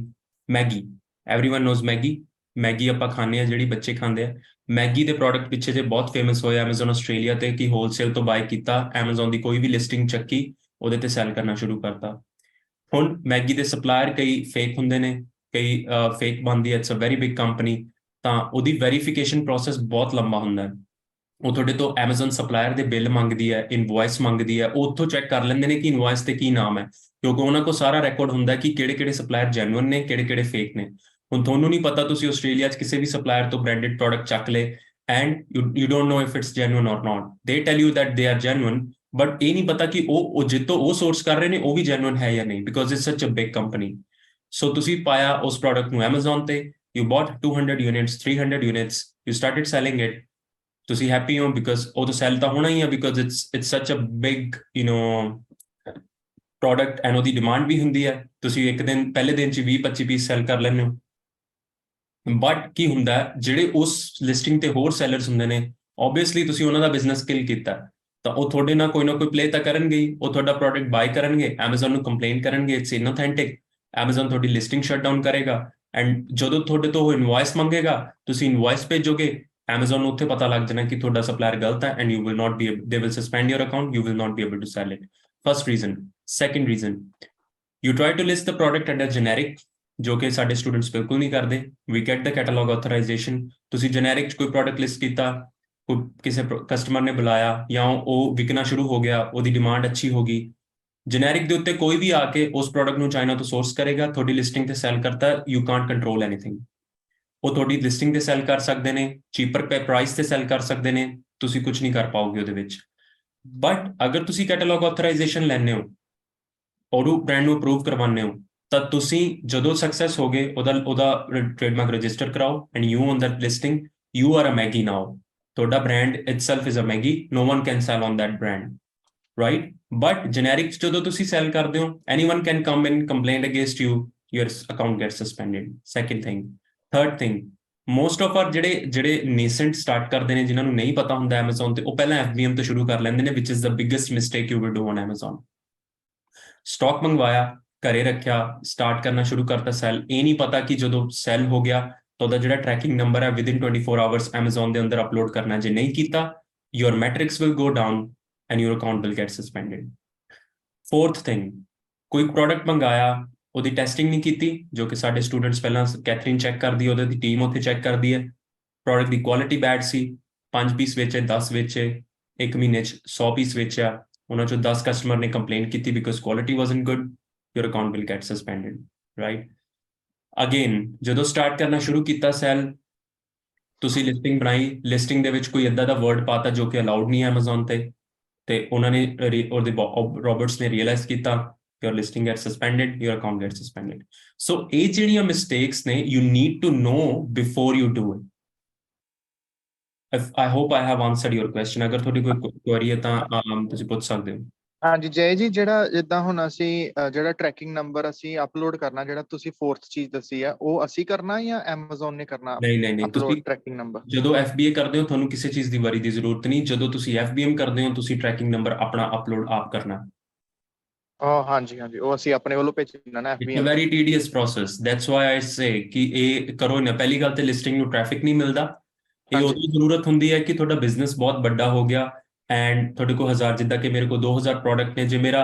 Maggi. Everyone knows Maggi. Maggi ਆਪਾਂ ਖਾਂਦੇ ਆ, ਜਿਹੜੀ ਬੱਚੇ ਖਾਂਦੇ ਆ। ਮੈਗੀ ਦੇ ਪ੍ਰੋਡਕਟ ਪਿੱਛੇ ਜੇ ਬਹੁਤ ਫੇਮਸ ਹੋਏ Amazon ਆਸਟ੍ਰੇਲੀਆ ਤੇ, ਕਿ ਹੋਲਸੇਲ ਤੋਂ ਬਾਏ ਕੀਤਾ, Amazon ਦੀ ਕੋਈ ਵੀ ਲਿਸਟਿੰਗ ਚੱਕੀ, ਉਹਦੇ ਤੇ ਸੈਲ ਕਰਨਾ ਸ਼ੁਰੂ ਕਰਤਾ। ਹੁਣ ਮੈਗੀ ਦੇ ਸਪਲਾਇਰ ਕਈ ਫੇਕ ਹੁੰਦੇ ਨੇ, ਕਈ ਫੇਕ ਬਣਦੀ ਹੈ, it's a very big company, ਤਾਂ ਉਹਦੀ ਵੈਰੀਫਿਕੇਸ਼ਨ ਪ੍ਰੋਸੈਸ ਬਹੁਤ ਲੰਬਾ ਹੁੰਦਾ ਹੈ। ਉਹ ਤੁਹਾਡੇ ਤੋਂ Amazon ਸਪਲਾਇਰ ਦੇ ਬਿੱਲ ਮੰਗਦੀ ਹੈ, ਇਨਵੋਇਸ ਮੰਗਦੀ ਹੈ, ਉਹ ਉੱਥੋਂ ਚੈੱਕ ਕਰ ਲੈਂਦੇ ਨੇ ਕਿ ਇਨਵੋਇਸ ਤੇ ਕੀ ਨਾਮ ਹੈ, ਕਿਉਂਕਿ ਉਹਨਾਂ ਕੋਲ ਸਾਰਾ ਰੈਕੋਰਡ ਹੁੰਦਾ ਕਿ ਕਿਹੜੇ-ਕਿਹੜੇ ਸਪਲਾਇਰ ਜੈਨੂਇਨ ਨੇ, ਕਿਹੜੇ-ਕਿਹੜੇ ਫੇਕ ਨੇ। ਹੁਣ ਤੁਹਾਨੂੰ ਨਹੀਂ ਪਤਾ, ਤੁਸੀਂ ਆਸਟ੍ਰੇਲੀਆ 'ਚ ਕਿਸੇ ਵੀ ਸਪਲਾਇਰ ਤੋਂ ਬ੍ਰਾਂਡਡ ਪ੍ਰੋਡਕਟ ਚੱਕ ਲਏ and you don't know if it's genuine ਔਰ ਨਾਟ। ਦੇ tell you that they are genuine, but ਇਹ ਨਹੀਂ ਪਤਾ ਕਿ ਉਹ ਜਿੱਤੋਂ ਉਹ ਸੋਰਸ ਕਰ ਰਹੇ ਨੇ ਉਹ ਵੀ ਜੈਨੂਇਨ ਹੈ ਜਾਂ ਨਹੀਂ, ਬਿਕੋਜ਼ ਇਟਸ ਸੱਚ ਅ ਬਿਗ ਕੰਪਨੀ। ਸੋ ਤੁਸੀਂ ਪਾਇਆ ਉਸ ਪ੍ਰੋਡਕਟ ਨੂੰ Amazon ਤੇ, you bought 200 units, 300 units, you started selling it, ਤੁਸੀਂ happy ਹੋ because ਉਹ ਤਾਂ sell ਤਾਂ ਹੋਣਾ ਹੀ ਹੈ, because it's such a big product and ਉਹਦੀ demand ਵੀ ਹੁੰਦੀ ਹੈ। ਤੁਸੀਂ ਇੱਕ ਦਿਨ ਪਹਿਲੇ ਦਿਨ 'ਚ 20-25 ਪੀਸ ਸੈਲ ਕਰ ਲੈਂਦੇ ਹੋ। ਬਟ ਕੀ ਹੁੰਦਾ, ਜਿਹੜੇ ਉਸ ਲਿਸਟਿੰਗ ਤੇ ਹੋਰ ਸੈਲਰਸ ਹੁੰਦੇ ਨੇ, obviously ਤੁਸੀਂ ਉਹਨਾਂ ਦਾ ਬਿਜ਼ਨਸ ਕਿਲ ਕੀਤਾ, ਤਾਂ ਉਹ ਤੁਹਾਡੇ ਨਾਲ ਕੋਈ ਨਾ ਕੋਈ ਪਲੇ ਤਾਂ ਕਰਨਗੇ ਹੀ। ਉਹ ਤੁਹਾਡਾ ਪ੍ਰੋਡਕਟ ਬਾਈ ਕਰਨਗੇ, Amazon ਨੂੰ ਕੰਪਲੇਨ ਕਰਨਗੇ ਇਟਸ ਇਨঅਥੈਂਟਿਕ, Amazon ਤੁਹਾਡੀ ਲਿਸਟਿੰਗ ਸ਼ਟ ਡਾਊਨ ਕਰੇਗਾ, ਐਂਡ ਜਦੋਂ ਤੁਹਾਡੇ ਤੋਂ ਉਹ ਇਨਵੋਇਸ ਮੰਗੇਗਾ, ਤੁਸੀਂ ਇਨਵੋਇਸ ਭੇਜੋਗੇ, Amazon ਨੂੰ ਉੱਥੇ ਪਤਾ ਲੱਗ ਜਾਣਾ ਕਿ ਤੁਹਾਡਾ ਸਪਲਾਇਰ ਗਲਤ ਹੈ, and they will suspend your account, you will not be able to sell it. First reason. Second reason, you try to list the product under generic, ਜੋ ਕਿ ਸਾਡੇ ਸਟੂਡੈਂਟਸ ਬਿਲਕੁਲ ਨਹੀਂ ਕਰਦੇ। We get the catalog authorization, ਤੁਸੀਂ generic 'ਚ ਕੋਈ product list ਕੀਤਾ, ਕਿਸੇ ਕਸਟਮਰ ਨੇ ਬੁਲਾਇਆ, ਜਾਂ ਉਹ ਵਿਕਣਾ ਸ਼ੁਰੂ ਹੋ ਗਿਆ, ਉਹਦੀ ਡਿਮਾਂਡ ਅੱਛੀ ਹੋ ਗਈ, ਜੈਨਰਿਕ ਦੇ ਉੱਤੇ ਕੋਈ ਵੀ ਆ ਕੇ ਉਸ ਪ੍ਰੋਡਕਟ ਨੂੰ ਚਾਈਨਾ ਤੋਂ ਸੋਰਸ ਕਰੇਗਾ, ਤੁਹਾਡੀ ਲਿਸਟਿੰਗ ਤੇ ਸੈਲ ਕਰਤਾ, ਯੂ ਕਾਂਟ ਕੰਟਰੋਲ ਐਨੀਥਿੰਗ। ਉਹ ਤੁਹਾਡੀ ਲਿਸਟਿੰਗ ਤੇ ਸੈਲ ਕਰ ਸਕਦੇ ਨੇ, ਚੀਪਰ ਪ੍ਰਾਈਸ ਤੇ ਸੈਲ ਕਰ ਸਕਦੇ ਨੇ, ਤੁਸੀਂ ਕੁਝ ਨਹੀਂ ਕਰ ਪਾਓਗੇ ਉਹਦੇ ਵਿੱਚ। ਬਟ ਅਗਰ ਤੁਸੀਂ ਕੈਟਲੌਗ ਆਥੋਰਾਈਜੇਸ਼ਨ ਲੈਂਦੇ ਹੋ, ਉਹ ਬ੍ਰਾਂਡ ਨੂੰ ਅਪਰੂਵ ਕਰਵਾਉਂਦੇ ਹੋ, ਤਾਂ ਤੁਸੀਂ ਜਦੋਂ ਸਕਸੈਸ ਹੋ ਗਏ, ਉਹਦਾ ਟ੍ਰੇਡਮਾਰਕ ਰਜਿਸਟਰ ਕਰਾਓ, and you on that listing, you are a Maggi now. ਤੁਹਾਡਾ brand itself is a Maggi, no one can sell on that brand, right? But generic ਜਦੋਂ ਤੁਸੀਂ sell ਕਰਦੇ ਹੋ, anyone can come and complain against you, your account gets suspended. Second thing. Third thing, most of our ਜਿਹੜੇ nascent start ਕਰਦੇ ਨੇ, ਜਿਨ੍ਹਾਂ ਨੂੰ ਨਹੀਂ ਪਤਾ ਹੁੰਦਾ Amazon ਤੇ, ਉਹ ਪਹਿਲਾਂ FBM ਤੋਂ ਸ਼ੁਰੂ ਕਰ ਲੈਂਦੇ ਨੇ, which is the biggest mistake you will do on Amazon. Stock ਮੰਗਵਾਇਆ, ਘਰੇ ਰੱਖਿਆ, ਸਟਾਰਟ ਕਰਨਾ ਸ਼ੁਰੂ ਕਰਤਾ ਸੈਲ, ਇਹ ਨਹੀਂ ਪਤਾ ਕਿ ਜਦੋਂ ਸੈਲ ਹੋ ਗਿਆ ਤਾਂ ਉਹਦਾ ਜਿਹੜਾ ਟਰੈਕਿੰਗ ਨੰਬਰ ਹੈ within 24 hours Amazon ਦੇ ਅੰਦਰ ਅਪਲੋਡ ਕਰਨਾ। ਜੇ ਨਹੀਂ ਕੀਤਾ, your metrics will go down and your account will get suspended. Fourth thing, ਕੋਈ ਪ੍ਰੋਡਕਟ ਮੰਗਾਇਆ, ਉਹਦੀ ਟੈਸਟਿੰਗ ਨਹੀਂ ਕੀਤੀ, ਜੋ ਕਿ ਸਾਡੇ ਸਟੂਡੈਂਟਸ ਪਹਿਲਾਂ ਕੈਥਰੀਨ ਚੈੱਕ ਕਰਦੀ ਹੈ, ਉਹਦੇ ਦੀ ਟੀਮ ਉੱਥੇ ਚੈੱਕ ਕਰਦੀ ਹੈ। ਪ੍ਰੋਡਕਟ ਦੀ ਕੁਆਲਿਟੀ ਬੈਡ ਸੀ, 5 ਪੀਸ ਵੇਚੇ, 10 ਵੇਚੇ, 1 ਮਹੀਨੇ 'ਚ 100 ਪੀਸ ਵੇਚਿਆ, ਉਹਨਾਂ 'ਚੋਂ 10 ਕਸਟਮਰ ਨੇ ਕੰਪਲੇਨ ਕੀਤੀ because quality wasn't good, your account will get suspended, right? Again, ਜਦੋਂ ਸਟਾਰਟ ਕਰਨਾ ਸ਼ੁਰੂ ਕੀਤਾ ਸੈਲ, ਤੁਸੀਂ ਲਿਸਟਿੰਗ ਬਣਾਈ, ਲਿਸਟਿੰਗ ਦੇ ਵਿੱਚ ਕੋਈ ਏਦਾਂ ਦਾ ਵਰਡ ਪਾਤਾ ਜੋ ਕਿ ਅਲਾਉਡ ਨਹੀਂ ਹੈ Amazon ਤੇ ਉਹਨਾਂ ਨੇ ਉਹਦੇ ਰੋਬਰਟਸ ਨੇ ਰੀਅਲਾਈਜ਼ ਕੀਤਾ, your listing gets suspended, your account gets suspended. So ਇਹ ਜਿਹੜੀਆਂ ਮਿਸਟੇਕਸ ਨੇ, you need to know before you do it. I hope I have answered your question. ਅਗਰ ਤੁਹਾਡੀ ਕੋਈ ਕੁਐਰੀ ਹੈ ਤਾਂ ਤੁਸੀਂ ਪੁੱਛ ਸਕਦੇ ਹੋ। ਹਾਂਜੀ ਜੈ ਜੀ, ਜਿਹੜਾ ਜਿੱਦਾਂ ਹੁਣ ਅਸੀਂ ਜਿਹੜਾ ਟਰੈਕਿੰਗ ਨੰਬਰ ਅਸੀਂ ਅਪਲੋਡ ਕਰਨਾ, ਜਿਹੜਾ ਤੁਸੀਂ ਫੋਰਥ ਚੀਜ਼ ਦੱਸੀ ਆ, ਉਹ ਅਸੀਂ ਕਰਨਾ ਜਾਂ Amazon ਨੇ ਕਰਨਾ? ਨਹੀਂ, ਅਪਲੋਡ ਟਰੈਕਿੰਗ ਨੰਬਰ ਜਦੋਂ FBA ਕਰਦੇ ਹੋ, ਤੁਹਾਨੂੰ ਕਿਸੇ ਚੀਜ਼ ਦੀ ਵਰੀ ਦੀ ਜ਼ਰੂਰਤ ਨਹੀਂ। ਜਦੋਂ ਤੁਸੀਂ FBM ਕਰਦੇ ਹੋ, ਤੁਸੀਂ ਟਰੈਕਿੰਗ ਨੰਬਰ ਆਪਣਾ ਅਪਲੋਡ ਆਪ ਕਰਨਾ। ਹਾਂਜੀ, ਉਹ ਅਸੀਂ ਆਪਣੇ ਵੱਲੋਂ ਭੇਜਣਾ ਨਾ It's a FBM। very tedious process. That's why I say ਕਿ ਇਹ ਕਰੋ ਨਾ। ਪਹਿਲੀ ਗੱਲ ਤੇ ਲਿਸਟਿੰਗ ਨੂੰ ਟ੍ਰੈਫਿਕ ਨਹੀਂ ਮਿਲਦਾ। ਇਹ ਉਦੋਂ ਜ਼ਰੂਰਤ ਹੁੰਦੀ ਹੈ ਕਿ ਤੁਹਾਡਾ ਬਿਜ਼ਨਸ ਬਹੁਤ ਵੱਡਾ ਹੋ ਗਿਆ ਐਂਡ ਤੁਹਾਡੇ ਕੋਲ 1000, ਜਿੱਦਾਂ ਕਿ ਮੇਰੇ ਕੋਲ 2000 ਪ੍ਰੋਡਕਟ ਨੇ। ਜੇ ਮੇਰਾ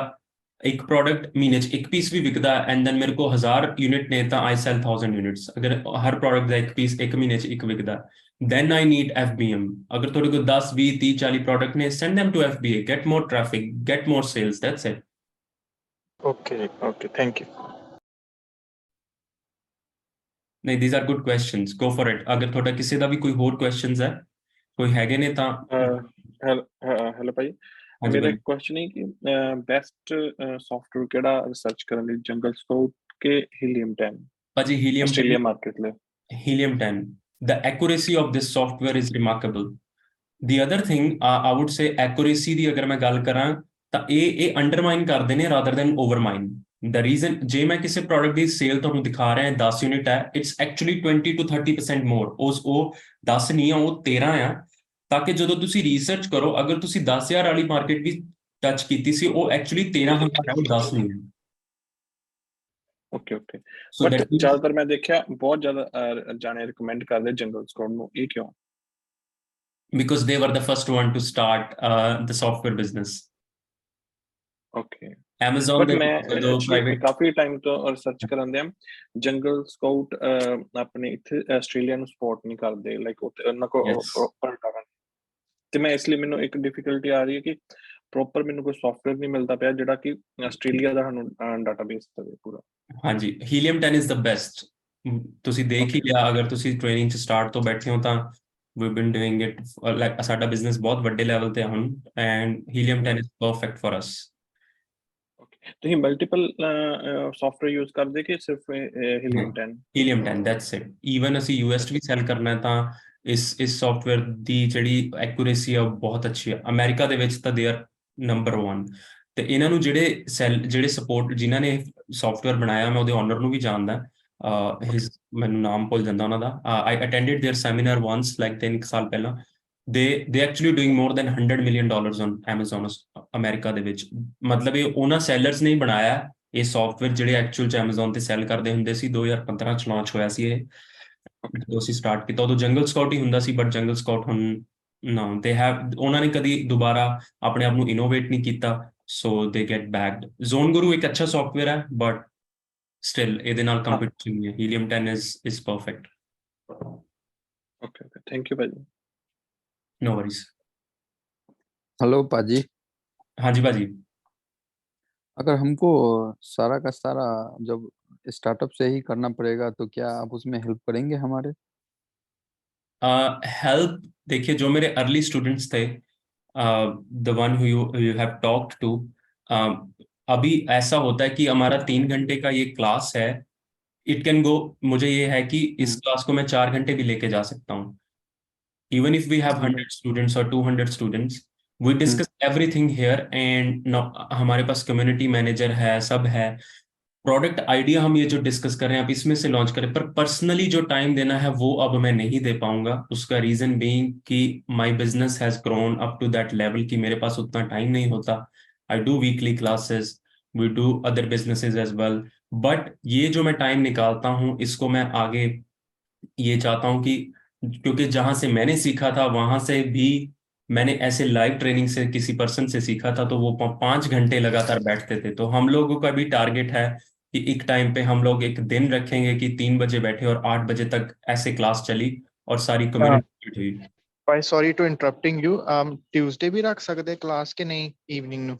ਇੱਕ ਪ੍ਰੋਡਕਟ ਮਹੀਨੇ 'ਚ ਇੱਕ ਪੀਸ ਵੀ ਵਿਕਦਾ ਐਂਡ ਦੈਨ ਮੇਰੇ ਕੋਲ 1000 ਯੂਨਿਟ ਨੇ, ਤਾਂ I sell 1000 units। ਅਗਰ ਹਰ ਪ੍ਰੋਡਕਟ ਦਾ ਇੱਕ ਪੀਸ ਇੱਕ ਮਹੀਨੇ 'ਚ ਇੱਕ ਵਿਕਦਾ, then I need FBM। ਅਗਰ ਤੁਹਾਡੇ ਕੋਲ 10, 20, 30, 40 ਪ੍ਰੋਡਕਟ ਨੇ, send them to FBA, get more traffic, get more sales, that's it. Okay, thank you. ਨਹੀਂ, these are good questions, go for it। ਅਗਰ ਤੁਹਾਡਾ ਕਿਸੇ ਦਾ ਵੀ ਕੋਈ ਹੋਰ ਕੁਐਸਚਨਸ ਹੈ, ਕੋਈ ਹੈਗੇ ਨੇ ਤਾਂ ਹੈਲੋ ਭਾਈ, ਮੇਰਾ ਕੁਐਸਚਨ ਹੈ ਕਿ ਬੈਸਟ ਸੌਫਟਵੇਅਰ ਕਿਹੜਾ ਰਿਸਰਚ ਕਰਨ ਲਈ, ਜੰਗਲ ਸਕਾਊਟ ਕਿ ਹੀਲੀਅਮ 10? ਭਾਜੀ ਹੀਲੀਅਮ ਆਸਟ੍ਰੇਲੀਆ ਮਾਰਕੀਟ ਲਈ Helium 10, the accuracy of this software is remarkable. The other thing, I would say accuracy ਦੀ ਅਗਰ ਮੈਂ ਗੱਲ ਕਰਾਂ ਤਾਂ ਇਹ ਅੰਡਰਮਾਈਨ ਕਰਦੇ ਨੇ rather than overmine. The reason, ਜੇ ਮੈਂ ਕਿਸੇ ਪ੍ਰੋਡਕਟ ਦੀ ਸੇਲ ਤੁਹਾਨੂੰ ਦਿਖਾ ਰਿਹਾ 10 ਯੂਨਿਟ ਹੈ, it's actually 20 to 30% more। ਉਹ 10 ਨਹੀਂ ਆ, ਉਹ 13 ਆ, ਤਾਂ ਕਿ ਜਦੋਂ ਤੁਸੀਂ ਰਿਸਰਚ ਕਰੋ, ਅਗਰ ਤੁਸੀਂ 10,000 ਵਾਲੀ ਮਾਰਕੀਟ ਵੀ ਟੱਚ ਕੀਤੀ ਸੀ ਉਹ ਐਕਚੁਅਲੀ 13,000 ਹੈ, ਉਹ 10 ਨਹੀਂ ਹੈ। Okay okay So but that means ਜ਼ਿਆਦਾਤਰ ਮੈਂ ਦੇਖਿਆ ਬਹੁਤ ਜ਼ਿਆਦਾ ਜਾਣੇ ਰਿਕਮੈਂਡ ਕਰਦੇ ਜੰਗਲ ਸਕੁਆਡ ਨੂੰ, ਇਹ ਕਿਉਂ? because they were the first one to start the software business. Okay Amazon but ਦੇ ਮੈਂ ਜਦੋਂ ਐਕਚੁਅਲੀ private ਕਾਫੀ ਟਾਈਮ ਤੋਂ ਰਿਸਰਚ ਕਰਨ ਦਿਆਂ ਜੰਗਲ ਸਕਾਊਟ ਆਪਣੇ ਇੱਥੇ ਆਸਟ੍ਰੇਲੀਆ ਨੂੰ ਸਪੋਰਟ ਨਹੀਂ ਕਰਦੇ, ਲਾਈਕ ਉਹਨਾਂ ਕੋਲ Yes. ਪ੍ਰੋਪਰ ਤੇ ਮੈਂ ਇਸ ਲਈ ਮੈਨੂੰ ਇੱਕ ਡਿਫਿਕਲਟੀ ਆ ਰਹੀ ਹੈ ਕਿ ਪ੍ਰੋਪਰ ਮੈਨੂੰ ਕੋਈ ਸੌਫਟਵੇਅਰ ਨਹੀਂ ਮਿਲਦਾ ਪਿਆ ਜਿਹੜਾ ਕਿ ਆਸਟ੍ਰੇਲੀਆ ਦਾ ਸਾਨੂੰ ਡਾਟਾਬੇਸ ਦੇਵੇ ਪੂਰਾ। ਹਾਂਜੀ Helium 10 is the best. ਤੁਸੀਂ ਦੇਖ ਹੀ Okay. ਲਿਆ, ਅਗਰ ਤੁਸੀਂ ਟ੍ਰੇਨਿੰਗ ਚ ਸਟਾਰਟ ਤੋਂ ਬੈਠੇ ਹੋ ਤਾਂ we've been doing it like ਸਾਡਾ ਬਿਜ਼ਨਸ ਬਹੁਤ ਵੱਡੇ ਲੈਵਲ ਤੇ ਆ ਹੁਣ and Helium 10 is perfect for us. ਤੁਸੀਂ ਮਲਟੀਪਲ ਸੌਫਟਵੇਅਰ ਯੂਜ਼ ਕਰਦੇ ਕਿ ਸਿਰਫ helium 10? Helium 10 that's it. Even ਅਸੀਂ US 'ਚ ਵੀ ਸੈਲ ਕਰਨਾ ਹੈ ਤਾਂ ਇਸ ਸੌਫਟਵੇਅਰ ਦੀ ਜਿਹੜੀ ਐਕੂਰੇਸੀ ਆ ਉਹ ਬਹੁਤ ਅੱਛੀ ਹੈ। ਅਮਰੀਕਾ ਦੇ ਵਿੱਚ ਤਾਂ ਦੇ ਆਰ ਨੰਬਰ 1 ਤੇ ਇਹਨਾਂ ਨੂੰ ਜਿਹੜੇ ਸਪੋਰਟ ਜਿਨ੍ਹਾਂ ਨੇ ਸੌਫਟਵੇਅਰ ਬਣਾਇਆ, ਮੈਂ ਉਹਦੇ ਓਨਰ ਨੂੰ ਵੀ ਜਾਣਦਾ। ਮੈਨੂੰ ਨਾਮ ਭੁੱਲ ਜਾਂਦਾ ਉਹਨਾਂ ਦਾ। I attended their seminar once like 3 ਸਾਲ ਪਹਿਲਾਂ। they actually doing more than $100 million on Amazon America ਦੇ ਵਿੱਚ। ਮਤਲਬ ਇਹ ਉਹਨਾਂ ਸੈਲਰਸ ਨੇ ਹੀ ਬਣਾਇਆ ਇਹ ਸੌਫਟਵੇਅਰ ਜਿਹੜੇ ਐਕਚੁਅਲ ਚ Amazon ਤੇ ਸੈਲ ਕਰਦੇ ਹੁੰਦੇ ਸੀ। 2015 ਚ ਲਾਂਚ ਹੋਇਆ ਸੀ ਇਹ। ਜਦੋਂ ਅਸੀਂ ਸਟਾਰਟ ਕੀਤਾ ਉਦੋਂ ਜੰਗਲ ਸਕਾਊਟ ਹੀ ਹੁੰਦਾ ਸੀ, ਬਟ ਜੰਗਲ ਸਕਾਊਟ ਹੁਣ ਨਾ ਦੇ ਹੈਵ ਉਹਨਾਂ ਨੇ ਕਦੀ ਦੁਬਾਰਾ ਆਪਣੇ ਆਪ ਨੂੰ ਇਨੋਵੇਟ ਨਹੀਂ ਕੀਤਾ, ਸੋ ਦੇ ਗੈਟ ਬੈਕਡ। ਜ਼ੋਨ ਗੁਰੂ ਇੱਕ ਅੱਛਾ ਸੌਫਟਵੇਅਰ ਹੈ ਬਟ ਸਟਿਲ ਇਹਦੇ ਨਾਲ ਕੰਪੀਟੀਸ਼ਨ ਨਹੀਂ ਹੈ। Helium 10 is perfect. Okay okay thank you ਭਾਜੀ। No worries. हेलो पाजी, हाँ जी भाजी। अगर हमको सारा का सारा जब स्टार्टअप से ही करना पड़ेगा तो क्या आप उसमें हेल्प करेंगे हमारे? हेल्प देखिए, जो मेरे अर्ली स्टूडेंट्स थे, the one who you have talked to, अभी ऐसा होता है कि हमारा 3 घंटे का ये क्लास है। इट कैन गो, मुझे ये है कि इस क्लास को मैं 4 घंटे भी लेके जा सकता हूँ। Even if we have 100 students or 200 students, we discuss everything here and हमारे पास कम्युनिटी मैनेजर है, सब है। प्रोडक्ट आइडिया हम ये जो डिस्कस कर रहे हैं आप इसमें से लॉन्च करें, पर पर्सनली जो टाइम देना है वो अब मैं नहीं दे पाऊंगा। उसका रीजन बीइंग कि my business has grown up to that level कि मेरे पास उतना टाइम नहीं होता। I do weekly classes, we do other businesses as well, but ये जो मैं टाइम निकालता हूँ इसको मैं आगे ये चाहता हूँ कि, क्योंकि जहां से मैंने सीखा था वहां से भी मैंने ऐसे लाइव ट्रेनिंग से किसी पर्सन से सीखा था तो वो 5 घंटे लगातार बैठते थे। तो हम लोगों का भी टारगेट है कि एक टाइम पे हम लोग एक दिन रखेंगे कि 3 बजे बैठे और 8 बजे तक ऐसे क्लास चली और सारी कम्युनिटी हुई। भाई sorry to interrupting you, Tuesday भी रख सकते क्लास के नहीं इवनिंग नु?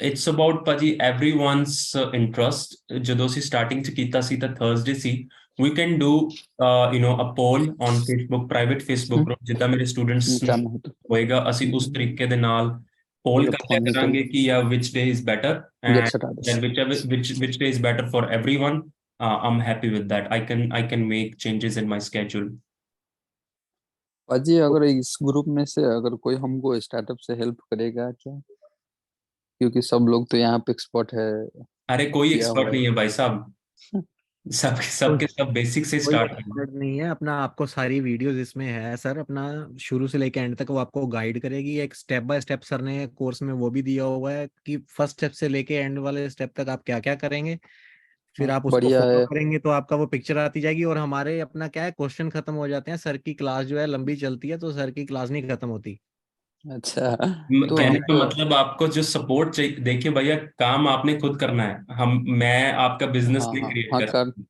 It's about ਭਾਜੀ everyone's interest। ਜਦੋਂ ਅਸੀਂ ਸਟਾਰਟਿੰਗ ਚ ਕੀਤਾ ਸੀ ਤਾਂ Thursday C. We can do a poll on Facebook, private Facebook group, ਜਿੱਦਾਂ ਮੇਰੇ ਸਟੂਡੈਂਟਸ ਹੋਏਗਾ ਅਸੀਂ ਉਸ ਤਰੀਕੇ ਦੇ ਨਾਲ poll ਕਰ ਕਰਾਂਗੇ ਕਿ which day is better and then which day is better for everyone. I'm happy with that. I can make changes in my schedule. पाजी, अगर इस ग्रुप में से अगर कोई हमको स्टार्टअप से हेल्प करेगा क्या? क्योंकि सब लोग तो यहाँ पे एक्सपर्ट है। अरे कोई एक्सपर्ट नहीं है भाई साहब, सबके सब बेसिक से स्टार्ट एक्सपर्ट नहीं है। अपना आपको सारी वीडियोस इसमें है सर, अपना शुरू से लेके एंड तक वो आपको गाइड करेगी। एक स्टेप बाय स्टेप सर ने कोर्स में वो भी दिया हुआ है कि फर्स्ट स्टेप से लेके एंड वाले स्टेप तक आप क्या क्या करेंगे, फिर आप उसको फॉलो करेंगे तो आपका वो पिक्चर आती जाएगी। और हमारे अपना क्या है, क्वेश्चन खत्म हो जाते हैं। सर की क्लास जो है लंबी चलती है तो सर की क्लास नहीं खत्म होती। अच्छा, तो कहने का मतलब आपको जो सपोर्ट चाहिए, देखिए भैया काम आपने खुद करना है। मैं आपका बिजनेस नहीं क्रिएट कर सकता।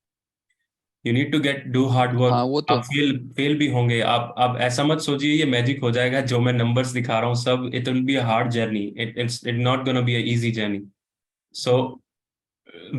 You need to do hard work. आप फेल भी होंगे। आप ऐसा मत सोचिए ये मैजिक हो जाएगा जो मैं नंबर्स दिखा रहा हूँ सब। It will be a hard journey, it's not gonna be a easy journey. So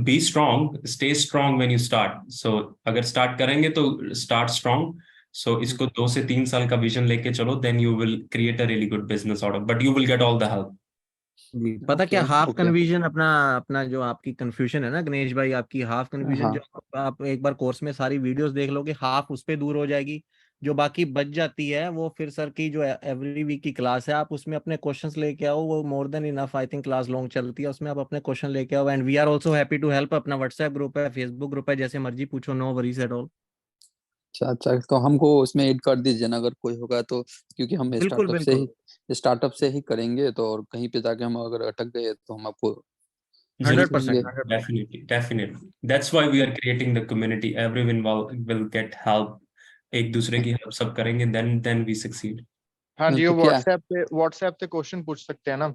be strong, stay strong when you start. So अगर स्टार्ट करेंगे तो स्टार्ट स्ट्रॉन्ग। सो इसको 2 से 3 साल का विजन लेके चलो, then you will create a really good business out of, but you will get all the help. पता क्या हाफ कन्फ्यूजन अपना जो आपकी कंफ्यूजन है ना गणेश भाई, आपकी हाफ कन्फ्यूजन जो आप एक बार कोर्स में सारी वीडियोस देख लोगे, हाफ उस पे दूर हो जाएगी। जो बाकी बच जाती है वो फिर सर की जो एवरी वीक की क्लास है आप उसमें अपने क्वेश्चंस लेके आओ। वो more than enough, I think class long चलती है, उसमें आप अपने क्वेश्चन लेके आओ। And we are also happy to help. अपना व्हाट्सएप ग्रुप है, फेसबुक ग्रुप है, जैसे मर्जी पूछो, नो वरीज एट ऑल। अच्छा, तो हमको उसमें ऐड कर दीजिए ना अगर कोई होगा तो, क्योंकि हम बिल्कुल स्टार्टअप से ही करेंगे, तो और कहीं पे जाके हम अगर अटक गए तो हम आपको 100%, करेंगे। definitely. That's why we are creating the community. Everyone will get help. एक दूसरे की help सब करेंगे, then we succeed. हाँ जी, तो वो क्या व्हाट्सएप पे क्वेश्चन पूछ सकते हैं ना,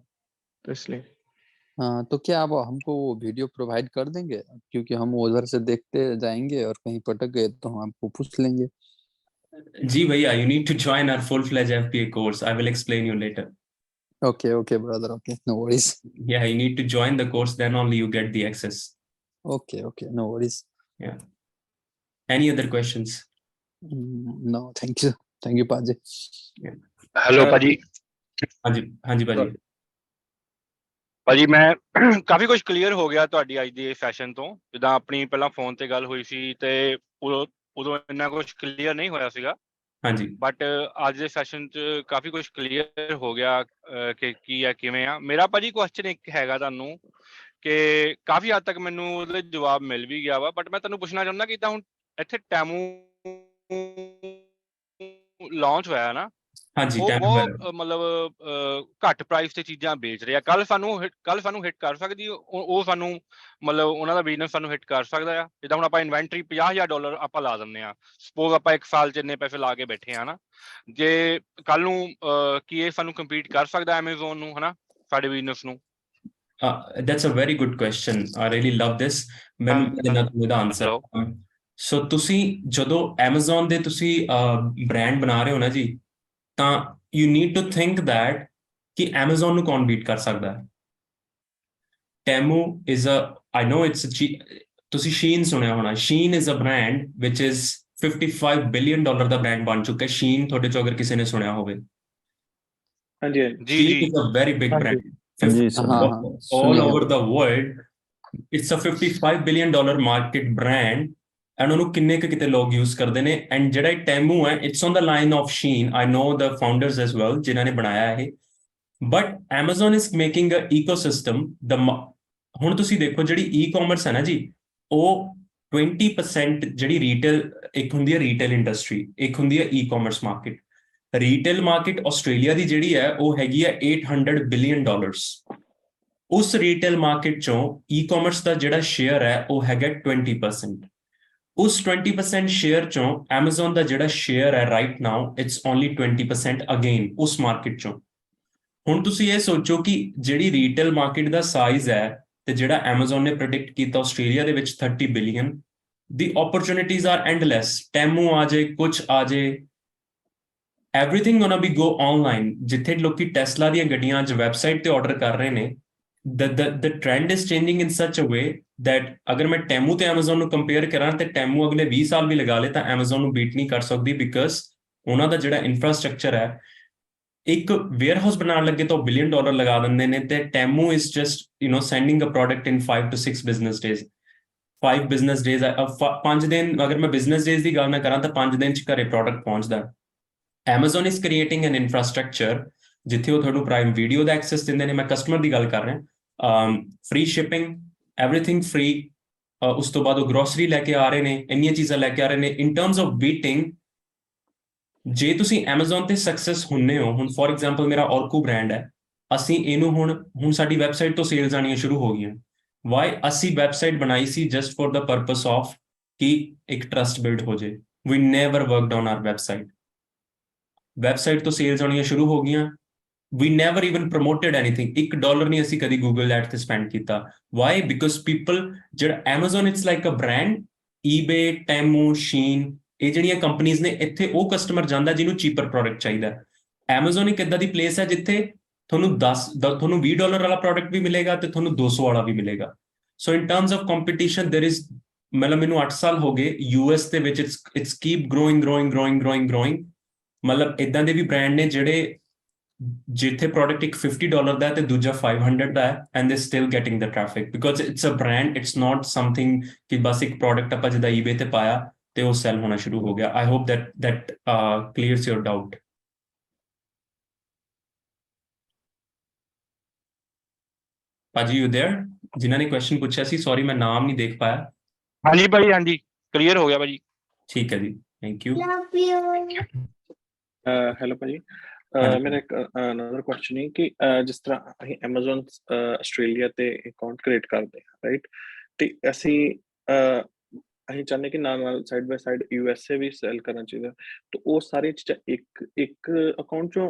तो इसलिए। हाँ, तो क्या आप हमको वो वीडियो प्रोवाइड कर देंगे, क्योंकि हम उधर से देखते जाएंगे और कहीं पटक गए तो हम आपको पूछ लेंगे। जी भैया, you need to join our full-fledged FBA course. I will explain you later. Okay brother, okay, no worries. Yeah, you need to join the course, then only you get the access. Okay, no worries. Yeah. Any other questions? No, thank you Paji. Yeah. Hello ਭਾਜੀ। ਹਾਂਜੀ ਭਾਜੀ। ਭਾਜੀ ਮੈਂ ਕਾਫੀ ਕੁਝ clear ਹੋ ਗਿਆ ਤੁਹਾਡੀ ਅੱਜ ਦੀ ਸੈਸ਼ਨ ਤੋਂ, ਜਿੱਦਾਂ ਆਪਣੀ ਪਹਿਲਾਂ ਫੋਨ ਤੇ ਗੱਲ ਹੋਈ ਸੀ ਤੇ ਉਦੋਂ ਇੰਨਾ ਕੁਝ ਕਲੀਅਰ ਨਹੀਂ ਹੋਇਆ ਸੀਗਾ, ਹਾਂਜੀ ਬਟ ਅੱਜ ਦੇ ਸੈਸ਼ਨ 'ਚ ਕਾਫੀ ਕੁਝ ਕਲੀਅਰ ਹੋ ਗਿਆ ਕਿ ਕੀ ਆ ਕਿਵੇਂ ਆ। ਮੇਰਾ ਭਾਜੀ ਕੁਐਸਚਨ ਇੱਕ ਹੈਗਾ ਤੁਹਾਨੂੰ ਕਿ ਕਾਫੀ ਹੱਦ ਤੱਕ ਮੈਨੂੰ ਉਹਦੇ ਜਵਾਬ ਮਿਲ ਵੀ ਗਿਆ ਵਾ, ਬਟ ਮੈਂ ਤੁਹਾਨੂੰ ਪੁੱਛਣਾ ਚਾਹੁੰਦਾ ਕਿ ਤਾਂ ਹੁਣ ਇੱਥੇ ਟੈਮੂ ਲਾਂਚ ਹੋਇਆ ਨਾ, ਹਾਂਜੀ ਉਹ ਬਹੁਤ ਮਤਲਬ ਘੱਟ ਪ੍ਰਾਈਸ ਤੇ ਚੀਜ਼ਾਂ ਵੇਚ ਰਿਹਾ। ਕੱਲ ਸਾਨੂੰ ਹਿੱਟ ਕਰ ਸਕਦੀ, ਉਹ ਸਾਨੂੰ ਮਤਲਬ ਉਹਨਾਂ ਦਾ ਬਿਜ਼ਨਸ ਸਾਨੂੰ ਹਿੱਟ ਕਰ ਸਕਦਾ ਆ। ਜਿੱਦਾਂ ਹੁਣ ਆਪਾਂ ਇਨਵੈਂਟਰੀ $50,000 ਆਪਾਂ ਲਾ ਦਿੰਦੇ ਆ, ਸਪੋਜ਼ ਆਪਾਂ 1 ਸਾਲ 'ਚ ਇੰਨੇ ਪੈਸੇ ਲਾ ਕੇ ਬੈਠੇ ਆ ਨਾ, ਜੇ ਕੱਲ ਨੂੰ ਕੀ ਇਹ ਸਾਨੂੰ ਕੰਪੀਟ ਕਰ ਸਕਦਾ ਐਮਾਜ਼ੋਨ ਨੂੰ, ਹਨਾ, ਸਾਡੇ ਬਿਜ਼ਨਸ ਨੂੰ? That's a very good question. I really love this. ਮੈਨੂੰ ਦੇਣਾ ਤੁਹਾਨੂੰ ਆਨਸਰ। ਸੋ ਤੁਸੀਂ ਜਦੋਂ Amazon ਦੇ ਤੁਸੀਂ ਬ੍ਰਾਂਡ ਬਣਾ ਰਹੇ ਹੋ ਨਾ ਜੀ, ਤਾਂ you need to think that ਕਿ Amazon ਨੂੰ ਕੌਣ ਬੀਟ ਕਰ ਸਕਦਾ ਹੈ। Temu is I know it's ਤੁਸੀਂ Shein ਸੁਣਿਆ ਹੋਣਾ। Shein is a brand which is $55 billion the brand ਬਣ ਚੁੱਕਾ ਹੈ। Shein ਤੁਹਾਡੇ ਚੋਂ ਅਗਰ ਕਿਸੇ ਨੇ ਸੁਣਿਆ ਹੋਵੇ। ਹਾਂਜੀ Shein is a very big brand. All over the world, it's a $55 billion market brand, and ਉਹਨੂੰ ਕਿੰਨੇ ਕਿਤੇ ਲੋਕ use ਕਰਦੇ ਨੇ। and ਜਿਹੜਾ Temu ਹੈ, it's on the line of Shein. I know the founders as well ਜਿਨ੍ਹਾਂ ਨੇ ਬਣਾਇਆ ਇਹ, but Amazon is making a ecosystem. ਹੁਣ ਤੁਸੀਂ ਦੇਖੋ ਜਿਹੜੀ e-commerce ਹੈ ਨਾ ਜੀ, ਉਹ 20% ਜਿਹੜੀ ਰੀਟੇਲ, ਇੱਕ ਹੁੰਦੀ ਹੈ ਰੀਟੇਲ ਇੰਡਸਟਰੀ, ਇੱਕ ਹੁੰਦੀ ਹੈ e-commerce market. Retail market Australia ਦੀ ਜਿਹੜੀ ਹੈ ਉਹ ਹੈਗੀ ਹੈ $800 billion। ਉਸ ਰੀਟੇਲ ਮਾਰਕੀਟ ਚੋਂ e-commerce ਦਾ ਜਿਹੜਾ ਸ਼ੇਅਰ ਹੈ ਉਹ ਹੈਗਾ 20%। ਉਸ 20% ਸ਼ੇਅਰ ਚੋਂ Amazon ਦਾ ਜਿਹੜਾ ਸ਼ੇਅਰ ਹੈ right now, it's only 20% again ਉਸ ਮਾਰਕੀਟ ਚੋਂ। ਹੁਣ ਤੁਸੀਂ ਇਹ ਸੋਚੋ ਕਿ ਜਿਹੜੀ ਰੀਟੇਲ ਮਾਰਕੀਟ ਦਾ ਸਾਈਜ਼ ਹੈ ਤੇ ਜਿਹੜਾ Amazon ਨੇ ਪ੍ਰੈਡਿਕਟ ਕੀਤਾ ਆਸਟ੍ਰੇਲੀਆ ਦੇ ਵਿੱਚ 30 ਬਿਲੀਅਨ, ਦੀ ਓਪਰਚੁਨਿਟੀਜ਼ ਆਰ ਐਂਡਲੈਸ। Temu ਆ ਜੇ, ਕੁਛ ਆ ਜੇ, everything gonna be go online। ਜਿੱਥੇ ਲੋਕੀ ਟੈਸਲਾ ਦੀਆਂ ਗੱਡੀਆਂ ਅੱਜ ਵੈਬਸਾਈਟ ਤੇ ਆਰਡਰ ਕਰ ਰਹੇ ਨੇ, the trend is changing in such a way that ਅਗਰ ਮੈਂ Temu ਤੇ Amazon ਨੂੰ ਕੰਪੇਅਰ ਕਰਾਂ ਤੇ Temu ਅਗਲੇ 20 ਸਾਲ ਵੀ ਲਗਾ ਲੇ ਤਾਂ Amazon ਨੂੰ ਬੀਟ ਨਹੀਂ ਕਰ ਸਕਦੀ, ਬਿਕਾਜ਼ ਉਹਨਾਂ ਦਾ ਜਿਹੜਾ ਇਨਫਰਾਸਟ੍ਰਕਚਰ ਹੈ, ਇੱਕ ਵੇਅਰਹਾਊਸ ਬਣਾਉਣ ਲੱਗੇ ਤਾਂ $1 billion ਲਗਾ ਦਿੰਦੇ ਨੇ, ਤੇ Temu is just sending a product in 5 to 6 business days। 5 business days 5 ਦਿਨ, ਅਗਰ ਮੈਂ business days ਦੀ ਗੱਲ ਨਾ ਕਰਾਂ ਤਾਂ 5 ਦਿਨ 'ਚ ਘਰੇ ਪ੍ਰੋਡਕਟ ਪਹੁੰਚਦਾ। Amazon is creating an infrastructure ਜਿੱਥੇ ਉਹ ਤੁਹਾਨੂੰ ਪ੍ਰਾਈਮ ਵੀਡੀਓ ਦਾ ਐਕਸੈਸ ਦਿੰਦੇ ਨੇ। ਮੈਂ ਕਸਟਮਰ ਦੀ ਗੱਲ ਕਰ ਰਿਹਾ। Free shipping, everything free. ਉਸ ਤੋਂ ਬਾਅਦ ਉਹ ਗਰੋਸਰੀ ਲੈ ਕੇ ਆ ਰਹੇ ਨੇ, ਇੰਨੀਆਂ ਚੀਜ਼ਾਂ ਲੈ ਕੇ ਆ ਰਹੇ ਨੇ। ਇਨ ਟਰਮਸ ਆਫ ਬੀਟਿੰਗ, ਜੇ ਤੁਸੀਂ Amazon ਤੇ ਸਕਸੈਸ ਹੁੰਨੇ ਹੋ, ਹੁਣ ਫੋਰ ਐਗਜ਼ਾਮਪਲ ਮੇਰਾ ਔਰਕੂ ਬ੍ਰਾਂਡ ਹੈ, ਅਸੀਂ ਇਹਨੂੰ ਹੁਣ ਸਾਡੀ ਵੈਬਸਾਈਟ ਤੋਂ ਸੇਲਸ ਆਉਣੀਆਂ ਸ਼ੁਰੂ ਹੋ ਗਈਆਂ। ਵਾਈ? ਅਸੀਂ ਵੈਬਸਾਈਟ ਬਣਾਈ ਸੀ just for the purpose of ਕਿ ਇੱਕ ਟਰਸਟ ਬਿਲਡ ਹੋ ਜੇ। We never worked on our website. Website ਤੋਂ ਸੇਲਸ ਆਉਣੀਆਂ ਸ਼ੁਰੂ ਹੋ ਗਈਆਂ। We never even promoted anything। $1 ਨਹੀਂ ਅਸੀਂ ਕਦੀ Google Ads ਤੇ ਸਪੈਂਡ ਕੀਤਾ। Why? Because people, ਜਿਹੜਾ Amazon, it's like a brand। eBay, Temu, Shein, ਇਹ ਜਿਹੜੀਆਂ ਕੰਪਨੀਆਂ ਨੇ, ਇੱਥੇ ਉਹ ਕਸਟਮਰ ਜਾਂਦਾ ਜਿਹਨੂੰ ਚੀਪਰ ਪ੍ਰੋਡਕਟ ਚਾਹੀਦਾ। Amazon ਇੱਕ ਏਦਾਂ ਦੀ ਪਲੇਸ ਹੈ ਜਿੱਥੇ ਤੁਹਾਨੂੰ ਤੁਹਾਨੂੰ $20 ਵਾਲਾ ਪ੍ਰੋਡਕਟ ਵੀ ਮਿਲੇਗਾ ਤੇ ਤੁਹਾਨੂੰ 200 ਵਾਲਾ ਵੀ ਮਿਲੇਗਾ। So in terms of competition there is, ਮਤਲਬ ਮੈਨੂੰ 8 ਸਾਲ ਹੋ ਗਏ US ਦੇ ਵਿੱਚ, ਇਟਸ ਕੀਪ ਗਰੋਇੰਗ। ਮਤਲਬ ਇਦਾਂ ਦੇ ਵੀ ਬ੍ਰਾਂਡ ਨੇ ਜਿਹੜੇ ਜਿੱਥੇ ਪ੍ਰੋਡਕਟ ਇੱਕ $50 ਦਾ ਹੈ ਤੇ ਦੂਜਾ $500 ਦਾ ਹੈ, and they still getting the traffic, because it's a brand. It's not something ਕਿ ਬਸ ਇੱਕ ਪ੍ਰੋਡਕਟ ਆਪਾਂ ਜਿੱਦਾਂ eBay ਤੇ ਪਾਇਆ ਤੇ ਉਹ ਸੈਲ ਹੋਣਾ ਸ਼ੁਰੂ ਹੋ ਗਿਆ। I hope that clears your doubt। ਭਾਜੀ ਯੂ देयर? ਜਿਨ੍ਹਾਂ ਨੇ ਕੁਐਸਚਨ ਪੁੱਛਿਆ ਸੀ, ਸੌਰੀ ਮੈਂ ਨਾਮ ਨਹੀਂ ਦੇਖ ਪਾਇਆ। ਹਾਂਜੀ ਭਾਜੀ, ਹਾਂਜੀ, ਕਲੀਅਰ ਹੋ ਗਿਆ ਭਾਜੀ। ਠੀਕ ਹੈ ਜੀ, Thank you. Love you. Hello ਭਾਜੀ ਹਾਂਜੀ। ਮੇਰਾ ਇੱਕ ਅਨਦਰ ਕੁਐਸਚਨ ਹੈ ਕਿ ਜਿਸ ਤਰ੍ਹਾਂ ਅਸੀਂ Amazon ਆਸਟ੍ਰੇਲੀਆ ਤੇ ਅਕਾਊਂਟ ਕ੍ਰੀਏਟ ਕਰਦੇ ਹਾਂ ਰਾਈਟ ਤੇ ਅਸੀਂ ਚਾਹੁੰਦੇ ਕਿ ਨਾਲ ਸਾਈਡ ਬਾਈ ਸਾਈਡ USA ਵੀ ਸੈਲ ਕਰਨਾ ਚਾਹੀਦਾ ਤੇ ਉਹ ਸਾਰੀ ਚੀਜ਼ਾਂ ਇੱਕ ਅਕਾਊਂਟ ਚੋਂ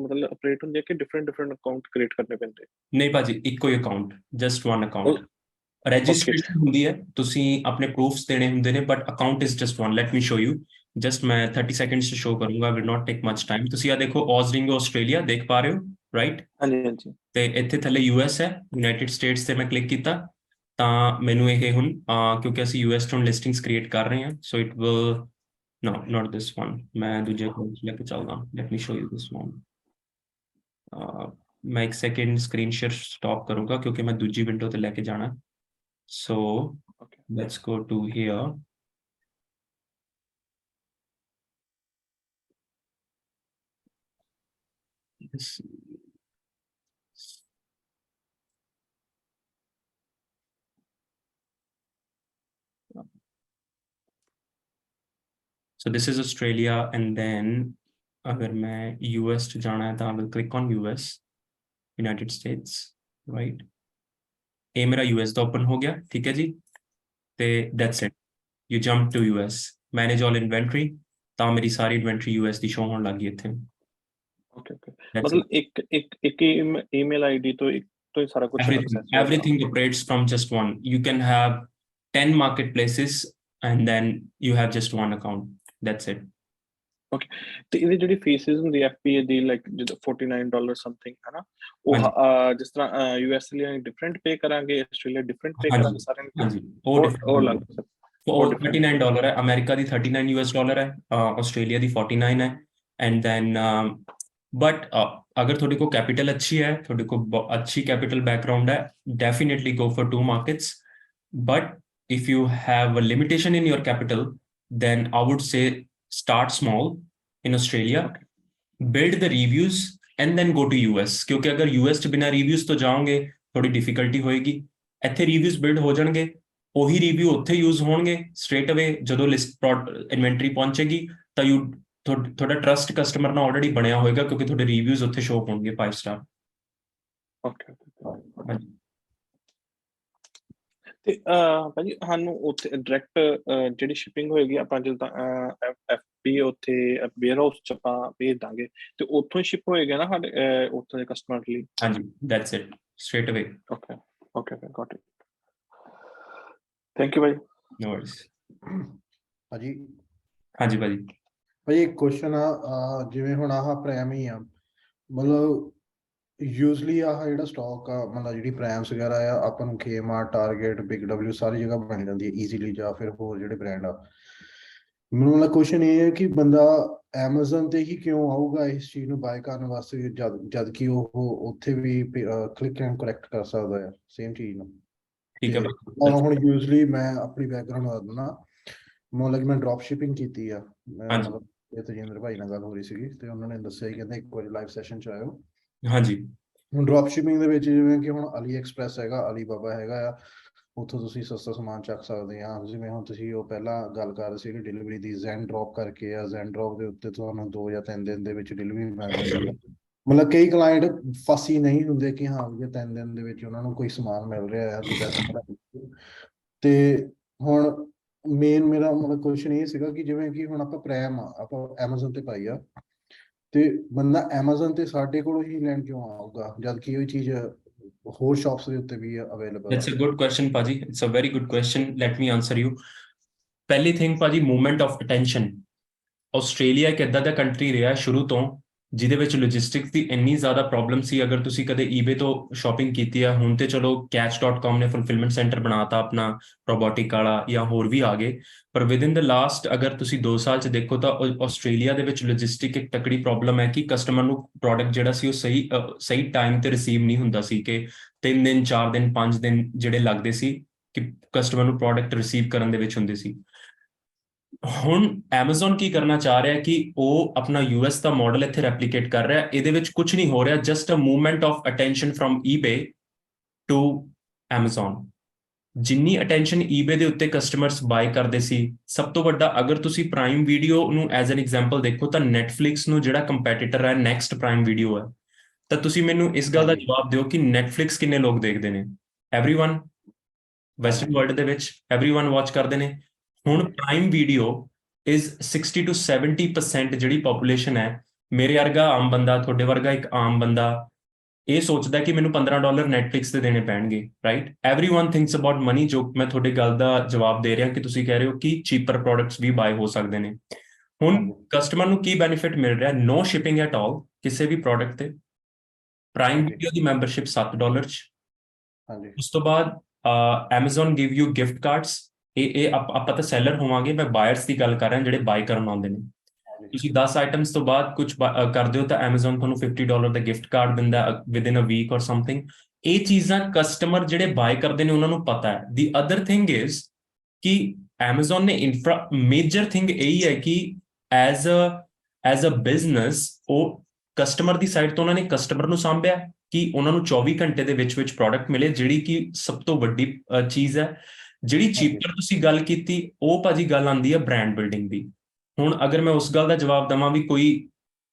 ਮਤਲਬ ਆਪਰੇਟ ਹੁੰਦੀ ਹੈ ਕਿ ਡਿਫਰੈਂਟ ਅਕਾਊਂਟ ਕ੍ਰੀਏਟ ਕਰਨੇ ਪੈਂਦੇ ਨਹੀਂ ਭਾਜੀ, ਇੱਕੋ ਹੀ account, just one account. Registration ਹੁੰਦੀ ਹੈ, ਤੁਸੀਂ ਆਪਣੇ ਪ੍ਰੂਫਸ ਦੇਣੇ ਹੁੰਦੇ ਨੇ, but account is just one. Let me show you, just ਮੈਂ 30 ਸੈਕਿੰਡਸ ਚ ਸ਼ੋ ਕਰੂੰਗਾ, will not take much time. ਤੁਸੀਂ ਆ ਦੇਖੋ, ਔਜ਼ਰਿੰਗੋ ਆਸਟ੍ਰੇਲੀਆ ਦੇਖ ਪਾ ਰਹੇ ਹੋ, ਰਾਈਟ? ਹਾਂਜੀ ਤੇ ਇੱਥੇ ਥੱਲੇ US ਹੈ, ਯੂਨਾਈਟਿਡ ਸਟੇਟਸ ਤੇ ਮੈਂ ਕਲਿੱਕ ਕੀਤਾ ਤਾਂ ਮੈਨੂੰ ਇਹ ਹੁਣ ਕਿਉਂਕਿ ਅਸੀਂ US ਤੋਂ ਲਿਸਟਿੰਗਸ ਕ੍ਰੀਏਟ ਕਰ ਰਹੇ ਹਾਂ, so it will no not this one, ਮੈਂ ਦੂਜੇ ਅਕਾਊਂਟ ਲੈ ਕੇ ਚੱਲਦਾ। Light me show you this one. ਮੈਂ ਇੱਕ ਸੈਕਿੰਡ ਸਕਰੀਨ ਸ਼ੇਅਰ ਸਟਾਪ ਕਰੂੰਗਾ ਕਿਉਂਕਿ ਮੈਂ ਦੂਜੀ ਵਿੰਡੋ ਤੇ ਲੈ ਕੇ ਜਾਣਾ। So let's go to here. Yes. So this is Australia, and then अगर मैं US to जाना है तो I will click on US, United States, right? ये मेरा US तो open हो गया, ठीक है जी? ते that's it. You jump to US, manage all inventory, ਤਾਂ ਮੇਰੀ ਸਾਰੀ inventory US ਦੀ show ਹੋਣ ਲੱਗੀ ਇੱਥੇ। ਓਕੇ That's ਮਤਲਬ ਇੱਕ ਈਮੇਲ ਆਈਡੀ ਤੋਂ ਹੀ ਸਾਰਾ ਕੁਝ everything operates from just one. You can have 10 marketplaces and then you have just one account. That's it. Okay ਤੇ ਇਹਦੀ ਜਿਹੜੀ ਫੀਸਿਸ ਹੁੰਦੀ FBA ਦੀ ਲਾਈਕ ਜਿੱਦਾਂ $49 ਸਮਥਿੰਗ ਹੈ ਨਾ ਉਹ ਜਿਸ ਤਰ੍ਹਾਂ US ਲਈ ਡਿਫਰੈਂਟ ਪੇ ਕਰਾਂਗੇ, ਆਸਟ੍ਰੇਲੀਆ ਡਿਫਰੈਂਟ ਪੇ ਕਰਾਂਗੇ ਸਾਰਿਆਂ ਨੂੰ? ਹਾਂਜੀ, ਉਹ ਅਲੱਗ ਉਹ $39 ਹੈ, ਅਮਰੀਕਾ ਦੀ $39 US ਹੈ, ਆਸਟ੍ਰੇਲੀਆ ਦੀ 49 ਹੈ, ਐਂਡ ਦੈਨ ਬਟ ਅਗਰ ਤੁਹਾਡੇ ਕੋਲ ਕੈਪੀਟਲ ਅੱਛੀ ਹੈ, ਤੁਹਾਡੇ ਕੋਲ ਅੱਛੀ ਕੈਪੀਟਲ ਬੈਕਗ੍ਰਾਉਂਡ ਹੈ, definitely go for 2 markets. But if you have a limitation in your capital, then I would say start small in Australia, build the reviews and then go to US, ਕਿਉਂਕਿ ਅਗਰ US 'ਚ ਬਿਨਾਂ reviews ਤੋਂ ਜਾਓਗੇ ਥੋੜੀ difficulty ਹੋਏਗੀ। ਇੱਥੇ reviews build ਹੋ ਜਾਣਗੇ, ਉਹੀ ਰਿਵਿਊ ਉੱਥੇ ਯੂਜ਼ ਹੋਣਗੇ ਸਟ੍ਰੇਟ ਅਵੇ। ਜਦੋਂ ਲਿਸਟ ਇਨਵੈਂਟਰੀ ਪਹੁੰਚੇਗੀ ਤਾਂ ਤੁਹਾਡਾ ਟਰਸਟ ਕਸਟਮਰ ਨਾਲ ਆਲਰੇਡੀ ਬਣਿਆ ਹੋਏਗਾ ਕਿਉਂਕਿ ਤੁਹਾਡੇ ਰਿਵਿਊਜ਼ ਉੱਥੇ ਸ਼ੋ ਹੋਣਗੇ 5 ਸਟਾਰ। ਓਕੇ ਤੇ ਭਾਜੀ ਸਾਨੂੰ ਉੱਥੇ ਡਾਇਰੈਕਟ ਜਿਹੜੀ ਸ਼ਿਪਿੰਗ ਹੋਏਗੀ ਆਪਾਂ ਜਦੋਂ FBA ਉੱਥੇ ਵੇਅਰ ਹਾਊਸ 'ਚ ਆਪਾਂ ਭੇਜ ਦਾਂਗੇ ਤੇ ਉੱਥੋਂ ਹੀ ਸ਼ਿਪ ਹੋਏਗਾ ਨਾ ਸਾਡੇ ਉੱਥੋਂ ਦੇ ਕਸਟਮਰ ਲਈ? ਹਾਂਜੀ, that's it, straight away. Okay, got it. Thank you ਭਾਜੀ। No worries. ਭਾਜੀ ਭਾਜੀ ਇੱਕ ਕੁਐਸਚਨ ਆ, ਜਿਵੇਂ ਹੁਣ ਆਹ ਪ੍ਰਾਈਮ ਹੀ ਆ, ਮਤਲਬ ਯੂਜ਼ਲੀ ਆਹ ਜਿਹੜਾ ਸਟਾਕ ਆ, ਮਤਲਬ ਜਿਹੜੀ ਪ੍ਰਾਈਮਸ ਵਗੈਰਾ ਆ ਆਪਾਂ ਨੂੰ Kmart, Target, Big W ਸਾਰੀ ਜਗ੍ਹਾ ਬਣ ਜਾਂਦੀ ਹੈ ਈਜ਼ੀਲੀ, ਜਾਂ ਫਿਰ ਹੋਰ ਜਿਹੜੇ ਬ੍ਰਾਂਡ ਆ। ਮੈਨੂੰ ਮਤਲਬ ਕੁਐਸਚਨ ਇਹ ਹੈ ਕਿ ਬੰਦਾ Amazon ਤੇ ਹੀ ਕਿਉਂ ਆਊਗਾ ਇਸ ਚੀਜ਼ ਨੂੰ ਬਾਏ ਕਰਨ ਵਾਸਤੇ, ਜਦ ਕਿ ਉਹ ਉੱਥੇ ਵੀ ਕਲਿੱਕ ਐਂਡ ਕਲੈਕਟ ਕਰ ਸਕਦਾ ਆ ਸੇਮ ਚੀਜ਼ ਨੂੰ? ਠੀਕ ਹੈ। ਹੁਣ ਯੂਜ਼ਲੀ ਮੈਂ ਆਪਣੀ ਬੈਕਗ੍ਰਾਉਂਡ ਦੱਸ ਦਿੰਦਾ, ਮਤਲਬ ਮੈਂ ਡ੍ਰੌਪ ਸ਼ਿਪਿੰਗ ਕੀਤੀ ਆ। ਮਤਲਬ ਇਹ ਤਜਿੰਦਰ ਭਾਈ ਨਾਲ ਗੱਲ ਹੋ ਰਹੀ ਸੀਗੀ ਤੇ ਉਹਨਾਂ ਨੇ ਦੱਸਿਆ, ਕਹਿੰਦੇ ਇੱਕ ਵਾਰੀ ਲਾਈਵ ਸੈਸ਼ਨ 'ਚ ਆਇਓ। ਹਾਂਜੀ, ਹੁਣ ਡ੍ਰੌਪ ਸ਼ਿਪਿੰਗ ਦੇ ਵਿੱਚ ਜਿਵੇਂ ਕਿ ਹੁਣ AliExpress ਹੈਗਾ, Alibaba ਹੈਗਾ ਆ, ਉੱਥੋਂ ਤੁਸੀਂ ਸਸਤਾ ਸਮਾਨ ਚੱਕ ਸਕਦੇ ਆ। ਜਿਵੇਂ ਹੁਣ ਤੁਸੀਂ ਉਹ ਪਹਿਲਾਂ ਗੱਲ ਕਰ ਰਹੇ ਸੀ ਕਿ ਡਿਲੀਵਰੀ ਦੀ, ZenDrop ਕਰਕੇ ਆ, ZenDrop ਦੇ ਉੱਤੇ ਤੁਹਾਨੂੰ 2 ਜਾਂ 3 ਦਿਨ ਦੇ ਵਿੱਚ ਡਿਲੀਵਰੀ ਮਿਲ ਜਾਂਦੀ ਹੈ। ਮਤਲਬ ਕਈ ਕਲਾਇੰਟ ਫਸੀ ਨਹੀਂ ਹੁੰਦੇ ਕਿ ਹਾਂ ਜੇ 3 ਦਿਨ ਦੇ ਵਿੱਚ ਉਹਨਾਂ ਨੂੰ ਕੋਈ ਸਮਾਨ ਮਿਲ ਰਿਹਾ ਆ ਤੇ ਹੁਣ ਮੇਨ ਮੇਰਾ ਮਤਲਬ ਕੁਐਸਚਨ ਇਹ ਸੀਗਾ ਕਿ ਜਿਵੇਂ ਕਿ ਹੁਣ ਆਪਾਂ ਪ੍ਰਾਈਮ ਆਪਾਂ Amazon ਤੇ ਪਾਈ ਆ, ਤੇ ਬੰਦਾ Amazon ਤੇ ਸਾਡੇ ਕੋਲੋਂ ਹੀ ਲੈਣ ਕਿਉਂ ਆਊਗਾ ਜਦ ਕਿ ਇਹ ਚੀਜ਼ ਹੋਰ ਸ਼ਾਪਸ ਦੇ ਉੱਤੇ ਵੀ available? That's a good question, ਭਾਜੀ, it's a very good question. Let me answer you. ਪਹਿਲੀ ਥਿੰਗ ਭਾਜੀ, ਮੂਵਮੈਂਟ ਆਫ ਅਟੈਂਸ਼ਨ। ਆਸਟ੍ਰੇਲੀਆ ਇੱਕ ਏਦਾਂ ਦਾ ਕੰਟਰੀ ਰਿਹਾ ਸ਼ੁਰੂ ਤੋਂ ਜਿਹਦੇ ਵਿੱਚ ਲੌਜਿਸਟਿਕਸ ਦੀ ਇੰਨੀ ਜ਼ਿਆਦਾ ਪ੍ਰੋਬਲਮ ਸੀ। ਅਗਰ ਤੁਸੀਂ ਕਦੇ eBay ਤੋਂ ਸ਼ਾਪਿੰਗ ਕੀਤੀ ਆ, ਹੁਣ ਤੇ ਚਲੋ Catch.com ਨੇ ਫੁਲਫਿਲਮੈਂਟ ਸੈਂਟਰ ਬਣਾਤਾ ਆਪਣਾ, ਰੋਬੋਟਿਕ ਵਾਲਾ, ਜਾਂ ਹੋਰ ਵੀ ਆ ਗਏ, ਪਰ ਵਿਦਿਨ ਦ ਲਾਸਟ ਅਗਰ ਤੁਸੀਂ 2 ਸਾਲ 'ਚ ਦੇਖੋ ਤਾਂ ਆਸਟ੍ਰੇਲੀਆ ਦੇ ਵਿੱਚ ਲੌਜਿਸਟਿਕ ਇੱਕ ਤਕੜੀ ਪ੍ਰੋਬਲਮ ਹੈ ਕਿ ਕਸਟਮਰ ਨੂੰ ਪ੍ਰੋਡਕਟ ਜਿਹੜਾ ਸੀ ਉਹ ਸਹੀ ਟਾਈਮ ਤੇ ਰਿਸੀਵ ਨਹੀਂ ਹੁੰਦਾ ਸੀ, ਕਿ 3 ਦਿਨ 4 ਦਿਨ 5 ਦਿਨ ਜਿਹੜੇ ਲੱਗਦੇ ਸੀ ਕਿ ਕਸਟਮਰ ਨੂੰ ਪ੍ਰੋਡਕਟ ਰਿਸੀਵ ਕਰਨ ਦੇ ਵਿੱਚ ਹੁੰਦੇ ਸੀ। ਹੁਣ Amazon ਕੀ ਕਰਨਾ ਚਾਹ ਰਿਹਾ ਕਿ ਉਹ ਆਪਣਾ US ਦਾ ਮਾਡਲ ਇੱਥੇ ਰੈਪਲੀਕੇਟ ਕਰ ਰਿਹਾ। ਇਹਦੇ ਵਿੱਚ ਕੁਝ ਨਹੀਂ ਹੋ ਰਿਹਾ, just a movement of attention from eBay to Amazon। ਜਿੰਨੀ ਅਟੈਂਸ਼ਨ ਈਬੇ ਦੇ ਉੱਤੇ ਕਸਟਮਰਸ ਬਾਏ ਕਰਦੇ ਸੀ, ਸਭ ਤੋਂ ਵੱਡਾ ਅਗਰ ਤੁਸੀਂ ਪ੍ਰਾਈਮ ਵੀਡੀਓ ਨੂੰ ਐਜ਼ ਐਨ ਐਗਜ਼ਾਮਪਲ ਦੇਖੋ ਤਾਂ ਨੈਟਫਲਿਕਸ ਨੂੰ ਜਿਹੜਾ ਕੰਪੀਟੀਟਰ ਹੈ ਨੈਕਸਟ ਪ੍ਰਾਈਮ ਵੀਡੀਓ ਹੈ, ਤਾਂ ਤੁਸੀਂ ਮੈਨੂੰ ਇਸ ਗੱਲ ਦਾ ਹਾਂਜੀ। ਜਵਾਬ ਦਿਓ ਕਿ ਨੈਟਫਲਿਕਸ ਕਿੰਨੇ ਲੋਕ ਦੇਖਦੇ ਨੇ? ਐਵਰੀਵਨ, ਵੈਸਟਰਨ ਹਾਂਜੀ। ਵਰਲਡ ਦੇ ਵਿੱਚ ਐਵਰੀਵਨ ਵਾਚ ਕਰਦੇ ਨੇ। ਹੁਣ ਪ੍ਰਾਈਮ ਵੀਡੀਓ ਇਜ਼ 60 to 70% ਜਿਹੜੀ ਪੋਪੂਲੇਸ਼ਨ ਹੈ, ਮੇਰੇ ਵਰਗਾ ਆਮ ਬੰਦਾ, ਤੁਹਾਡੇ ਵਰਗਾ ਇੱਕ ਆਮ ਬੰਦਾ ਇਹ ਸੋਚਦਾ ਕਿ ਮੈਨੂੰ $15 ਨੈਟਫਲਿਕਸ ਦੇ ਦੇਣੇ ਪੈਣਗੇ, right? Everyone thinks about money, ਜੋ ਮੈਂ ਤੁਹਾਡੇ ਗੱਲ ਦਾ ਜਵਾਬ ਦੇ ਰਿਹਾ ਕਿ ਤੁਸੀਂ ਕਹਿ ਰਹੇ ਹੋ ਕਿ ਚੀਪਰ ਪ੍ਰੋਡਕਟਸ ਵੀ ਬਾਏ ਹੋ ਸਕਦੇ ਨੇ। ਹੁਣ ਹਾਂਜੀ। ਕਸਟਮਰ ਨੂੰ ਕੀ ਬੈਨੀਫਿਟ ਮਿਲ ਰਿਹਾ? ਨੋ ਸ਼ਿਪਿੰਗ ਐਟ ਆਲ ਕਿਸੇ ਵੀ ਪ੍ਰੋਡਕਟ ਤੇ। ਪ੍ਰਾਈਮ ਹਾਂਜੀ। ਵੀਡੀਓ ਦੀ ਮੈਂਬਰਸ਼ਿਪ $7 'ਚ। ਹਾਂਜੀ। ਉਸ ਤੋਂ ਬਾਅਦ Amazon give you gift cards। ਇਹ ਆਪਾਂ ਤਾਂ ਸੈਲਰ ਹੋਵਾਂਗੇ, ਮੈਂ ਬਾਇਰਸ ਦੀ ਗੱਲ ਕਰ ਰਿਹਾ ਜਿਹੜੇ ਬਾਈ ਕਰਨ ਆਉਂਦੇ ਨੇ। ਤੁਸੀਂ 10 ਆਈਟਮਸ ਤੋਂ ਬਾਅਦ ਕੁਝ ਕਰਦੇ ਹੋ ਤਾਂ Amazon ਤੁਹਾਨੂੰ $50 ਦਾ ਗਿਫਟ ਕਾਰਡ ਦਿੰਦਾ ਵਿਦਿਨ ਅ ਵੀਕ ਔਰ ਸਮਥਿੰਗ। ਇਹ ਚੀਜ਼ਾਂ ਕਸਟਮਰ ਜਿਹੜੇ ਬਾਏ ਕਰਦੇ ਨੇ ਉਹਨਾਂ ਨੂੰ ਪਤਾ ਹੈ। ਦੀ ਅਦਰ ਥਿੰਗ ਇਜ਼ ਕਿ Amazon ਨੇ ਮੇਜਰ ਥਿੰਗ ਇਹੀ ਹੈ ਕਿ ਐਜ਼ ਅ ਬਿਜ਼ਨਸ ਉਹ ਕਸਟਮਰ ਦੀ ਸਾਈਡ ਤੋਂ ਉਹਨਾਂ ਨੇ ਕਸਟਮਰ ਨੂੰ ਸਾਂਭਿਆ ਕਿ ਉਹਨਾਂ ਨੂੰ 24 ਘੰਟੇ ਦੇ ਵਿੱਚ ਪ੍ਰੋਡਕਟ ਮਿਲੇ, ਜਿਹੜੀ ਕਿ ਸਭ ਤੋਂ ਵੱਡੀ ਚੀਜ਼ ਹੈ। ਜਿਹੜੀ ਚੀਪਰ ਤੁਸੀਂ ਗੱਲ ਕੀਤੀ, ਉਹ ਭਾਜੀ ਗੱਲ ਆਉਂਦੀ ਹੈ ਬ੍ਰਾਂਡ ਬਿਲਡਿੰਗ ਦੀ। ਹੁਣ ਅਗਰ ਮੈਂ ਉਸ ਗੱਲ ਦਾ ਜਵਾਬ ਦੇਵਾਂ ਵੀ ਕੋਈ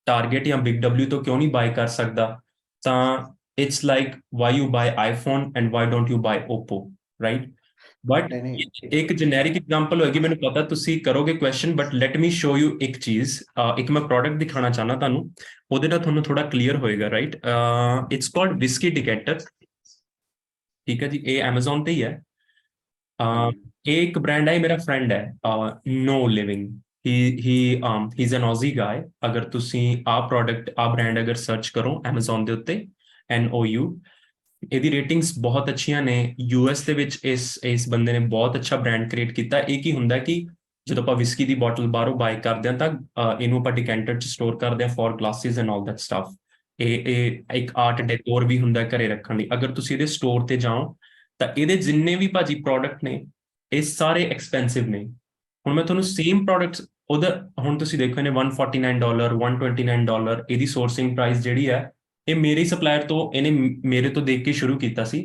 ਟਾਰਗੇਟ ਜਾਂ ਬਿਗ ਡਬਲਿਊ ਤੋਂ ਕਿਉਂ ਨਹੀਂ ਬਾਏ ਕਰ ਸਕਦਾ, ਤਾਂ it's like why you buy iPhone and why don't you buy Oppo, right? But ਇੱਕ ਜੈਨਰਿਕ ਐਗਜ਼ਾਮਪਲ ਹੋਏਗੀ, ਮੈਨੂੰ ਪਤਾ ਤੁਸੀਂ ਕਰੋਗੇ question, but let me show you ਇੱਕ ਚੀਜ਼। ਇੱਕ ਮੈਂ ਪ੍ਰੋਡਕਟ ਦਿਖਾਉਣਾ ਚਾਹੁੰਦਾ ਤੁਹਾਨੂੰ, ਉਹਦੇ ਨਾਲ ਤੁਹਾਨੂੰ ਥੋੜਾ ਕਲੀਅਰ ਹੋਏਗਾ, ਰਾਈਟ? ਇਟਸ ਕਾਲਡ ਵਿਸਕੀ ਡਿਕੈਂਟਰ, ਠੀਕ ਹੈ ਜੀ, ਇਹ Amazon ਤੇ ਹੀ ਹੈ। ਇਹ ਇੱਕ ਬ੍ਰਾਂਡ ਹੈ, ਮੇਰਾ ਫਰੈਂਡ ਹੈ, ਨੋ living. he's an Aussie guy। ਅਗਰ ਤੁਸੀਂ ਆ ਬ੍ਰਾਂਡ ਅਗਰ ਸਰਚ ਕਰੋ Amazon ਦੇ ਉੱਤੇ, NOU, ਇਹਦੀ ਰੇਟਿੰਗਸ ਬਹੁਤ ਅੱਛੀਆਂ ਨੇ। US ਦੇ ਵਿੱਚ ਇਸ ਬੰਦੇ ਨੇ ਬਹੁਤ ਅੱਛਾ ਬ੍ਰਾਂਡ ਕ੍ਰੀਏਟ ਕੀਤਾ। ਇਹ ਕੀ ਹੁੰਦਾ ਕਿ ਜਦੋਂ ਆਪਾਂ ਵਿਸਕੀ ਦੀ ਬੋਟਲ ਬਾਹਰੋਂ ਬਾਏ ਕਰਦੇ ਹਾਂ ਤਾਂ ਇਹਨੂੰ ਆਪਾਂ ਡਿਕੈਂਟਰ 'ਚ ਸਟੋਰ ਕਰਦੇ ਹਾਂ for glasses and all that stuff. ਇਹ ਇੱਕ ਆਰਟ ਡੈਕੋਰ ਵੀ ਹੁੰਦਾ ਘਰੇ ਰੱਖਣ ਲਈ। ਅਗਰ ਤੁਸੀਂ ਇਹਦੇ ਸਟੋਰ ਤੇ ਜਾਓ ਤਾਂ ਇਹਦੇ ਜਿੰਨੇ ਵੀ ਭਾਜੀ ਪ੍ਰੋਡਕਟ ਨੇ ਇਹ ਸਾਰੇ ਐਕਸਪੈਂਸਿਵ ਨੇ। ਹੁਣ ਮੈਂ ਤੁਹਾਨੂੰ ਸੇਮ ਪ੍ਰੋਡਕਟਸ ਹੁਣ ਤੁਸੀਂ ਦੇਖੋ ਇਹਨੇ $149, $129 ਇਹਦੀ ਸੋਰਸਿੰਗ ਪ੍ਰਾਈਸ ਜਿਹੜੀ ਹੈ, ਇਹ ਮੇਰੇ ਸਪਲਾਇਰ ਤੋਂ, ਇਹਨੇ ਮੇਰੇ ਤੋਂ ਦੇਖ ਕੇ ਸ਼ੁਰੂ ਕੀਤਾ ਸੀ।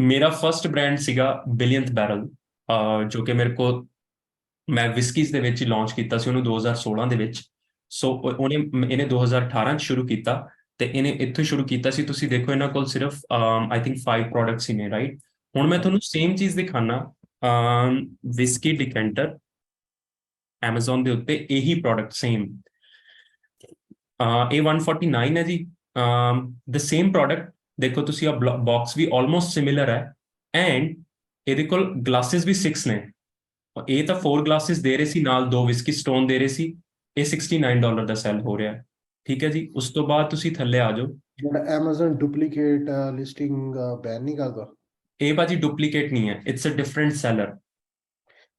ਮੇਰਾ ਫਰਸਟ ਬ੍ਰਾਂਡ ਸੀਗਾ ਬਿਲੀਅਨਥ ਬੈਰਲ, ਜੋ ਕਿ ਮੇਰੇ ਕੋਲ ਮੈਂ ਵਿਸਕੀਜ਼ ਦੇ ਵਿੱਚ ਹੀ ਲਾਂਚ ਕੀਤਾ ਸੀ ਉਹਨੂੰ 2016 ਦੇ ਵਿੱਚ। ਸੋ ਇਹਨੇ 2018 'ਚ ਸ਼ੁਰੂ ਕੀਤਾ ਤੇ ਇਹਨੇ ਇੱਥੋਂ ਸ਼ੁਰੂ ਕੀਤਾ ਸੀ। ਤੁਸੀਂ ਦੇਖੋ ਇਹਨਾਂ ਕੋਲ ਸਿਰਫ ਆਈ ਥਿੰਕ 5 ਪ੍ਰੋਡਕਟਸ ਹੀ ਨੇ, ਰਾਈਟ? ਹੁਣ ਮੈਂ ਤੁਹਾਨੂੰ ਸੇਮ ਚੀਜ਼ ਦਿਖਾਣਾ, ਵਿਸਕੀ ਡਿਕੈਂਟਰ Amazon ਦੇ ਉੱਤੇ ਇਹੀ ਪ੍ਰੋਡਕਟ ਸੇਮ, ਇਹ 149 ਹੈ ਜੀ। ਦ ਸੇਮ ਪ੍ਰੋਡਕਟ ਦੇਖੋ ਤੁਸੀਂ, ਆ ਬਾਕਸ ਵੀ ਆਲਮੋਸਟ ਸਿਮਿਲਰ ਹੈ ਐਂਡ ਇਹਦੇ ਕੋਲ ਗਲਾਸਿਸ ਵੀ 6 ਨੇ। ਇਹ ਤਾਂ 4 ਗਲਾਸਿਸ ਦੇ ਰਹੇ ਸੀ, ਨਾਲ 2 ਵਿਸਕੀ ਸਟੋਨ ਦੇ ਰਹੇ ਸੀ। ਇਹ $69 ਦਾ ਸੈਲ ਹੋ ਰਿਹਾ, ਠੀਕ ਹੈ ਜੀ। ਉਸ ਤੋਂ ਬਾਅਦ ਤੁਸੀਂ ਥੱਲੇ ਆ ਜਾਓ। ਜਿਹੜਾ Amazon ਡੁਪਲੀਕੇਟ ਲਿਸਟਿੰਗ ਬੈਨ ਨਹੀਂ ਕਰਦਾ? ਇਹ ਭਾਜੀ ਡੁਪਲੀਕੇਟ ਨਹੀਂ ਹੈ, ਇਟਸ ਅ ਡਿਫਰੈਂਟ ਸੈਲਰ।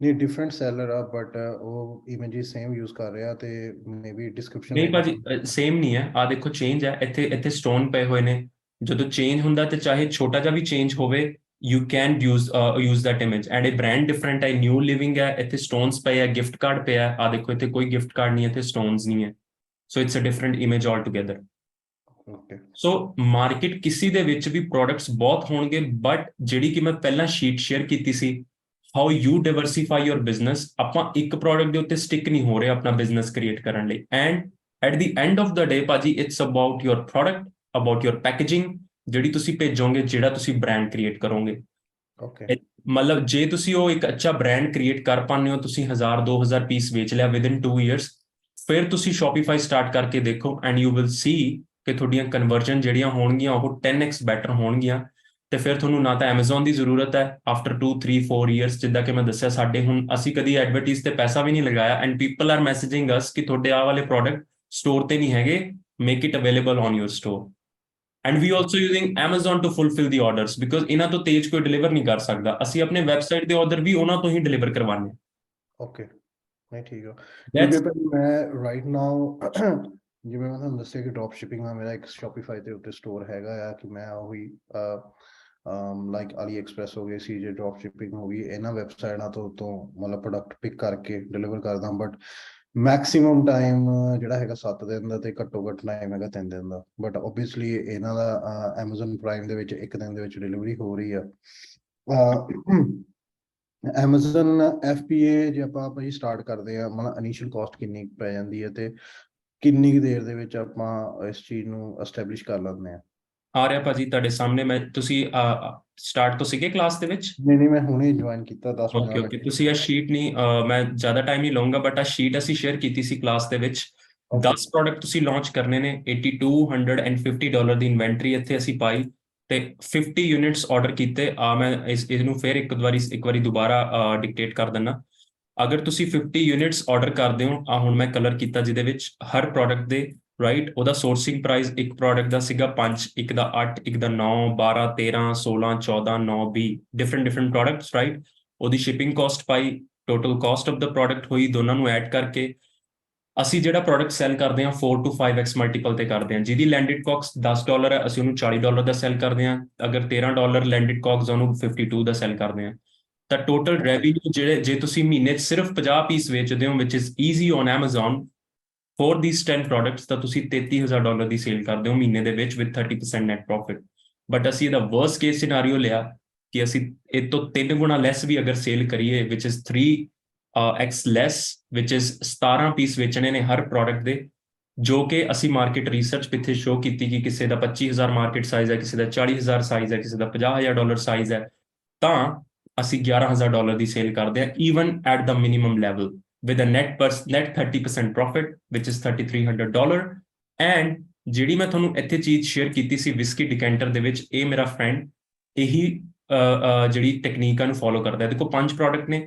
ਨਹੀਂ, ਡਿਫਰੈਂਟ ਸੈਲਰ ਆ, ਬਟ ਉਹ ਇਮੇਜਸ ਸੇਮ ਯੂਜ਼ ਕਰ ਰਿਹਾ ਤੇ ਮੇਬੀ ਡਿਸਕ੍ਰਿਪਸ਼ਨ ਨਹੀਂ ਭਾਜੀ, ਸੇਮ ਨਹੀਂ ਹੈ। ਆ ਦੇਖੋ ਚੇਂਜ ਹੈ, ਇੱਥੇ ਸਟੋਨ ਪਏ ਹੋਏ ਨੇ। ਜਦੋਂ ਚੇਂਜ ਹੁੰਦਾ ਤੇ ਚਾਹੇ ਛੋਟਾ ਜਿਹਾ ਵੀ ਚੇਂਜ ਹੋਵੇ, you can use that image। and ਇਹ brand different ਹੈ, new living ਹੈ, ਇੱਥੇ stones ਪਏ ਹੈ, gift card ਪਿਆ ਹੈ। ਆ ਦੇਖੋ ਇੱਥੇ ਕੋਈ gift card ਨਹੀਂ ਹੈ, ਇੱਥੇ stones ਨਹੀਂ ਹੈ। so it's a different image altogether। Okay. So market ਕਿਸੇ ਦੇ ਵਿੱਚ ਵੀ ਪ੍ਰੋਡਕਟਸ ਬਹੁਤ ਹੋਣਗੇ, ਬਟ ਜਿਹੜੀ ਕਿ ਮੈਂ ਪਹਿਲਾਂ ਸ਼ੀਟ ਸ਼ੇਅਰ ਕੀਤੀ ਸੀ, ਹਾਊ ਯੂ ਡਾਈਵਰਸਿਫਾਈ ਯੋਰ ਬਿਜ਼ਨਸ। ਆਪਾਂ ਇੱਕ ਪ੍ਰੋਡਕਟ ਦੇ ਉੱਤੇ ਸਟਿਕ ਨਹੀਂ ਹੋ ਰਹੇ ਆਪਣਾ ਬਿਜ਼ਨਸ ਕ੍ਰੀਏਟ ਕਰਨ ਲਈ। And at the end of the day ਭਾਜੀ, it's about your product, about your packaging, ਜਿਹੜੀ ਤੁਸੀਂ ਭੇਜੋਗੇ, ਜਿਹੜਾ ਤੁਸੀਂ ਬ੍ਰਾਂਡ ਕ੍ਰੀਏਟ ਕਰੋਗੇ। ਓਕੇ। ਮਤਲਬ ਜੇ ਤੁਸੀਂ ਉਹ ਇੱਕ ਅੱਛਾ ਬ੍ਰਾਂਡ ਕ੍ਰੀਏਟ ਕਰ ਪਾਉਂਦੇ ਹੋ, ਤੁਸੀਂ 1000-2000 ਪੀਸ ਵੇਚ ਲਿਆ ਵਿਦਿਨ 2 years, ਫਿਰ ਤੁਸੀਂ ਸ਼ੋਪੀਫਾਈ ਸਟਾਰਟ ਕਰਕੇ ਦੇਖੋ ਐਂਡ ਯੂ ਵਿਲ ਸੀ ਕਿ ਤੁਹਾਡੀਆਂ ਕਨਵਰਜਨ ਜਿਹੜੀਆਂ ਹੋਣਗੀਆਂ ਉਹ 10x ਬੈਟਰ ਹੋਣਗੀਆਂ। ਤੇ ਫਿਰ ਤੁਹਾਨੂੰ ਨਾ ਤਾਂ Amazon ਦੀ ਜ਼ਰੂਰਤ ਹੈ ਆਫਟਰ 2-3-4 years। ਜਿੱਦਾਂ ਕਿ ਮੈਂ ਦੱਸਿਆ, ਸਾਡੇ ਹੁਣ ਅਸੀਂ ਕਦੀ ਐਡਵਰਟਾਈਜ਼ ਤੇ ਪੈਸਾ ਵੀ ਨਹੀਂ ਲਗਾਇਆ ਐਂਡ ਪੀਪਲ ਆਰ ਮੈਸੇਜਿੰਗ ਅਸ ਕਿ ਤੁਹਾਡੇ ਆਹ ਵਾਲੇ ਪ੍ਰੋਡਕਟ ਸਟੋਰ ਤੇ ਨਹੀਂ ਹੈਗੇ, make it available on your store. And we also using Amazon to fulfill the orders because ਇਹਨਾਂ ਤੋਂ ਤੇਜ਼ ਕੋਈ ਡਿਲੀਵਰ ਨਹੀਂ ਕਰ ਸਕਦਾ। ਅਸੀਂ ਆਪਣੇ ਵੈਬਸਾਈਟ ਦੇ ਆਰਡਰ ਵੀ ਉਹਨਾਂ ਤੋਂ ਹੀ ਡਿਲੀਵਰ ਕਰਵਾਉਂਦੇ ਹਾਂ। ਓਕੇ, ਨਹੀਂ ਠੀਕ ਆ। ਕਿਉਂਕਿ ਮੈਂ ਰਾਈਟ ਨਾਓ ਜਿਵੇਂ ਮੈਂ ਤੁਹਾਨੂੰ ਦੱਸਿਆ ਕਿ ਡ੍ਰੌਪ ਸ਼ਿਪਿੰਗ ਦਾ ਮੇਰਾ ਇੱਕ ਸ਼ੋਪੀਫਾਈ ਦੇ ਉੱਤੇ ਸਟੋਰ ਹੈਗਾ ਆ, ਕਿ ਮੈਂ ਉਹੀ ਲਾਈਕ AliExpress ਹੋ ਗਈ, CJ ਡ੍ਰੌਪ ਸ਼ਿਪਿੰਗ ਹੋ ਗਈ, ਇਹਨਾਂ ਵੈਬਸਾਈਟਾਂ ਤੋਂ ਮਤਲਬ ਪ੍ਰੋਡਕਟ ਪਿਕ ਕਰਕੇ ਡਿਲੀਵਰ ਕਰਦਾ। ਬਟ ਮੈਕਸਿਮਮ ਟਾਈਮ ਜਿਹੜਾ ਹੈਗਾ 7 ਦਿਨ ਦਾ ਤੇ ਘੱਟੋ ਘੱਟ ਟਾਈਮ ਹੈਗਾ 3 ਦਿਨ ਦਾ। ਬਟ ਓਬਵੀਅਸਲੀ ਇਹਨਾਂ ਦਾ Amazon ਪ੍ਰਾਈਮ ਦੇ ਵਿੱਚ 1 ਦਿਨ ਦੇ ਵਿੱਚ ਡਿਲੀਵਰੀ ਹੋ ਰਹੀ ਆ। ਐਮਾਜ਼ਨ FBA ਜੇ ਆਪਾਂ ਭਾਈ ਸਟਾਰਟ ਕਰਦੇ ਆ ਮਤਲਬ ਇਨੀਸ਼ੀਅਲ ਕਾਸਟ ਕਿੰਨੀ ਕੁ ਪੈ ਜਾਂਦੀ ਹੈ ਤੇ ਕਿੰਨੀ ਕੁ ਦੇਰ ਦੇ ਵਿੱਚ ਆਪਾਂ ਇਸ ਚੀਜ਼ ਨੂੰ ਐਸਟੈਬਲਿਸ਼ ਕਰ ਲੈਂਦੇ ਆ? ਆ ਰਿਹਾ ਭਾਜੀ ਤੁਹਾਡੇ ਸਾਹਮਣੇ। ਮੈਂ ਤੁਸੀਂ ਸਟਾਰਟ ਤੋਂ ਸੀਗੇ ਕਲਾਸ ਦੇ ਵਿੱਚ? ਨਹੀਂ ਮੈਂ ਹੁਣੇ ਜੁਆਇਨ ਕੀਤਾ 10-15 ਓਕੇ ਮਿੰਟ। ਤੁਸੀਂ ਇਹ ਸ਼ੀਟ ਨਹੀਂ ਮੈਂ ਜ਼ਿਆਦਾ ਟਾਈਮ ਨਹੀਂ ਲਵਾਂਗਾ, ਬਟ ਆ ਸ਼ੀਟ ਅਸੀਂ ਸ਼ੇਅਰ ਕੀਤੀ ਸੀ ਕਲਾਸ ਦੇ ਵਿੱਚ। 10 ਪ੍ਰੋਡਕਟ ਤੁਸੀਂ ਲਾਂਚ ਕਰਨੇ ਨੇ, $8250 ਦੀ ਇਨਵੈਂਟਰੀ ਇੱਥੇ ਅਸੀਂ ਪਾਈ ਤੇ 50 ਯੂਨਿਟਸ ਆਰਡਰ ਕੀਤੇ। ਮੈਂ ਇਹਨੂੰ ਫਿਰ ਇੱਕ ਵਾਰੀ ਦੁਬਾਰਾ ਡਿਕਟੇਟ ਕਰ ਦਿੰਦਾ। ਅਗਰ ਤੁਸੀਂ 50 ਯੂਨਿਟਸ ਆਰਡਰ ਕਰਦੇ ਹੋ, ਹੁਣ ਮੈਂ ਕਲਰ ਕੀਤਾ ਜਿਹਦੇ ਵਿੱਚ ਹਰ ਪ੍ਰੋਡਕਟ ਦੇ ਰਾਈਟ ਉਹਦਾ ਸੋਰਸਿੰਗ ਪ੍ਰਾਈਸ ਇੱਕ ਪ੍ਰੋਡਕਟ ਦਾ ਸੀਗਾ 5, ਇੱਕ ਦਾ 8, ਇੱਕ ਦਾ 9, 12, 13, 16, 14, 9, 20 ਡਿਫਰੈਂਟ ਪ੍ਰੋਡਕਟਸ ਰਾਈਟ। ਉਹਦੀ ਸ਼ਿਪਿੰਗ ਕਾਸਟ ਪਾਈ, total cost of the product ਹੋਈ, ਦੋਨਾਂ ਨੂੰ ਐਡ ਕਰਕੇ ਅਸੀਂ ਜਿਹੜਾ ਪ੍ਰੋਡਕਟ ਸੈਲ ਕਰਦੇ ਹਾਂ 4 to 5x ਮਲਟੀਪਲ ਤੇ ਕਰਦੇ ਹਾਂ। ਜਿਹਦੀ ਲੈਂਡਡ ਕਾਸਟ $10 ਹੈ, ਅਸੀਂ ਉਹਨੂੰ $40 ਦਾ ਸੈਲ ਕਰਦੇ ਹਾਂ। ਅਗਰ $13 ਲੈਂਡਡ ਕਾਸਟ ਉਹਨੂੰ 52 ਦਾ ਸੈਲ ਕਰਦੇ ਹਾਂ। ਤਾਂ ਟੋਟਲ ਰੈਵਨਿਊ ਜੇ ਤੁਸੀਂ ਮਹੀਨੇ 'ਚ ਸਿਰਫ 50 ਪੀਸ ਵੇਚਦੇ ਹੋ which is easy on Amazon for these 10 products, ਤਾਂ ਤੁਸੀਂ $33,000 ਦੀ ਸੇਲ ਕਰਦੇ ਹੋ ਮਹੀਨੇ ਦੇ ਵਿੱਚ ਵਿਦ 30% ਨੈਟ ਪ੍ਰੋਫਿਟ। ਬਟ ਅਸੀਂ ਇਹਦਾ ਵਰਸਟ ਕੇਸ ਸਿਨਾਰੀਓ ਲਿਆ ਕਿ ਅਸੀਂ ਇਹ ਤੋਂ 3 ਗੁਣਾ ਲੈਸ ਵੀ ਅਗਰ ਸੇਲ ਕਰੀਏ which is 3x less, which is 17 piece ਵੇਚਣੇ ਨੇ ਹਰ ਪ੍ਰੋਡਕਟ ਦੇ, ਜੋ ਕਿ ਅਸੀਂ ਮਾਰਕੀਟ ਰਿਸਰਚ ਪਿੱਛੇ ਸ਼ੋ ਕੀਤੀ ਕਿ ਕਿਸੇ ਦਾ 25,000 ਮਾਰਕੀਟ ਸਾਈਜ਼ ਹੈ, ਕਿਸੇ ਦਾ 40,000 ਸਾਈਜ਼ ਹੈ, ਕਿਸੇ ਦਾ $50,000 ਸਾਈਜ਼ ਹੈ, ਤਾਂ ਅਸੀਂ $11,000 ਦੀ ਸੇਲ ਕਰਦੇ ਹਾਂ even at the minimum level with a net 30% profit which is $3,300। And ਜਿਹੜੀ ਮੈਂ ਤੁਹਾਨੂੰ ਇੱਥੇ ਚੀਜ਼ ਸ਼ੇਅਰ ਕੀਤੀ ਸੀ ਵਿਸਕੀ ਡਿਕੈਂਟਰ ਦੇ ਵਿੱਚ, ਇਹ ਮੇਰਾ ਫਰੈਂਡ ਇਹੀ ਜਿਹੜੀ ਟੈਕਨੀਕਾਂ ਨੂੰ ਫੋਲੋ ਕਰਦਾ ਹੈ। ਦੇਖੋ 5 ਪ੍ਰੋਡਕਟ ਨੇ,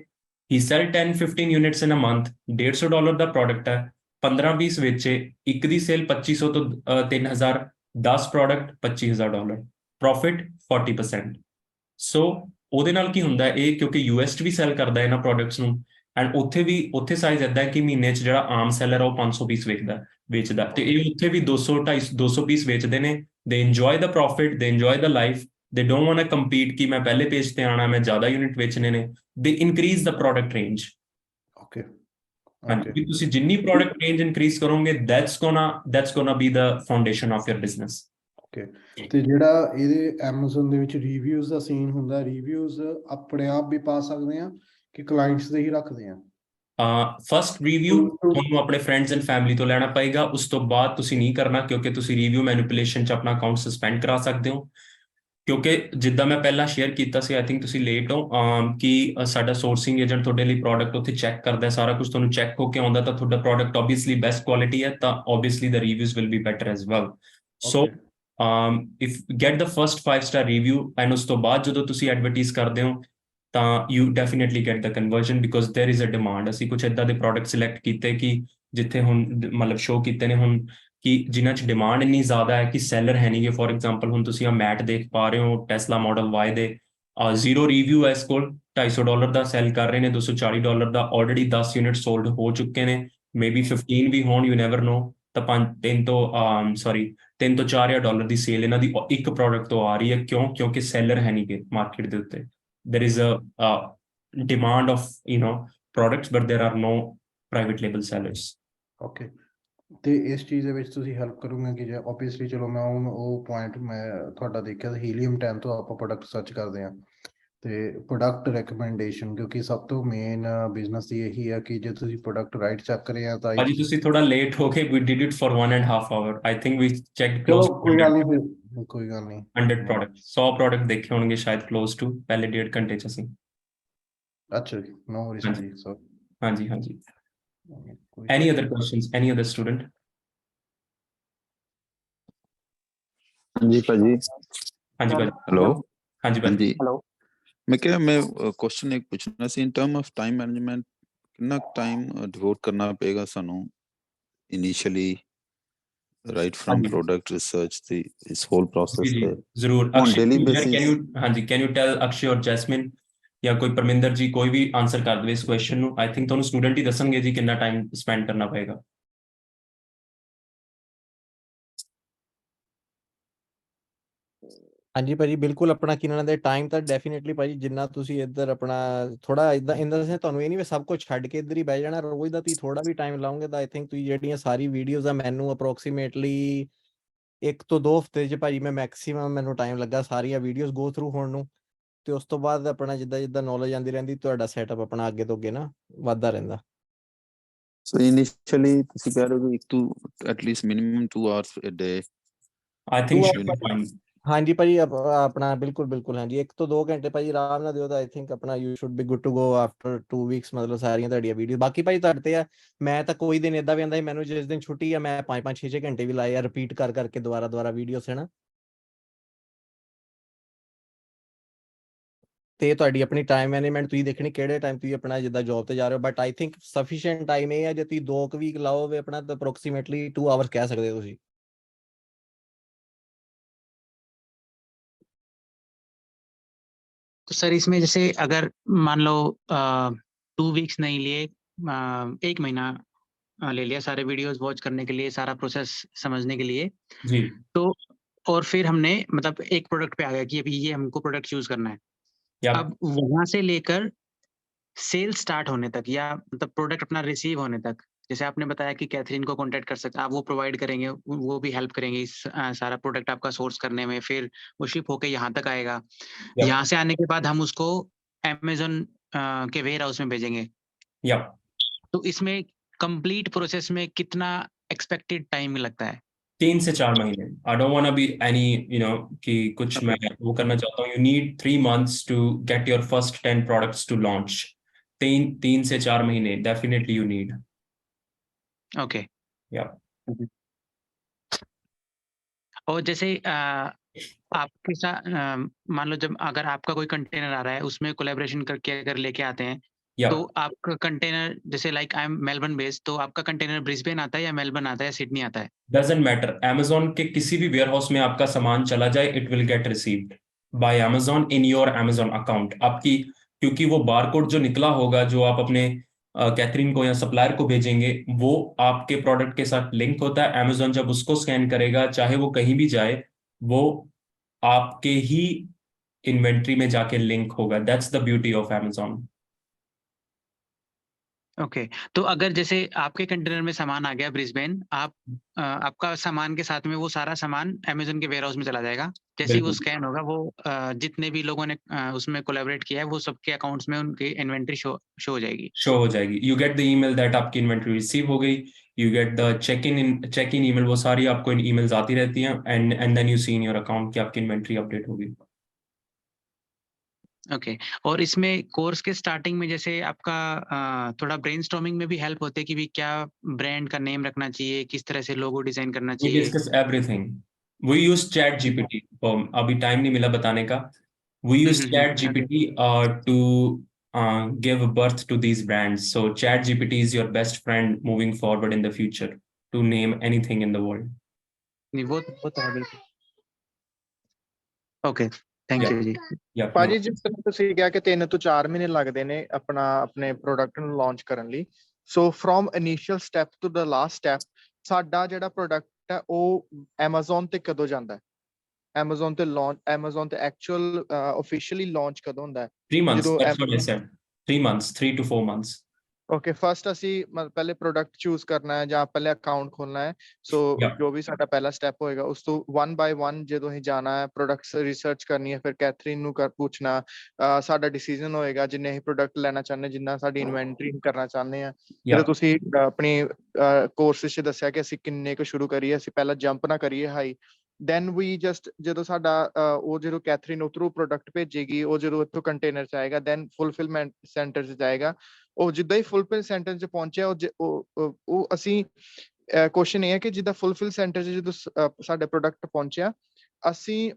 he sell 10-15 units in a month, $150 the product ਹੈ, 15 ਪੀਸ ਵੇਚੇ, ਇੱਕ ਦੀ ਸੇਲ 2500 ਤੋਂ 3000, 10 ਪ੍ਰੋਡਕਟ $25,000 ਪ੍ਰੋਫਿਟ 40%। ਸੋ ਉਹਦੇ ਨਾਲ ਕੀ ਹੁੰਦਾ ਇਹ, ਕਿਉਂਕਿ US 'ਚ ਵੀ ਸੈਲ ਕਰਦਾ ਇਹਨਾਂ ਪ੍ਰੋਡਕਟਸ ਨੂੰ, ਐਂਡ ਉੱਥੇ ਸਾਈਜ਼ ਏਦਾਂ ਹੈ ਕਿ ਮਹੀਨੇ 'ਚ ਜਿਹੜਾ ਆਮ ਸੈਲਰ ਆ ਉਹ 500 ਪੀਸ ਵੇਚਦਾ ਤੇ ਇਹ ਉੱਥੇ ਵੀ 200 ਪੀਸ ਵੇਚਦੇ ਨੇ। ਦੇ ਇੰਜੋਏ ਦਾ ਪ੍ਰੋਫਿਟ, ਦੇ ਇੰਜੋਏ ਦਾ ਲਾਈਫ, ਦੇ ਡੋਂਟ ਵਾਂਟ ਟੂ ਕੰਪੀਟ ਕਿ ਮੈਂ ਪਹਿਲੇ ਪੇਜ ਤੇ ਆਣਾ, ਮੈਂ ਜ਼ਿਆਦਾ ਯੂਨਿਟ ਵੇਚਣੇ ਨੇ। ਦੇ ਇਨਕਰੀਜ਼ ਦਾ ਪ੍ਰੋਡਕਟ ਰੇਂਜ। ਓਕੇ ਹਾਂਜੀ, ਤੁਸੀਂ ਜਿੰਨੀ ਪ੍ਰੋਡਕਟ ਰੇਂਜ ਇਨਕਰੀਜ਼ ਕਰੋਗੇ that's gonna be the foundation of your business। Okay ਤੇ ਜਿਹੜਾ ਇਹਦੇ Amazon ਦੇ ਵਿੱਚ ਰਿਵਿਊਜ਼ ਦਾ ਸੀਨ ਹੁੰਦਾ, ਰਿਵਿਊਜ਼ ਆਪਣੇ ਆਪ ਵੀ ਪਾ ਸਕਦੇ ਆ ਕਿ ਕਲਾਇੰਟਸ ਦੇ ਹੀ ਰੱਖਦੇ ਆ? ਫਸਟ ਰਿਵਿਊ ਤੁਹਾਨੂੰ ਆਪਣੇ ਫਰੈਂਡਸ ਐਂਡ ਫੈਮਿਲੀ ਤੋਂ ਲੈਣਾ ਪਏਗਾ, ਉਸ ਤੋਂ ਬਾਅਦ ਤੁਸੀਂ ਨਹੀਂ ਕਰਨਾ, ਕਿਉਂਕਿ ਤੁਸੀਂ ਰਿਵਿਊ ਮੈਨੀਪੂਲੇਸ਼ਨ 'ਚ ਆਪਣਾ ਅਕਾਊਂਟ ਸਸਪੈਂਡ ਕਰਾ ਸਕਦੇ ਹੋ। ਕਿਉਂਕਿ ਜਿੱਦਾਂ ਮੈਂ ਪਹਿਲਾਂ ਸ਼ੇਅਰ ਕੀਤਾ ਸੀ, ਆਈ ਥਿੰਕ ਤੁਸੀਂ ਲੇਟ ਹੋ, ਕਿ ਸਾਡਾ ਸੋਰਸਿੰਗ ਏਜੰਟ ਤੁਹਾਡੇ ਲਈ ਪ੍ਰੋਡਕਟ ਉੱਥੇ ਚੈੱਕ ਕਰਦਾ, ਸਾਰਾ ਕੁਝ ਤੁਹਾਨੂੰ ਚੈੱਕ ਹੋ ਕੇ ਆਉਂਦਾ, ਤਾਂ ਤੁਹਾਡਾ ਪ੍ਰੋਡਕਟ ਆਬਵੀਅਸਲੀ ਬੈਸਟ ਕੁਆਲਿਟੀ ਹੈ, ਤਾਂ obviously the reviews will be better as well. So if get the first 5-star review, and ਉਸ ਤੋਂ ਬਾਅਦ ਜਦੋਂ ਤੁਸੀਂ ਐਡਵਰਟਾਈਜ਼ ਕਰਦੇ ਹੋ ਤਾਂ you definitely get the conversion because there is a demand. ਅਸੀਂ ਕੁਝ ਏਦਾਂ ਦੇ ਪ੍ਰੋਡਕਟ ਸਿਲੈਕਟ ਕੀਤੇ ਕਿ ਜਿੱਥੇ ਹੁਣ ਮਤਲਬ ਸ਼ੋ ਕੀਤੇ ਨੇ ਹੁਣ ਕਿ ਜਿਨ੍ਹਾਂ 'ਚ ਡਿਮਾਂਡ ਇੰਨੀ ਜ਼ਿਆਦਾ ਹੈ ਕਿ ਸੈਲਰ ਹੈ ਨਹੀਂਗੇ। ਫੋਰ ਐਗਜ਼ਾਮਪਲ ਹੁਣ ਤੁਸੀਂ ਆ ਮੈਟ ਦੇਖ ਪਾ ਰਹੇ ਹੋ, ਟੈਸਲਾ ਮਾਡਲ Y ਦੇ 0 ਰਿਵਿਊ ਹੈ, ਇਸ ਕੋਲ $250 ਦਾ ਸੈਲ ਕਰ ਰਹੇ ਨੇ, $240 ਦਾ ਆਲਰੇਡੀ 10 ਯੂਨਿਟ ਸੋਲਡ ਹੋ ਚੁੱਕੇ ਨੇ, ਮੇਬੀ 15 ਵੀ ਹੋਣ, ਯੂ ਨੈਵਰ ਨੋ। ਤਾਂ 3 ਤੋਂ $4,000 ਦੀ ਸੇਲ ਇਹਨਾਂ ਦੀ ਇੱਕ ਪ੍ਰੋਡਕਟ ਤੋਂ ਆ ਰਹੀ ਹੈ। ਕਿਉਂਕਿ ਸੈਲਰ ਹੈ ਨਹੀਂਗੇ ਮਾਰਕੀਟ ਦੇ ਉੱਤੇ। there is a demand of products but there are no private label sellers। Okay ਤੇ ਇਸ ਚੀਜ਼ ਦੇ ਵਿੱਚ ਤੁਸੀਂ ਹੈਲਪ ਕਰੋਗੇ ਕਿ ਜੇ ਆਬਵੀਅਸਲੀ ਚਲੋ ਮੈਂ ਉਹ ਪੁਆਇੰਟ ਮੈਂ ਤੁਹਾਡਾ ਦੇਖਿਆ ਹੀਲੀਅਮ 10 ਤੋਂ ਆਪਾਂ ਪ੍ਰੋਡਕਟ ਸਰਚ ਕਰਦੇ ਹਾਂ ਤੇ ਪ੍ਰੋਡਕਟ ਰეკਮੈਂਡੇਸ਼ਨ, ਕਿਉਂਕਿ ਸਭ ਤੋਂ ਮੇਨ ਬਿਜ਼ਨਸ ਦੀ ਇਹੀ ਹੈ ਕਿ ਜੇ ਤੁਸੀਂ ਪ੍ਰੋਡਕਟ ਰਾਈਟ ਚੱਕ ਰਹੇ ਆ ਤਾਂ ਭਾਜੀ ਤੁਸੀਂ ਥੋੜਾ ਲੇਟ ਹੋ ਗਏ, we did it for 1.5 hour, I think we checked close ਚਲੋ ਕੋਈ ਗੱਲ ਨਹੀਂ 100 ਪ੍ਰੋਡਕਟ 100 ਪ੍ਰੋਡਕਟ ਦੇਖੇ ਹੋਣਗੇ ਸ਼ਾਇਦ close to ਪਹਿਲੇ 1.5 ਘੰਟੇ 'ਚ ਅਸੀਂ। ਅੱਛਾ ਜੀ, ਨੋ ਵਰੀਜ਼ ਜੀ। ਸੋ ਹਾਂਜੀ any other questions, any other student? ਹਾਂਜੀ ਭਾਜੀ। ਹਾਂਜੀ ਭਾਜੀ। ਹੈਲੋ। ਹਾਂਜੀ ਭਾਜੀ। ਹੈਲੋ। ਮੈਂ ਕਿਹਾ ਮੈਂ ਕੁਐਸਚਨ ਇੱਕ ਪੁੱਛਣਾ ਸੀ, ਇਨ ਟਰਮ ਆਫ ਟਾਈਮ ਮੈਨੇਜਮੈਂਟ ਕਿੰਨਾ ਟਾਈਮ ਡਿਵੋਟ ਕਰਨਾ ਪਏਗਾ ਸਾਨੂੰ initially right firm product research ਦੀ ਇਸ ਹੋਲ ਪ੍ਰੋਸੈਸ ਤੇ? ਜ਼ਰੂਰ on daily basis. Can you tell Akshay ਔਰ ਜੈਸਮਿਨ ਜਾਂ ਕੋਈ ਪਰਮਿੰਦਰ ਜੀ ਕੋਈ ਵੀ ਆਨਸਰ ਕਰ ਦੇਵੇ ਇਸ ਕੁਐਸਚਨ ਨੂੰ। ਆਈ ਥਿੰਕ ਤੁਹਾਨੂੰ ਸਟੂਡੈਂਟ ਹੀ ਦੱਸਣਗੇ ਜੀ ਕਿੰਨਾ ਟਾਈਮ ਸਪੈਂਡ ਕਰਨਾ ਪਏਗਾ। ਹਾਂਜੀ ਭਾਜੀ ਬਿਲਕੁਲ, ਆਪਣਾ ਕੀ ਨਾਮ ਦੇ ਟਾਈਮ ਤਾਂ ਡੈਫੀਨੇਟਲੀ ਭਾਜੀ ਜਿੰਨਾ ਤੁਸੀਂ ਇੱਧਰ ਆਪਣਾ ਥੋੜਾ ਇਦਾਂ ਤੁਹਾਨੂੰ ਇਹ ਨਹੀਂ ਵੀ ਸਭ ਕੁਝ ਛੱਡ ਕੇ ਇੱਧਰ ਹੀ ਬਹਿ ਜਾਣਾ, ਰੋਜ਼ ਦਾ ਤੁਸੀਂ ਥੋੜਾ ਵੀ ਟਾਈਮ ਲਾਓਗੇ ਤਾਂ ਆਈ ਥਿੰਕ ਤੁਸੀਂ ਜਿਹੜੀਆਂ ਸਾਰੀ ਵੀਡੀਓਜ਼ ਆ ਮੈਨੂੰ ਅਪਰੋਕਸੀਮੇਟਲੀ 1 ਤੋਂ 2 ਹਫ਼ਤੇ 'ਚ ਭਾਜੀ ਮੈਂ ਮੈਕਸੀਮਮ ਮੈਨੂੰ ਟਾਈਮ ਲੱਗਾ ਸਾਰੀਆਂ ਵੀਡੀਓਜ਼ ਗੋ ਥਰੂ ਹੋਣ ਨੂੰ। ਤੇ ਉਸ ਤੋਂ ਬਾਅਦ ਆਪਣਾ ਜਿੱਦਾਂ ਜਿੱਦਾਂ ਨੌਲੇਜ ਆਉਂਦੀ ਰਹਿੰਦੀ ਤੁਹਾਡਾ ਸੈਟਅਪ ਆਪਣਾ ਅੱਗੇ ਤੋਂ ਅੱਗੇ ਨਾ ਵੱਧਦਾ ਰਹਿੰਦਾ। So initially, ਤੁਸੀਂ ਕਹਿ ਰਹੇ ਹੋ ਕਿ 1 to at least minimum 2 hours a day. I think Two should be fine. ਹਾਂਜੀ ਭਾਜੀ ਆਪਣਾ ਬਿਲਕੁਲ ਹਾਂਜੀ 1 ਤੋਂ 2 ਘੰਟੇ ਭਾਜੀ ਆਰਾਮ ਨਾਲ ਦਿਓ ਤਾਂ ਆਈ ਥਿੰਕ ਆਪਣਾ you should be good to go after 2 weeks ਮਤਲਬ ਸਾਰੀਆਂ ਤੁਹਾਡੀਆਂ ਵੀਡੀਓ। ਬਾਕੀ ਭਾਜੀ ਤੁਹਾਡੇ ਤੇ ਆ, ਮੈਂ ਤਾਂ ਕੋਈ ਦਿਨ ਏਦਾਂ ਵੀ ਆਉਂਦਾ ਸੀ ਮੈਨੂੰ ਜਿਸ ਦਿਨ ਛੁੱਟੀ ਆ ਮੈਂ 5-5 6-6 ਘੰਟੇ ਵੀ ਲਾਏ ਆ ਰਿਪੀਟ ਕਰ ਕਰਕੇ ਦੁਬਾਰਾ ਵੀਡੀਓਸ ਹੈ ਨਾ। ਤੇ ਤੁਹਾਡੀ ਆਪਣੀ ਟਾਈਮ ਮੈਨੇਜਮੈਂਟ ਤੁਸੀਂ ਦੇਖਣੀ ਕਿਹੜੇ ਟਾਈਮ ਤੁਸੀਂ ਆਪਣਾ ਜਿੱਦਾਂ ਜੌਬ ਤੇ ਜਾ ਰਹੇ ਹੋ, but I think sufficient time ਇਹ ਹੈ ਜੇ ਤੁਸੀਂ 2 ਵੀਕ ਲਾਓਗੇ ਆਪਣਾ ਤਾਂ ਅਪਰੋਕਸੀਮੇਟਲੀ 2 ਆਵਰਸ ਕਹਿ ਸਕਦੇ ਹੋ ਤੁਸੀਂ। तो सर इसमें जैसे अगर मान लो 2 वीक्स नहीं लिए 1 महीना ले लिया सारे वीडियोस वॉच करने के लिए, सारा प्रोसेस समझने के लिए, जी तो और फिर हमने मतलब एक प्रोडक्ट पे आ गया कि अभी ये हमको प्रोडक्ट चूज करना है। या अब वहां से लेकर सेल स्टार्ट होने तक या मतलब प्रोडक्ट अपना रिसीव होने तक, जैसे आपने बताया कि कैथरीन को कांटेक्ट कर सकते, आप वो प्रोवाइड करेंगे, वो भी हेल्प करेंगे इस सारा प्रोडक्ट आपका सोर्स करने में, फिर वो शिप होके यहाँ तक आएगा। या यहाँ से आने के बाद हम उसको अमेज़न के वेयर हाउस में भेजेंगे। या तो इसमें कंप्लीट प्रोसेस में कितना एक्सपेक्टेड टाइम लगता है? 3 से 4 महीने। I don't want to be any कि कुछ मैं वो करना चाहता हूँ। You need 3 months to get your first 10 products to launch. 3 से 4 महीने डेफिनेटली यू नीड। ओके। या और जैसे आपके साथ मान लो जब अगर आपका कोई कंटेनर आ रहा है उसमें कोलैबोरेशन करके अगर लेके आते हैं, या तो आपका कंटेनर जैसे like I am Melbourne based, तो आपका कंटेनर ब्रिस्बेन आता है या मेलबर्न आता है या सिडनी आता है? Doesn't matter. Amazon के किसी भी वेयर हाउस में आपका सामान चला जाए it will get received by Amazon in your Amazon account. आपकी क्योंकि वो बारकोड जो निकला होगा जो आप अपने कैथरीन को या सप्लायर को भेजेंगे वो आपके प्रोडक्ट के साथ लिंक होता है। Amazon जब उसको स्कैन करेगा चाहे वो कहीं भी जाए वो आपके ही इन्वेंट्री में जाके लिंक होगा। That's the beauty of Amazon। Okay. तो अगर जैसे आपके कंटेनर में सामान आ गया ब्रिस्बेन, आप आपका सामान के साथ में वो सारा सामान अमेज़न के वेयर हाउस में चला जाएगा। जैसे ही वो बिल्कुल स्कैन होगा वो जितने भी लोगों ने उसमें कोलैबोरेट किया है वो सबके अकाउंट्स में उनकी इन्वेंटरी शो हो जाएगी। शो हो जाएगी। You get the email that आपकी इन्वेंट्री रिसीव हो गई। You get the check in email. वो सारी आपको ईमेल्स आती रहती हैं and then you see in your account कि आपकी इन्वेंट्री अपडेट होगी। ओके। और इसमें कोर्स के स्टार्टिंग में जैसे आपका थोड़ा ब्रेनस्टॉर्मिंग में भी हेल्प होती है कि भी क्या ब्रांड का नेम रखना चाहिए, किस तरह से लोगो डिजाइन करना We चाहिए? discuss everything. We use Chat GPT. अभी टाइम नहीं मिला बताने का। We use Chat GPT to give birth to these brands. So Chat GPT is your best friend moving forward in the future to name anything in the world. नहीं वो तो है बिल्कुल। Okay, thank Yeah. यू जी। Yeah. ਭਾਜੀ ਜਿਸ ਤਰ੍ਹਾਂ ਤੁਸੀਂ ਕਿਹਾ ਕਿ 3 ਤੋਂ 4 ਮਹੀਨੇ ਲੱਗਦੇ ਨੇ ਆਪਣੇ ਪ੍ਰੋਡਕਟ ਨੂੰ ਲਾਂਚ ਕਰਨ ਲਈ, so from initial step to the last step ਸਾਡਾ ਜਿਹੜਾ ਪ੍ਰੋਡਕਟ ਹੈ ਉਹ Amazon ਤੇ ਕਦੋਂ ਜਾਂਦਾ ਹੈ? Amazon ਤੇ ਐਕਚੁਅਲ ਆਫੀਸ਼ੀਅਲੀ ਲਾਂਚ ਕਦੋਂ ਹੁੰਦਾ ਹੈ? 3 months. ਜਦੋਂ That's what I said. 3 months, 3 to 4 months. Okay, first ਅਸੀਂ ਪਹਿਲੇ ਪ੍ਰੋਡਕਟ ਚੂਜ਼ ਕਰਨਾ ਹੈ ਜਾਂ ਪਹਿਲੇ ਅਕਾਊਂਟ ਖੋਲਣਾ ਹੈ, ਸੋ Yeah. ਜੋ ਵੀ ਸਾਡਾ ਪਹਿਲਾ ਸਟੈਪ ਹੋਏਗਾ ਉਸ ਤੋਂ 1 by 1 ਜਦੋਂ ਅਸੀਂ ਜਾਣਾ ਹੈ ਪ੍ਰੋਡਕਟਸ ਰਿਸਰਚ ਕਰਨੀ ਹੈ, ਫਿਰ ਕੈਥਰੀਨ ਨੂੰ ਪੁੱਛਣਾ, ਸਾਡਾ ਡਿਸੀਜਨ ਹੋਏਗਾ ਜਿੰਨੇ ਅਸੀਂ ਪ੍ਰੋਡਕਟ ਲੈਣਾ ਚਾਹੁੰਦੇ, ਜਿੰਨਾ ਸਾਡੀ ਇਨਵੈਂਟਰੀ ਕਰਨਾ ਚਾਹੁੰਦੇ ਆ। ਜਦੋਂ Yeah. ਤੁਸੀਂ ਆਪਣੀ ਕੋਰਸ 'ਚ ਦੱਸਿਆ ਕਿ ਅਸੀਂ ਕਿੰਨੇ ਕੁ ਸ਼ੁਰੂ ਕਰੀਏ, ਅਸੀਂ ਪਹਿਲਾਂ ਜੰਪ ਨਾ ਕਰੀਏ ਹਾਈ, ਦੈਨ ਵੀ ਜਸਟ ਜਦੋਂ ਸਾਡਾ ਉਹ ਜਦੋਂ ਕੈਥਰੀਨ ਉਧਰੋਂ ਪ੍ਰੋਡਕਟ ਭੇਜੇਗੀ, ਉਹ ਜਦੋਂ ਇੱਥੋਂ ਕੰਟੇਨਰ 'ਚ ਆਏਗਾ ਦੈਨ ਫੁਲਫਿਲਮੈਂਟ ਸੈਂਟਰ 'ਚ ਜਾਏਗਾ। ਉਹ ਜਿੱਦਾਂ ਹੀ ਫੁਲਫਿਲ ਸੈਂਟਰ 'ਚ ਪਹੁੰਚਿਆ ਉਹ ਅਸੀਂ ਕੁਐਸਚਨ ਇਹ ਹੈ ਕਿ ਜਿੱਦਾਂ ਫੁਲਫਿਲ ਸੈਂਟਰ 'ਚ ਜਦੋਂ ਸਾਡਾ ਪ੍ਰੋਡਕਟ ਪਹੁੰਚਿਆ ਅਸੀਂ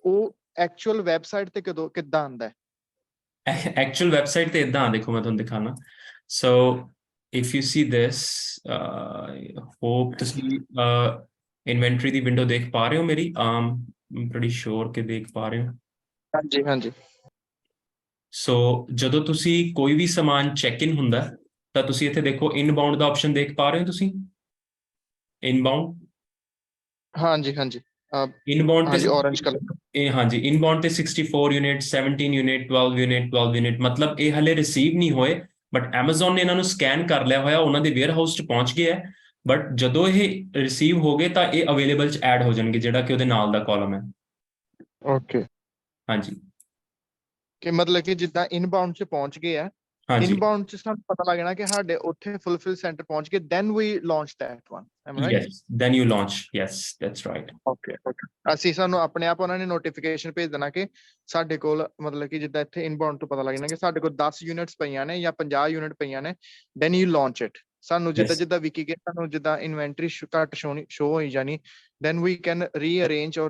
ਉਹ ਐਕਚੁਅਲ ਵੈਬਸਾਈਟ ਤੇ ਕਿੱਦਾਂ ਆਉਂਦਾ ਹੈ? Actual website ਤੇ ਇਦਾਂ ਦੇਖੋ ਮੈਂ ਤੁਹਾਨੂੰ ਦਿਖਾਣਾ। So if you see this, hope ਤੁਸੀਂ ਇਨਵੈਂਟਰੀ ਦੀ ਵਿੰਡੋ ਦੇਖ ਪਾ ਰਹੇ ਹੋ ਮੇਰੀ? I'm pretty sure ਕਿ ਦੇਖ ਪਾ ਰਹੇ ਹੋ। ਹਾਂਜੀ ਹਾਂਜੀ। ਸੋ ਜਦੋਂ ਤੁਸੀਂ ਕੋਈ ਵੀ ਸਮਾਨ ਚੈੱਕ ਇਨ ਹੁੰਦਾ ਤਾਂ ਤੁਸੀਂ ਇੱਥੇ ਦੇਖੋ ਇਨਬਾਉਂਡ ਦਾ ਆਪਸ਼ਨ ਦੇਖ ਪਾ ਰਹੇ ਹੋ ਤੁਸੀਂ? ਇਨਬਾਉਂਡ ਹਾਂਜੀ ਹਾਂਜੀ ਇਨਬਾਉਂਡ ਹਾਂਜੀ, ਤੇ orange color। ਇਹ ਹਾਂਜੀ ਇਨਬਾਉਂਡ ਤੇ 64 ਯੂਨਿਟ 17 ਯੂਨਿਟ 12 ਯੂਨਿਟ ਮਤਲਬ ਇਹ ਹਲੇ ਰਿਸੀਵ ਨਹੀਂ ਹੋਏ, ਬਟ Amazon ਨੇ ਇਹਨਾਂ ਨੂੰ ਸਕੈਨ ਕਰ ਲਿਆ ਹੋਇਆ, ਉਹਨਾਂ ਦੇ ਵੇਅਰ ਹਾਊਸ 'ਚ ਪਹੁੰਚ ਗਏ ਹੈ। ਬਟ ਜਦੋਂ ਇਹ ਰਿਸੀਵ ਹੋ ਗਏ ਤਾਂ ਇਹ ਅਵੇਲੇਬਲ 'ਚ ਐਡ ਹੋ ਜਾਣਗੇ, ਜਿਹੜਾ ਕਿ ਉਹਦੇ ਨਾਲ ਦਾ ਕਾਲਮ ਹੈ। ਓਕੇ ਹਾਂਜੀ। ਕਿ ਮਤਲਬ ਕਿ ਜਿੱਦਾਂ ਇਨਬਾਉਂਡ 'ਚ ਪਹੁੰਚ ਗਏ ਆ, ਹਾਂਜੀ ਇਨਬਾਉਂਡ 'ਚ ਸਾਨੂੰ ਪਤਾ ਲੱਗ ਜਾਣਾ ਕਿ ਸਾਡੇ ਉੱਥੇ ਫੁੱਲਫਿਲ ਸੈਂਟਰ ਪਹੁੰਚ ਗਏ, then we launch that one. Am I right? yes then you launch, yes that's right. Okay. ਅਸੀਂ ਸਾਨੂੰ ਆਪਣੇ ਆਪ ਉਹਨਾਂ ਨੇ ਨੋਟੀਫਿਕੇਸ਼ਨ ਭੇਜ ਦੇਣਾ ਕਿ ਸਾਡੇ ਕੋਲ ਮਤਲਬ ਕਿ ਜਿੱਦਾਂ ਇੱਥੇ ਇਨਬਾਉਂਡ ਤੋਂ ਪਤਾ ਲੱਗ ਜਾਣਾ ਕਿ ਸਾਡੇ ਕੋਲ 10 ਯੂਨਿਟਸ ਪਈਆਂ ਨੇ ਜਾਂ 50 ਯੂਨਿਟ ਪਈਆਂ ਨੇ, then you launch it. ਸਾਨੂੰ ਜਿੱਦਾਂ Yes. ਜਿੱਦਾਂ ਵਿਕੀ ਗਏ ਸਾਨੂੰ ਜਿੱਦਾਂ ਇਨਵੈਂਟਰੀ ਘੱਟ ਸ਼ੋ ਹੋਈ ਜਾਣੀ, then we can rearrange or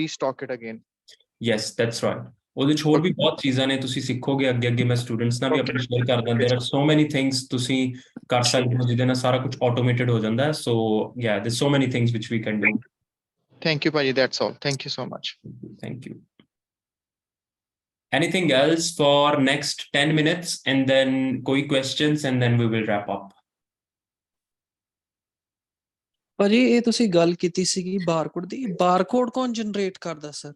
restock it again. Yes that's right. ਉਹਦੇ 'ਚ ਹੋਰ ਵੀ ਬਹੁਤ ਚੀਜ਼ਾਂ ਨੇ, ਤੁਸੀਂ ਸਿੱਖੋਗੇ ਅੱਗੇ ਮੈਂ ਸਟੂਡੈਂਟਸ ਨਾਲ ਵੀ ਆਪਣੇ ਸ਼ੇਅਰ ਕਰਦਾ। there are so many things ਤੁਸੀਂ ਕਰ ਸਕਦੇ ਹੋ ਜਿਹਦੇ ਨਾਲ ਸਾਰਾ ਕੁਝ ਆਟੋਮੇਟਡ ਹੋ ਜਾਂਦਾ ਹੈ। so yeah there's so many things which we can do. Thank you ਭਾਜੀ, that's all. Thank you so much. Thank you. Anything else for next 10 minutes and then koi questions and then we will wrap up. ਭਾਜੀ ਇਹ ਤੁਸੀਂ ਗੱਲ ਕੀਤੀ ਸੀਗੀ barcode ਦੀ, barcode ਕੌਣ generate ਕਰਦਾ sir?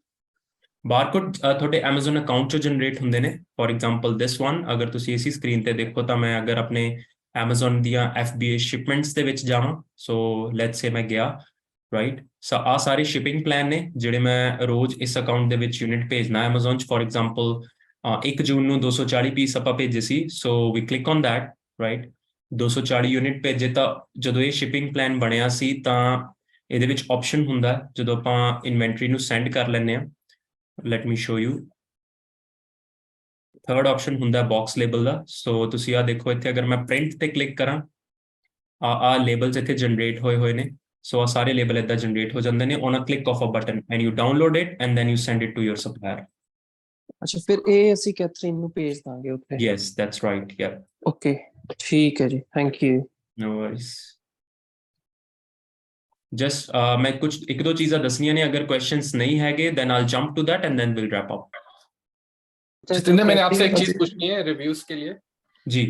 Barcode ਤੁਹਾਡੇ Amazon ਅਕਾਊਂਟ 'ਚੋਂ ਜਨਰੇਟ ਹੁੰਦੇ ਨੇ। ਫੋਰ ਐਗਜ਼ਾਮਪਲ ਦਿਸ ਵਨ, ਅਗਰ ਤੁਸੀਂ ਇਸੀ ਸਕਰੀਨ ਤੇ ਦੇਖੋ ਤਾਂ ਮੈਂ ਅਗਰ ਆਪਣੇ Amazon ਦੀਆਂ FBA ਸ਼ਿਪਮੈਂਟਸ ਦੇ ਵਿੱਚ ਜਾਵਾਂ, ਸੋ ਲੈਟਸ ਸੇ ਮੈਂ ਗਿਆ, ਰਾਈਟ, ਸੋ ਆ ਸਾਰੇ ਸ਼ਿਪਿੰਗ ਪਲਾਨ ਨੇ ਜਿਹੜੇ ਮੈਂ ਰੋਜ਼ ਇਸ ਅਕਾਊਂਟ ਦੇ ਵਿੱਚ ਯੂਨਿਟ ਭੇਜਣਾ Amazon 'ਚ। ਫੋਰ ਐਗਜ਼ਾਮਪਲ 1 ਜੂਨ ਨੂੰ 240 ਪੀਸ ਆਪਾਂ ਭੇਜੇ ਸੀ, so we click on that, right, 240 unit ਭੇਜੇ। ਤਾਂ ਜਦੋਂ ਇਹ ਸ਼ਿਪਿੰਗ ਪਲਾਨ ਬਣਿਆ ਸੀ ਤਾਂ ਇਹਦੇ ਵਿੱਚ ਆਪਸ਼ਨ ਹੁੰਦਾ ਜਦੋਂ ਆਪਾਂ ਇਨਵੈਂਟਰੀ ਨੂੰ ਸੈਂਡ ਕਰ ਲੈਂਦੇ ਹਾਂ। let me show you, third option ਹੁੰਦਾ ਬਾਕਸ ਲੇਬਲ ਦਾ। ਸੋ ਤੁਸੀਂ ਆ ਦੇਖੋ ਇੱਥੇ ਅਗਰ ਮੈਂ ਪ੍ਰਿੰਟ ਤੇ ਕਲਿੱਕ ਕਰਾਂ, ਆ ਲੇਬਲਸ ਇੱਥੇ ਜਨਰੇਟ ਹੋਏ ਨੇ। ਸੋ ਆ ਸਾਰੇ ਲੇਬਲ ਏਦਾਂ ਜਨਰੇਟ ਹੋ ਜਾਂਦੇ ਨੇ on a click of a button and you download it and then you send it to your supplier. ਅੱਛਾ, ਫਿਰ ਇਹ ਅਸੀਂ ਕੈਥਰੀਨ ਨੂੰ ਭੇਜ ਦਾਂਗੇ ਉੱਥੇ? yes that's right, yeah. Okay ਠੀਕ ਹੈ ਜੀ, thank you. no worries. just ਮੈਂ ਕੁਝ ਇੱਕ ਦੋ ਚੀਜ਼ਾਂ ਦੱਸਣੀਆਂ ਨੇ, ਅਗਰ questions नहीं हैगे then I'll jump to that and then we'll wrap up. Jitendra, मैंने आपसे एक चीज पूछनी है रिव्यूज के लिए जी।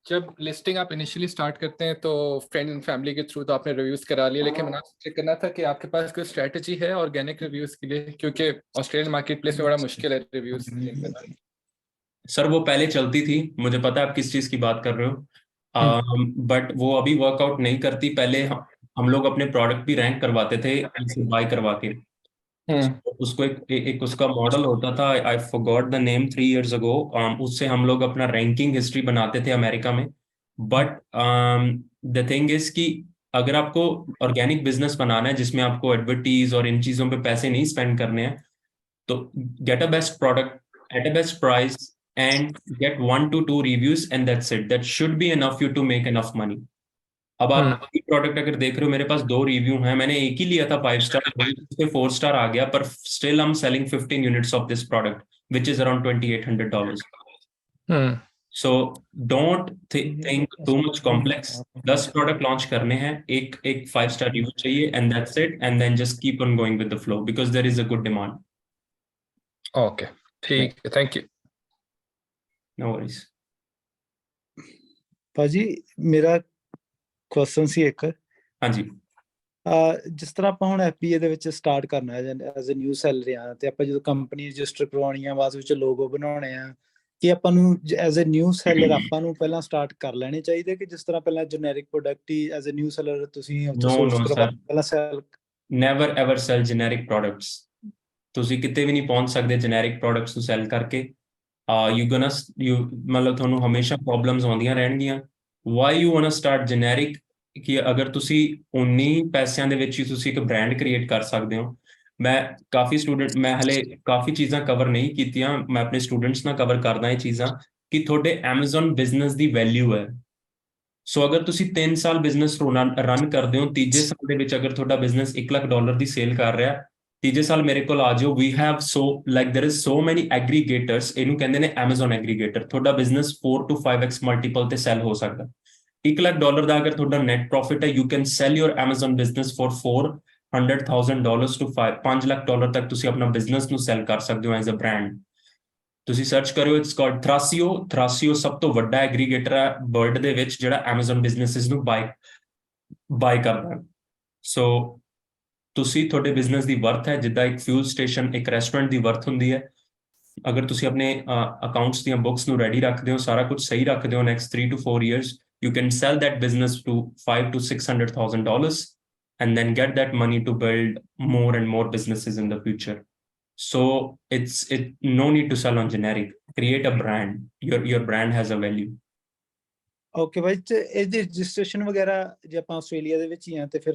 जब लिस्टिंग आप इनिशियली स्टार्ट करते हैं तो फ्रेंड एंड फैमिली के थ्रू तो आपने रिव्यूज करा लिए, लेकिन मैंने चेक करना था कि आपके पास कोई स्ट्रेटजी है ऑर्गेनिक रिव्यूज के लिए, क्योंकि ऑस्ट्रेलियन मार्केट प्लेस में बड़ा मुश्किल है रिव्यूज करना। सर वो पहले चलती थी, मुझे पता है आप किस चीज की बात कर रहे हो, बट वो अभी वर्कआउट नहीं करती। पहले हम लोग अपने प्रोडक्ट भी रैंक करवाते थे बाय करवा के। उसको एक उसका मॉडल होता था, I forgot the name, 3 years ago, उससे हम लोग अपना रैंकिंग हिस्ट्री बनाते थे अमेरिका में। बट द थिंग इज कि अगर आपको ऑर्गेनिक बिजनेस बनाना है जिसमें आपको एडवर्टीज और इन चीजों पे पैसे नहीं स्पेंड करने हैं, तो get a best product at a best price and get 1 to 2 reviews and that's it. That should be enough you to make enough money. अब आप प्रोडक्ट अगर देख रहे हो, मेरे पास 2 रिव्यू हैं, मैंने एक ही लिया था 5 स्टार, उसपे 4 स्टार आ गया, पर still I'm selling 15 units of this product which is around $2,800. So don't think too much complex. 10 product launch करने हैं, एक 5 स्टार रिव्यू चाहिए and that's it, and then just keep on going with the flow because there is a good demand. Okay, ठीक है, thank you. No worries. ਭਾਜੀ ਮੇਰਾ question ਸੀ ਇੱਕ। ਹਾਂਜੀ। ਜਿਸ ਤਰ੍ਹਾਂ ਆਪਾਂ ਹੁਣ FBA ਦੇ ਵਿੱਚ ਸਟਾਰਟ ਕਰਨਾ ਹੈ ਐਜ਼ ਅ ਨਿਊ ਸੈਲਰ ਆ, ਤੇ ਆਪਾਂ ਜਦੋਂ ਕੰਪਨੀ ਰਜਿਸਟਰ ਕਰਵਾਉਣੀ ਆ, ਬਾਅਦ ਵਿੱਚ ਲੋਗੋ ਬਣਾਉਣੇ ਆ, ਕਿ ਆਪਾਂ ਨੂੰ ਐਜ਼ ਅ ਨਿਊ ਸੈਲਰ ਆਪਾਂ ਨੂੰ ਪਹਿਲਾਂ ਸਟਾਰਟ ਕਰ ਲੈਣੇ ਚਾਹੀਦੇ ਕਿ ਜਿਸ ਤਰ੍ਹਾਂ ਪਹਿਲਾਂ ਜੈਨਰਿਕ ਪ੍ਰੋਡਕਟ ਹੀ ਐਜ਼ ਅ ਨਿਊ ਸੈਲਰ ਤੁਸੀਂ ਪਹਿਲਾਂ sell? Never ever sell generic products. ਤੁਸੀਂ ਕਿਤੇ ਵੀ ਨਹੀਂ ਪਹੁੰਚ ਸਕਦੇ ਜੈਨਰਿਕ ਪ੍ਰੋਡਕਟਸ ਨੂੰ ਸੈਲ ਕਰਕੇ। ਮਤਲਬ ਤੁਹਾਨੂੰ ਹਮੇਸ਼ਾ ਪ੍ਰੋਬਲਮਸ ਆਉਂਦੀਆਂ ਰਹਿਣਗੀਆਂ। why you wanna start generic ਕਿ ਅਗਰ ਤੁਸੀਂ 19 ਪੈਸਿਆਂ ਦੇ ਵਿੱਚ ਹੀ ਤੁਸੀਂ ਇੱਕ ਬ੍ਰਾਂਡ ਕ੍ਰੀਏਟ ਕਰ ਸਕਦੇ ਹੋ। ਮੈਂ ਹਲੇ ਕਾਫੀ ਚੀਜ਼ਾਂ ਕਵਰ ਨਹੀਂ ਕੀਤੀਆਂ, ਮੈਂ ਆਪਣੇ ਸਟੂਡੈਂਟਸ ਨਾਲ ਕਵਰ ਕਰਦਾ ਇਹ ਚੀਜ਼ਾਂ ਕਿ ਤੁਹਾਡੇ Amazon ਬਿਜ਼ਨਸ ਦੀ ਵੈਲਿਊ ਹੈ। ਸੋ ਅਗਰ ਤੁਸੀਂ 3 ਸਾਲ ਬਿਜ਼ਨਸ ਰਨ ਕਰਦੇ ਹੋ, ਤੀਜੇ ਸਾਲ ਦੇ ਵਿੱਚ ਅਗਰ ਤੁਹਾਡਾ ਬਿਜ਼ਨਸ $1 ਲੱਖ ਦੀ ਸੇਲ ਕਰ ਰਿਹਾ, ਤੀਜੇ ਸਾਲ ਮੇਰੇ ਕੋਲ ਆ ਜਾਓ। We have there is so many aggregators, ਇਹਨੂੰ ਕਹਿੰਦੇ ਨੇ Amazon aggregator। ਤੁਹਾਡਾ ਬਿਜ਼ਨਸ 4 to 5x ਮਲਟੀਪਲ ਤੇ ਸੈਲ ਹੋ ਸਕਦਾ। $1 ਲੱਖ ਦਾ ਅਗਰ ਤੁਹਾਡਾ ਨੈਟ ਪ੍ਰੋਫਿਟ ਹੈ, you can sell your Amazon business for $400,000 to $5 lakh ਤੱਕ ਤੁਸੀਂ ਆਪਣਾ ਬਿਜ਼ਨਸ ਨੂੰ ਸੈਲ ਕਰ ਸਕਦੇ ਹੋ ਐਜ਼ ਅ ਬ੍ਰਾਂਡ। ਤੁਸੀਂ ਸਰਚ ਕਰਿਓ, ਇਟਸ ਕਾਲਡ Thrasio ਸਭ ਤੋਂ ਵੱਡਾ ਐਗਰੀਗੇਟਰ ਹੈ ਵਰਲਡ ਦੇ ਵਿੱਚ ਜਿਹੜਾ Amazon ਬਿਜ਼ਨੈਸਿਸ ਨੂੰ ਬਾਈ ਕਰਦਾ। ਸੋ ਤੁਸੀਂ ਤੁਹਾਡੇ ਬਿਜ਼ਨਸ ਦੀ ਵਰਥ ਹੈ ਜਿੱਦਾਂ ਇੱਕ ਫਿਊਲ ਸਟੇਸ਼ਨ, ਇੱਕ ਰੈਸਟੋਰੈਂਟ ਦੀ ਵਰਥ ਹੁੰਦੀ ਹੈ। ਅਗਰ ਤੁਸੀਂ ਆਪਣੇ ਅਕਾਊਂਟਸ ਦੀਆਂ ਬੁੱਕਸ ਨੂੰ ਰੈਡੀ ਰੱਖਦੇ ਹੋ, ਸਾਰਾ ਕੁਝ ਸਹੀ ਰੱਖਦੇ ਹੋ, next 3 to 4 years you can sell that business to $500,000 to $600,000 and then get that money to build more and more businesses in the future. So it no need to sell on generic. Create a brand. Your brand has a value. Okay ਬਾਈ ਤੇ ਇਹਦੀ registration ਵਗੈਰਾ ਜੇ ਆਪਾਂ Australia ਦੇ ਵਿੱਚ ਹੀ ਆ ਤੇ ਫਿਰ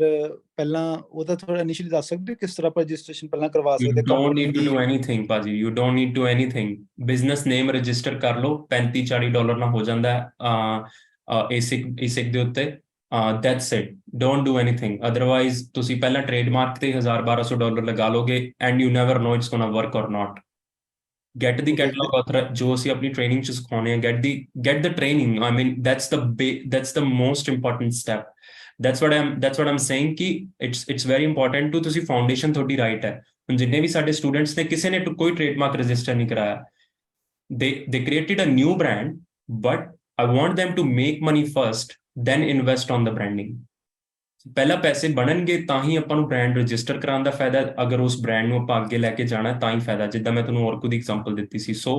ਪਹਿਲਾਂ ਉਹਦਾ ਥੋੜਾ ਇਨੀਸ਼ੀਅਲੀ ਦੱਸ ਸਕਦੇ ਹੋ ਕਿਸ ਤਰ੍ਹਾਂ ਆਪਾਂ ਰਜਿਸਟ੍ਰੇਸ਼ਨ ਪਹਿਲਾਂ ਕਰਵਾ You ਸਕਦੇ don't company need to the do anything, Paji. You don't need to anything. Business name register ਕਰ ਲਓ, $35-40 ਨਾਲ ਹੋ ਜਾਂਦਾ ਹੈ ASIC ਦੇ ਉੱਤੇ। That's it. Don't do anything. Otherwise ਤੁਸੀਂ ਪਹਿਲਾਂ ਟ੍ਰੇਡਮਾਰਕ ਤੇ $1000-1200 ਲਗਾ ਲੋਗੇ and you never know it's gonna work or not. Get the catalog author ਜੋ ਅਸੀਂ ਆਪਣੀ ਟ੍ਰੇਨਿੰਗ ਚ ਸਿਖਾਉਂਦੇ ਆ, get the training. I mean that's the most important step. That's what I'm saying ਕਿ it's very important to ਤੁਸੀਂ foundation ਤੁਹਾਡੀ right ਹੈ। ਹੁਣ ਜਿੰਨੇ ਵੀ ਸਾਡੇ ਸਟੂਡੈਂਟਸ ਨੇ ਕਿਸੇ ਨੇ ਕੋਈ ਟ੍ਰੇਡਮਾਰਕ ਰਜਿਸਟਰ ਨਹੀਂ ਕਰਾਇਆ, they created a new brand, but I want them to make money first, then invest on the branding. ਪਹਿਲਾਂ ਪੈਸੇ ਬਣਨਗੇ ਤਾਂ ਹੀ ਆਪਾਂ ਨੂੰ ਬ੍ਰਾਂਡ ਰਜਿਸਟਰ ਕਰਾਉਣ ਦਾ ਫਾਇਦਾ, ਅਗਰ ਉਸ ਬ੍ਰਾਂਡ ਨੂੰ ਆਪਾਂ ਅੱਗੇ ਲੈ ਕੇ ਜਾਣਾ ਤਾਂ ਹੀ ਫਾਇਦਾ, ਜਿੱਦਾਂ ਮੈਂ ਤੁਹਾਨੂੰ ਔਰਕੂ ਦੀ ਐਗਜ਼ਾਮਪਲ ਦਿੱਤੀ ਸੀ। ਸੋ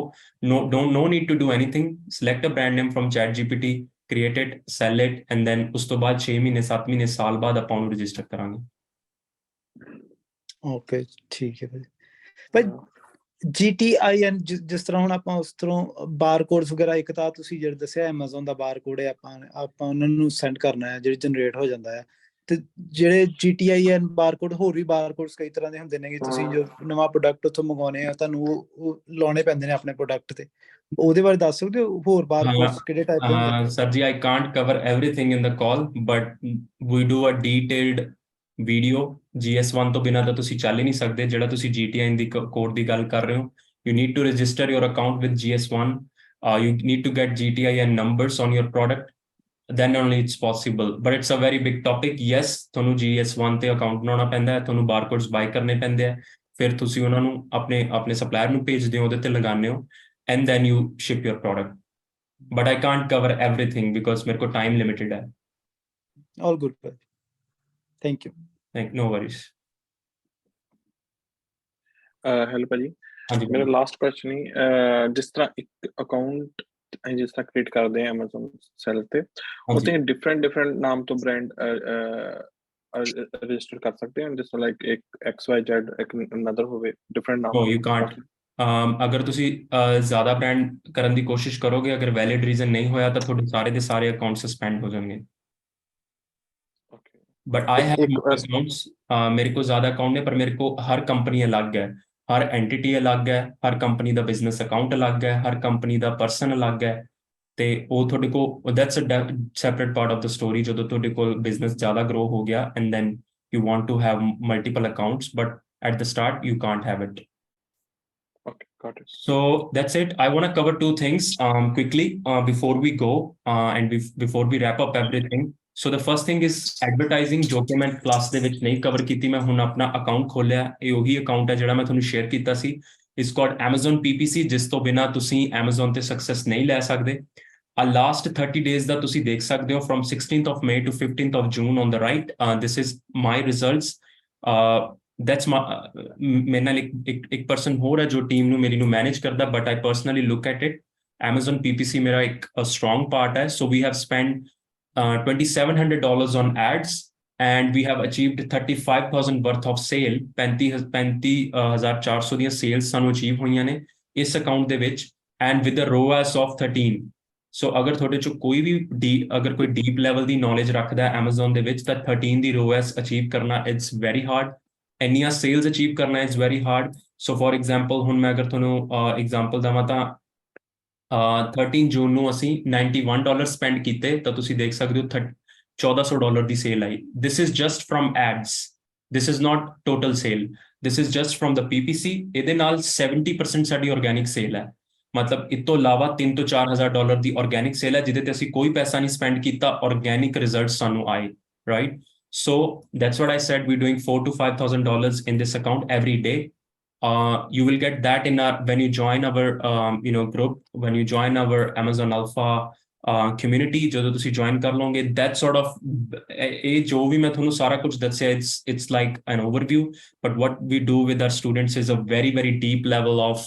no need to do anything. Select a brand name from ChatGPT, create it, sell it, and then ਉਸ ਤੋਂ ਬਾਅਦ 6 ਮਹੀਨੇ 7 ਮਹੀਨੇ ਸਾਲ ਬਾਅਦ ਆਪਾਂ ਉਹਨੂੰ ਰਜਿਸਟਰ ਕਰਾਂਗੇ। ਓਕੇ ਠੀਕ ਹੈ ਭਾਈ GTIN ਜਿਸ ਤਰ੍ਹਾਂ ਹੁਣ ਆਪਾਂ ਉਸ ਤਰ੍ਹਾਂ ਬਾਰਕੋਡਸ ਵਗੈਰਾ, ਇੱਕ ਤਾਂ ਤੁਸੀਂ ਜਿਹੜਾ ਦੱਸਿਆ Amazon ਦਾ ਬਾਰਕੋਡ ਹੈ, ਆਪਾਂ ਉਹਨਾਂ ਨੂੰ ਸੈਂਡ ਕਰਨਾ ਹੈ ਜਿਹੜੀ ਜਨਰੇਟ ਹੋ ਜਾਂਦਾ ਹੈ, ਤੇ ਜਿਹੜੇ GTIN ਬਾਰਕੋਡ ਹੋਰ ਵੀ ਬਾਰਕੋਡਸ ਕਈ ਤਰ੍ਹਾਂ ਦੇ ਹੁੰਦੇ ਨੇ ਕਿ ਤੁਸੀਂ ਜੋ ਨਵਾਂ ਪ੍ਰੋਡਕਟ ਉੱਥੋਂ ਮੰਗਾਉਣੇ ਆ ਤੁਹਾਨੂੰ ਉਹ ਲਾਉਣੇ ਪੈਂਦੇ ਨੇ ਆਪਣੇ ਪ੍ਰੋਡਕਟ ਤੇ, ਉਹਦੇ ਬਾਰੇ ਦੱਸ ਸਕਦੇ ਹੋ ਹੋਰ ਬਾਰਕੋਡਸ ਕਿਹੜੇ ਟਾਈਪ ਦੇ ਹੁੰਦੇ ਨੇ? Sir ji, I can't cover everything in the call, but we do a detailed video. GS1 ਤੋਂ ਬਿਨਾਂ ਤਾਂ ਤੁਸੀਂ ਚੱਲ ਹੀ ਨਹੀਂ ਸਕਦੇ। ਜਿਹੜਾ ਤੁਸੀਂ GTIN ਦੀ ਕੋਡ ਦੀ ਗੱਲ ਕਰ ਰਹੇ ਹੋ, you need to register your account with GS1. You need to get GTIN numbers on your product. Then only it's possible, but it's a very big topic. Yes, ਤੁਹਾਨੂੰ GS1 ਤੇ account ਬਣਾਉਣਾ ਪੈਂਦਾ ਹੈ, ਤੁਹਾਨੂੰ ਬਾਰਕੋਡਸ ਬਾਈ ਕਰਨੇ ਪੈਂਦੇ ਆ, ਫਿਰ ਤੁਸੀਂ ਉਹਨਾਂ ਨੂੰ ਆਪਣੇ ਸਪਲਾਇਰ ਨੂੰ ਭੇਜਦੇ ਹੋ, ਉਹਦੇ ਤੇ ਲਗਾਉਂਦੇ ਹੋ, and then you ship your product. But I can't cover everything because ਮੇਰੇ ਕੋਲ time limited ਹੈ। All good, thank you. No worries. Hello ਭਾਜੀ, ਹਾਂਜੀ ਮੇਰਾ ਲਾਸਟ ਕੁਐਸਚਨ ਹੀ ਜਿਸ ਤਰ੍ਹਾਂ ਇੱਕ ਅਕਾਊਂਟ ਜਿਸ ਤਰ੍ਹਾਂ ਕ੍ਰੀਏਟ ਕਰਦੇ ਆ Amazon ਸੈਲ ਤੇ, ਉਹਤੇ ਡਿਫਰੈਂਟ ਨਾਮ ਤੋਂ ਬ੍ਰਾਂਡ ਰਜਿਸਟਰ ਕਰ ਸਕਦੇ ਹਾਂ, ਜਿਸ ਤਰ੍ਹਾਂ ਲਾਈਕ ਇੱਕ XYZ ਇੱਕ ਅਨਦਰ ਹੋਵੇ ਡਿਫਰੈਂਟ ਨਾਮ? No, you can't. ਅਗਰ ਤੁਸੀਂ ਜ਼ਿਆਦਾ ਬ੍ਰਾਂਡ ਕਰਨ ਦੀ ਕੋਸ਼ਿਸ਼ ਕਰੋਗੇ, ਅਗਰ ਵੈਲਿਡ ਰੀਜ਼ਨ ਨਹੀਂ ਹੋਇਆ ਤਾਂ ਤੁਹਾਡੇ ਸਾਰੇ ਦੇ ਸਾਰੇ ਅਕਾਊਂਟ ਸਸਪੈਂਡ ਹੋ ਜਾਣਗੇ। But I have accounts. ਮੇਰੇ ਕੋਲ ਜ਼ਿਆਦਾ ਅਕਾਊਂਟ ਨੇ, ਪਰ ਮੇਰੇ ਕੋਲ ਹਰ ਕੰਪਨੀ ਅਲੱਗ ਹੈ, ਹਰ ਐਂਟੀਟੀ ਅਲੱਗ ਹੈ, ਹਰ ਕੰਪਨੀ ਦਾ ਬਿਜ਼ਨਸ ਅਕਾਊਂਟ ਅਲੱਗ ਹੈ, ਹਰ ਕੰਪਨੀ ਦਾ ਪਰਸਨ ਅਲੱਗ ਹੈ, ਤੇ ਉਹ ਤੁਹਾਡੇ ਕੋਲ that's a separate part of the story। ਜਦੋਂ ਤੁਹਾਡੇ ਕੋਲ ਬਿਜ਼ਨਸ ਜ਼ਿਆਦਾ ਗਰੋ ਹੋ ਗਿਆ and then you want to have multiple accounts, but at the start you can't have it. Okay, got it. So that's it. I want to cover two things quickly before we go and before we wrap up everything. So the first thing is advertising, ਜੋ ਕਿ ਮੈਂ class ਦੇ ਵਿੱਚ ਨਹੀਂ cover ਕੀਤੀ। ਮੈਂ ਹੁਣ ਆਪਣਾ ਅਕਾਊਂਟ ਖੋਲਿਆ, ਇਹ ਉਹੀ ਅਕਾਊਂਟ ਹੈ ਜਿਹੜਾ ਮੈਂ ਤੁਹਾਨੂੰ ਸ਼ੇਅਰ ਕੀਤਾ ਸੀ। It's called Amazon PPC, ਜਿਸ ਤੋਂ ਬਿਨਾਂ ਤੁਸੀਂ Amazon ਤੇ ਸਕਸੈਸ ਨਹੀਂ ਲੈ ਸਕਦੇ। Last 30 days ਦਾ ਤੁਸੀਂ ਦੇਖ ਸਕਦੇ ਹੋ, from 16th of May to 15th of June on the right. This is my results. That's my ਮੇਰੇ ਨਾਲ ਇੱਕ ਪਰਸਨ ਹੋਰ ਹੈ ਜੋ ਟੀਮ ਨੂੰ ਮੇਰੀ ਨੂੰ ਮੈਨੇਜ ਕਰਦਾ, but I personally look at it. Amazon PPC ਮੇਰਾ ਇੱਕ strong part ਹੈ। So we have spent $2,700 on ads and we have achieved 35,000 worth of sale। 35,400 ਦੀਆਂ ਸੇਲਸ ਸਾਨੂੰ ਅਚੀਵ ਹੋਈਆਂ ਨੇ ਇਸ ਅਕਾਊਂਟ ਦੇ ਵਿੱਚ, and with a ROAS of 13। ਸੋ ਅਗਰ ਤੁਹਾਡੇ ਚੋਂ ਕੋਈ ਵੀ ਅਗਰ ਕੋਈ ਡੀਪ ਲੈਵਲ ਦੀ ਨੌਲੇਜ ਰੱਖਦਾ ਹੈ Amazon ਦੇ ਵਿੱਚ, ਤਾਂ 13 ਦੀ ROAS ਅਚੀਵ ਕਰਨਾ ਇਟਸ ਵੈਰੀ ਹਾਰਡ। ਇੰਨੀਆਂ ਸੇਲਸ ਅਚੀਵ ਕਰਨਾ it's very hard. So for example ਹੁਣ ਮੈਂ ਅਗਰ ਤੁਹਾਨੂੰ ਐਗਜ਼ਾਮਪਲ ਦੇਵਾਂ ਤਾਂ 13 ਜੂਨ ਨੂੰ ਅਸੀਂ $91 ਸਪੈਂਡ ਕੀਤੇ, ਤਾਂ ਤੁਸੀਂ ਦੇਖ ਸਕਦੇ ਹੋ $1,400 ਦੀ sale I. This is just from ads. This is not total sale. This is just from the PPC. ਇਹਦੇ ਨਾਲ 70% ਸਾਡੀ ਆਰਗੈਨਿਕ ਸੇਲ ਹੈ। ਮਤਲਬ ਇਸ ਤੋਂ ਇਲਾਵਾ $3,000 ਤੋਂ $4,000 ਦੀ ਆਰਗੈਨਿਕ ਸੇਲ ਹੈ, ਜਿਹਦੇ ਤੇ ਅਸੀਂ ਕੋਈ ਪੈਸਾ ਨਹੀਂ ਸਪੈਂਡ ਕੀਤਾ, ਆਰਗੈਨਿਕ ਰਿਜ਼ਲਟਸ ਸਾਨੂੰ ਆਏ, right? So that's what I said, we're doing $4,000 to $5,000 in this account every day. You will get that in our when you join our group, when you join our Amazon Alpha community, ਜਦੋਂ ਤੁਸੀਂ join ਕਰ ਲਓਗੇ, that sort of ਇਹ ਜੋ ਵੀ ਮੈਂ ਤੁਹਾਨੂੰ ਸਾਰਾ ਕੁਝ ਦੱਸਿਆ, it's like an overview, but what we do with our students is a very very deep level of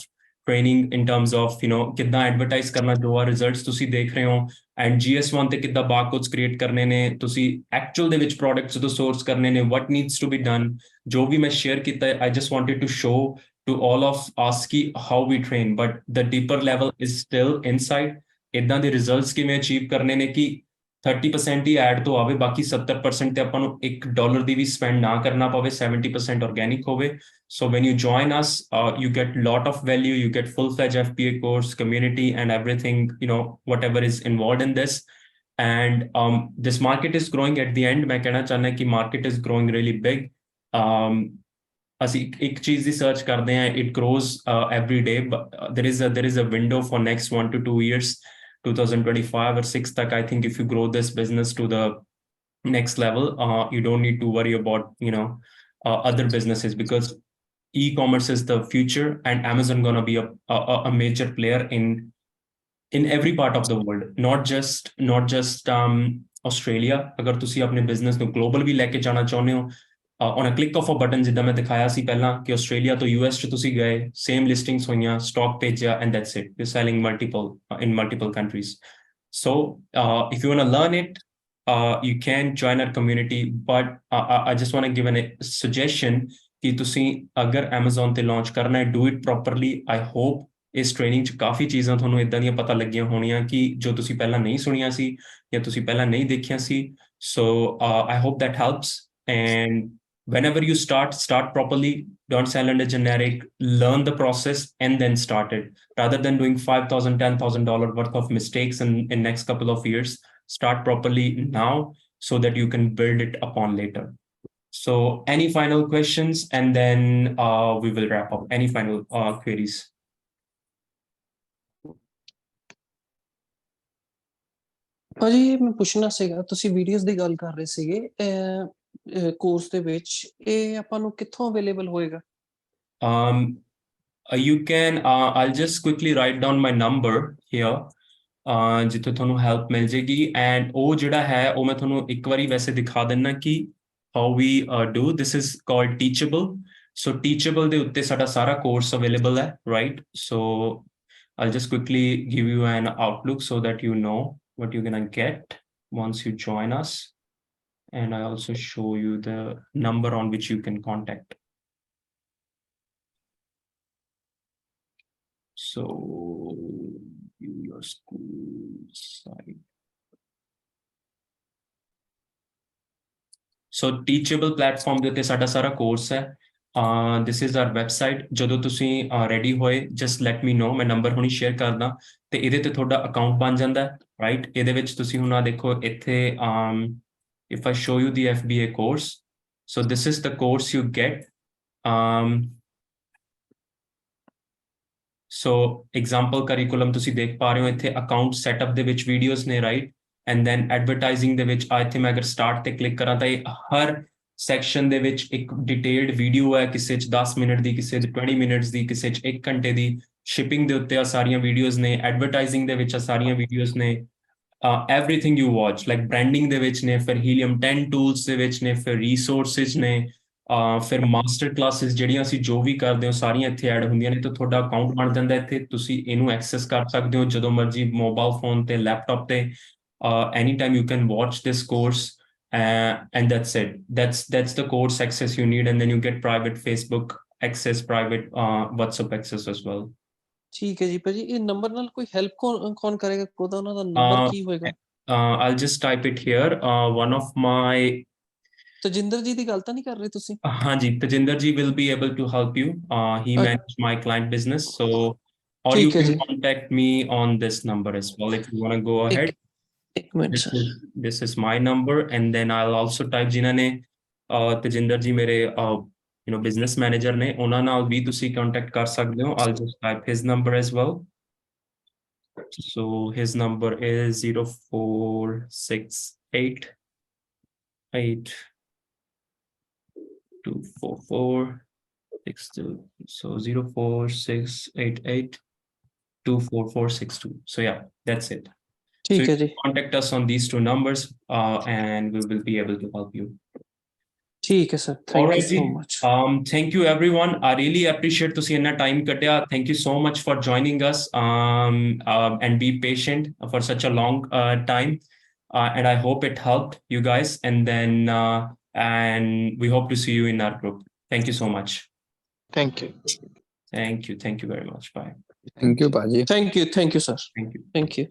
training in terms of ਕਿੱਦਾਂ ਐਡਵਰਟਾਈਜ਼ ਕਰਨਾ ਜੋ ਆ ਰਿਜ਼ਲਟਸ ਤੁਸੀਂ ਦੇਖ ਰਹੇ ਹੋ, ਐਂਡ GS1 ਤੇ ਕਿੱਦਾਂ ਬਾਰਕੋਡਸ ਕ੍ਰੀਏਟ ਕਰਨੇ ਨੇ, ਤੁਸੀਂ ਐਕਚੁਅਲ ਦੇ ਵਿੱਚ ਪ੍ਰੋਡਕਟਸ ਜਦੋਂ ਸੋਰਸ ਕਰਨੇ ਨੇ, what needs to be done। ਜੋ ਵੀ ਮੈਂ ਸ਼ੇਅਰ ਕੀਤਾ, I just wanted to show to all of us ki how we train, but the deeper level is still inside. इदां ਦੇ ਰਿਜ਼ਲਟਸ ਕਿਵੇਂ ਅਚੀਵ ਕਰਨੇ ਨੇ ਕਿ 30% ਹੀ ਐਡ ਤੋਂ ਆਵੇ, ਬਾਕੀ 70% ਤੇ ਆਪਾਂ ਨੂੰ $1 ਦੀ ਵੀ ਸਪੈਂਡ ਨਾ ਕਰਨਾ ਪਵੇ, 70% ਆਰਗੈਨਿਕ ਹੋਵੇ. So when you join us, you get lot of value, you get full-fledged FBA course, community and everything, you know, whatever is involved in this. And this market is growing. At the end, मैं कहना चाहना कि market is growing really big. ਅਸੀਂ ਇੱਕ ਚੀਜ਼ ਦੀ search ਕਰਦੇ ਹਾਂ, it grows every day, but there is a window for next 1 to 2 years, 2025 or 6 tak. I think if you grow this business to the next level, you don't need to worry about, you know, other businesses, because e-commerce is the future and Amazon gonna be a major player in every part of the world, not just Australia. अगर ਤੁਸੀਂ ਆਪਣੇ business ਨੂੰ global ਵੀ ਲੈ ਕੇ ਜਾਣਾ ਚਾਹੁੰਦੇ ਹੋ, on a click of a button, ਜਿੱਦਾਂ ਮੈਂ ਦਿਖਾਇਆ ਸੀ ਪਹਿਲਾਂ ਕਿ ਆਸਟ੍ਰੇਲੀਆ ਤੋਂ US ਚ ਤੁਸੀਂ ਗਏ, same listings ਹੋਈਆਂ, stock ਭੇਜਿਆ, and that's it. You're selling in multiple countries. So if you want to learn it, you can join our community, but I just want to give a suggestion ਕਿ ਤੁਸੀਂ ਅਗਰ Amazon ਤੇ launch ਕਰਨਾ ਹੈ, do it properly. I hope ਇਸ training ਚ ਕਾਫੀ ਚੀਜ਼ਾਂ ਤੁਹਾਨੂੰ ਇਦਾਂ ਦੀਆਂ ਪਤਾ ਲੱਗੀਆਂ ਹੋਣੀਆਂ ਕਿ ਜੋ ਤੁਸੀਂ ਪਹਿਲਾਂ ਨਹੀਂ ਸੁਣੀਆਂ ਸੀ ਜਾਂ ਤੁਸੀਂ ਪਹਿਲਾਂ ਨਹੀਂ ਦੇਖੀਆਂ ਸੀ. So I hope that helps. And whenever you start properly, don't sell under generic, learn the process and then start it, rather than doing $5,000, $10,000 worth of mistakes in next couple of years. Start properly now so that you can build it upon later. So any final questions, and then we will wrap up. Any final queries? ਭਾਜੀ ਮੈਂ ਪੁੱਛਣਾ ਸੀਗਾ, ਤੁਸੀਂ videos ਦੀ ਗੱਲ ਕਰ ਰਹੇ ਸੀਗੇ course ਦੇ ਵਿੱਚ, ਇਹ ਆਪਾਂ ਨੂੰ ਕਿੱਥੋਂ ਅਵੇਲੇਬਲ ਹੋਏਗਾ? You can I'll just quickly write down my number here, ਜਿੱਥੇ ਤੁਹਾਨੂੰ ਹੈਲਪ ਮਿਲ ਜੇਗੀ, and ਉਹ ਜਿਹੜਾ ਹੈ ਉਹ ਮੈਂ ਤੁਹਾਨੂੰ ਇੱਕ ਵਾਰੀ ਵੈਸੇ ਦਿਖਾ ਦਿੰਨਾ ਕਿ how we do. This is called Teachable. So Teachable ਦੇ ਉੱਤੇ ਸਾਡਾ ਸਾਰਾ ਕੋਰਸ ਅਵੇਲੇਬਲ ਹੈ, right? So I'll just quickly give you an outlook so that you know what you're gonna get once you join us, and I also show you the number on which you can contact. So view your school site. So Teachable platform ਦੇ ਉੱਤੇ ਸਾਡਾ ਸਾਰਾ course ਹੈ. This is our website. ਜਦੋਂ ਤੁਸੀਂ ready ਹੋਏ, just let me know. ਮੈਂ number ਹੁਣੀ ਸ਼ੇਅਰ ਕਰਦਾ ਤੇ ਇਹਦੇ ਤੇ ਤੁਹਾਡਾ ਅਕਾਊਂਟ ਬਣ ਜਾਂਦਾ ਹੈ, ਰਾਈਟ? ਇਹਦੇ ਵਿੱਚ ਤੁਸੀਂ ਹੁਣ ਆ ਦੇਖੋ ਇੱਥੇ if I show you the FBA course, so this is the course you get. So example curriculum ਤੁਸੀਂ ਦੇਖ ਪਾ ਰਹੇ ਹੋ ਇੱਥੇ, ਅਕਾਊਂਟ ਸੈਟਅਪ ਦੇ ਵਿੱਚ ਵੀਡੀਓਜ਼ ਨੇ, ਰਾਈਟ? And then advertising ਦੇ ਵਿੱਚ ਇੱਥੇ ਮੈਂ ਅਗਰ ਸਟਾਰਟ ਤੇ ਕਲਿੱਕ ਕਰਾਂ ਤਾਂ ਇਹ ਹਰ ਸੈਕਸ਼ਨ ਦੇ ਵਿੱਚ ਇੱਕ ਡਿਟੇਲਡ ਵੀਡੀਓ ਹੈ, ਕਿਸੇ ਚ 10 ਮਿੰਟ ਦੀ, ਕਿਸੇ ਚ 20 ਮਿੰਟਸ ਦੀ, ਕਿਸੇ ਚ 1 ਘੰਟੇ ਦੀ. ਸ਼ਿਪਿੰਗ ਦੇ ਉੱਤੇ ਆ ਸਾਰੀਆਂ ਵੀਡੀਓਜ਼ ਨੇ, ਐਡਵਰਟਾਈਜ਼ਿੰਗ ਦੇ ਵਿੱਚ ਆ ਸਾਰੀਆਂ ਵੀਡੀਓਜ਼ ਨੇ, everything you watch, like branding ਦੇ ਵਿੱਚ ਨੇ, ਫਿਰ Helium 10 tools ਦੇ ਵਿੱਚ ਨੇ, ਫਿਰ resources ਨੇ, ਫਿਰ ਮਾਸਟਰ ਕਲਾਸਿਸ ਜਿਹੜੀਆਂ ਅਸੀਂ ਜੋ ਵੀ ਕਰਦੇ ਹੋ ਸਾਰੀਆਂ ਇੱਥੇ ਐਡ ਹੁੰਦੀਆਂ ਨੇ, ਤੇ ਤੁਹਾਡਾ ਅਕਾਊਂਟ ਬਣ ਜਾਂਦਾ ਇੱਥੇ. ਤੁਸੀਂ ਇਹਨੂੰ ਐਕਸੈਸ ਕਰ ਸਕਦੇ ਹੋ ਜਦੋਂ ਮਰਜ਼ੀ, ਮੋਬਾਈਲ ਫੋਨ ਤੇ, ਲੈਪਟਾਪ ਤੇ. Anytime you can watch this course, and that's it. That's the course access you need, and then you get private Facebook access, private WhatsApp access as well. ਠੀਕ ਹੈ ਜੀ ਭਾਜੀ, ਇਹ ਨੰਬਰ ਨਾਲ ਕੋਈ help ਕੌਣ ਕਰੇਗਾ? ਉਹਦਾ ਉਹਨਾਂ ਦਾ ਨੰਬਰ ਕੀ ਹੋਏਗਾ? I'll just type it here. One of my Tajinder ਜੀ ਦੀ ਗੱਲ ਤਾਂ ਨਹੀਂ ਕਰ ਰਹੇ ਤੁਸੀਂ? ਹਾਂਜੀ, ਤਜਿੰਦਰ ਜੀ will be able to help you. He manages my client business, so or you can contact me on this number as well if you want to go ahead. This is my number, and then I'll also type ਜਿਨ੍ਹਾਂ ਨੇ ਤਜਿੰਦਰ ਜੀ ਮੇਰੇ business manager ਨੇ, ਉਹਨਾਂ ਨਾਲ ਵੀ ਤੁਸੀਂ contact ਕਰ ਸਕਦੇ ਹੋ. I'll just type his number as well. So his number is 0468 824462. So 04688 24462. So yeah, that's it. So you can contact us on these two numbers, and we will be able to help you. ਠੀਕ ਹੈ sir, thank you so much. Thank you everyone. I really appreciate ਤੁਸੀਂ ਇੰਨਾ time ਕੱਢਿਆ. Thank you so much for joining us, and be patient for such a long time, and I hope it helped you guys, and then and we hope to see you in our group. Thank you so much. Thank you. Thank you very much. Bye. Thank you, Paji. Thank you, sir. Thank you. Thank you.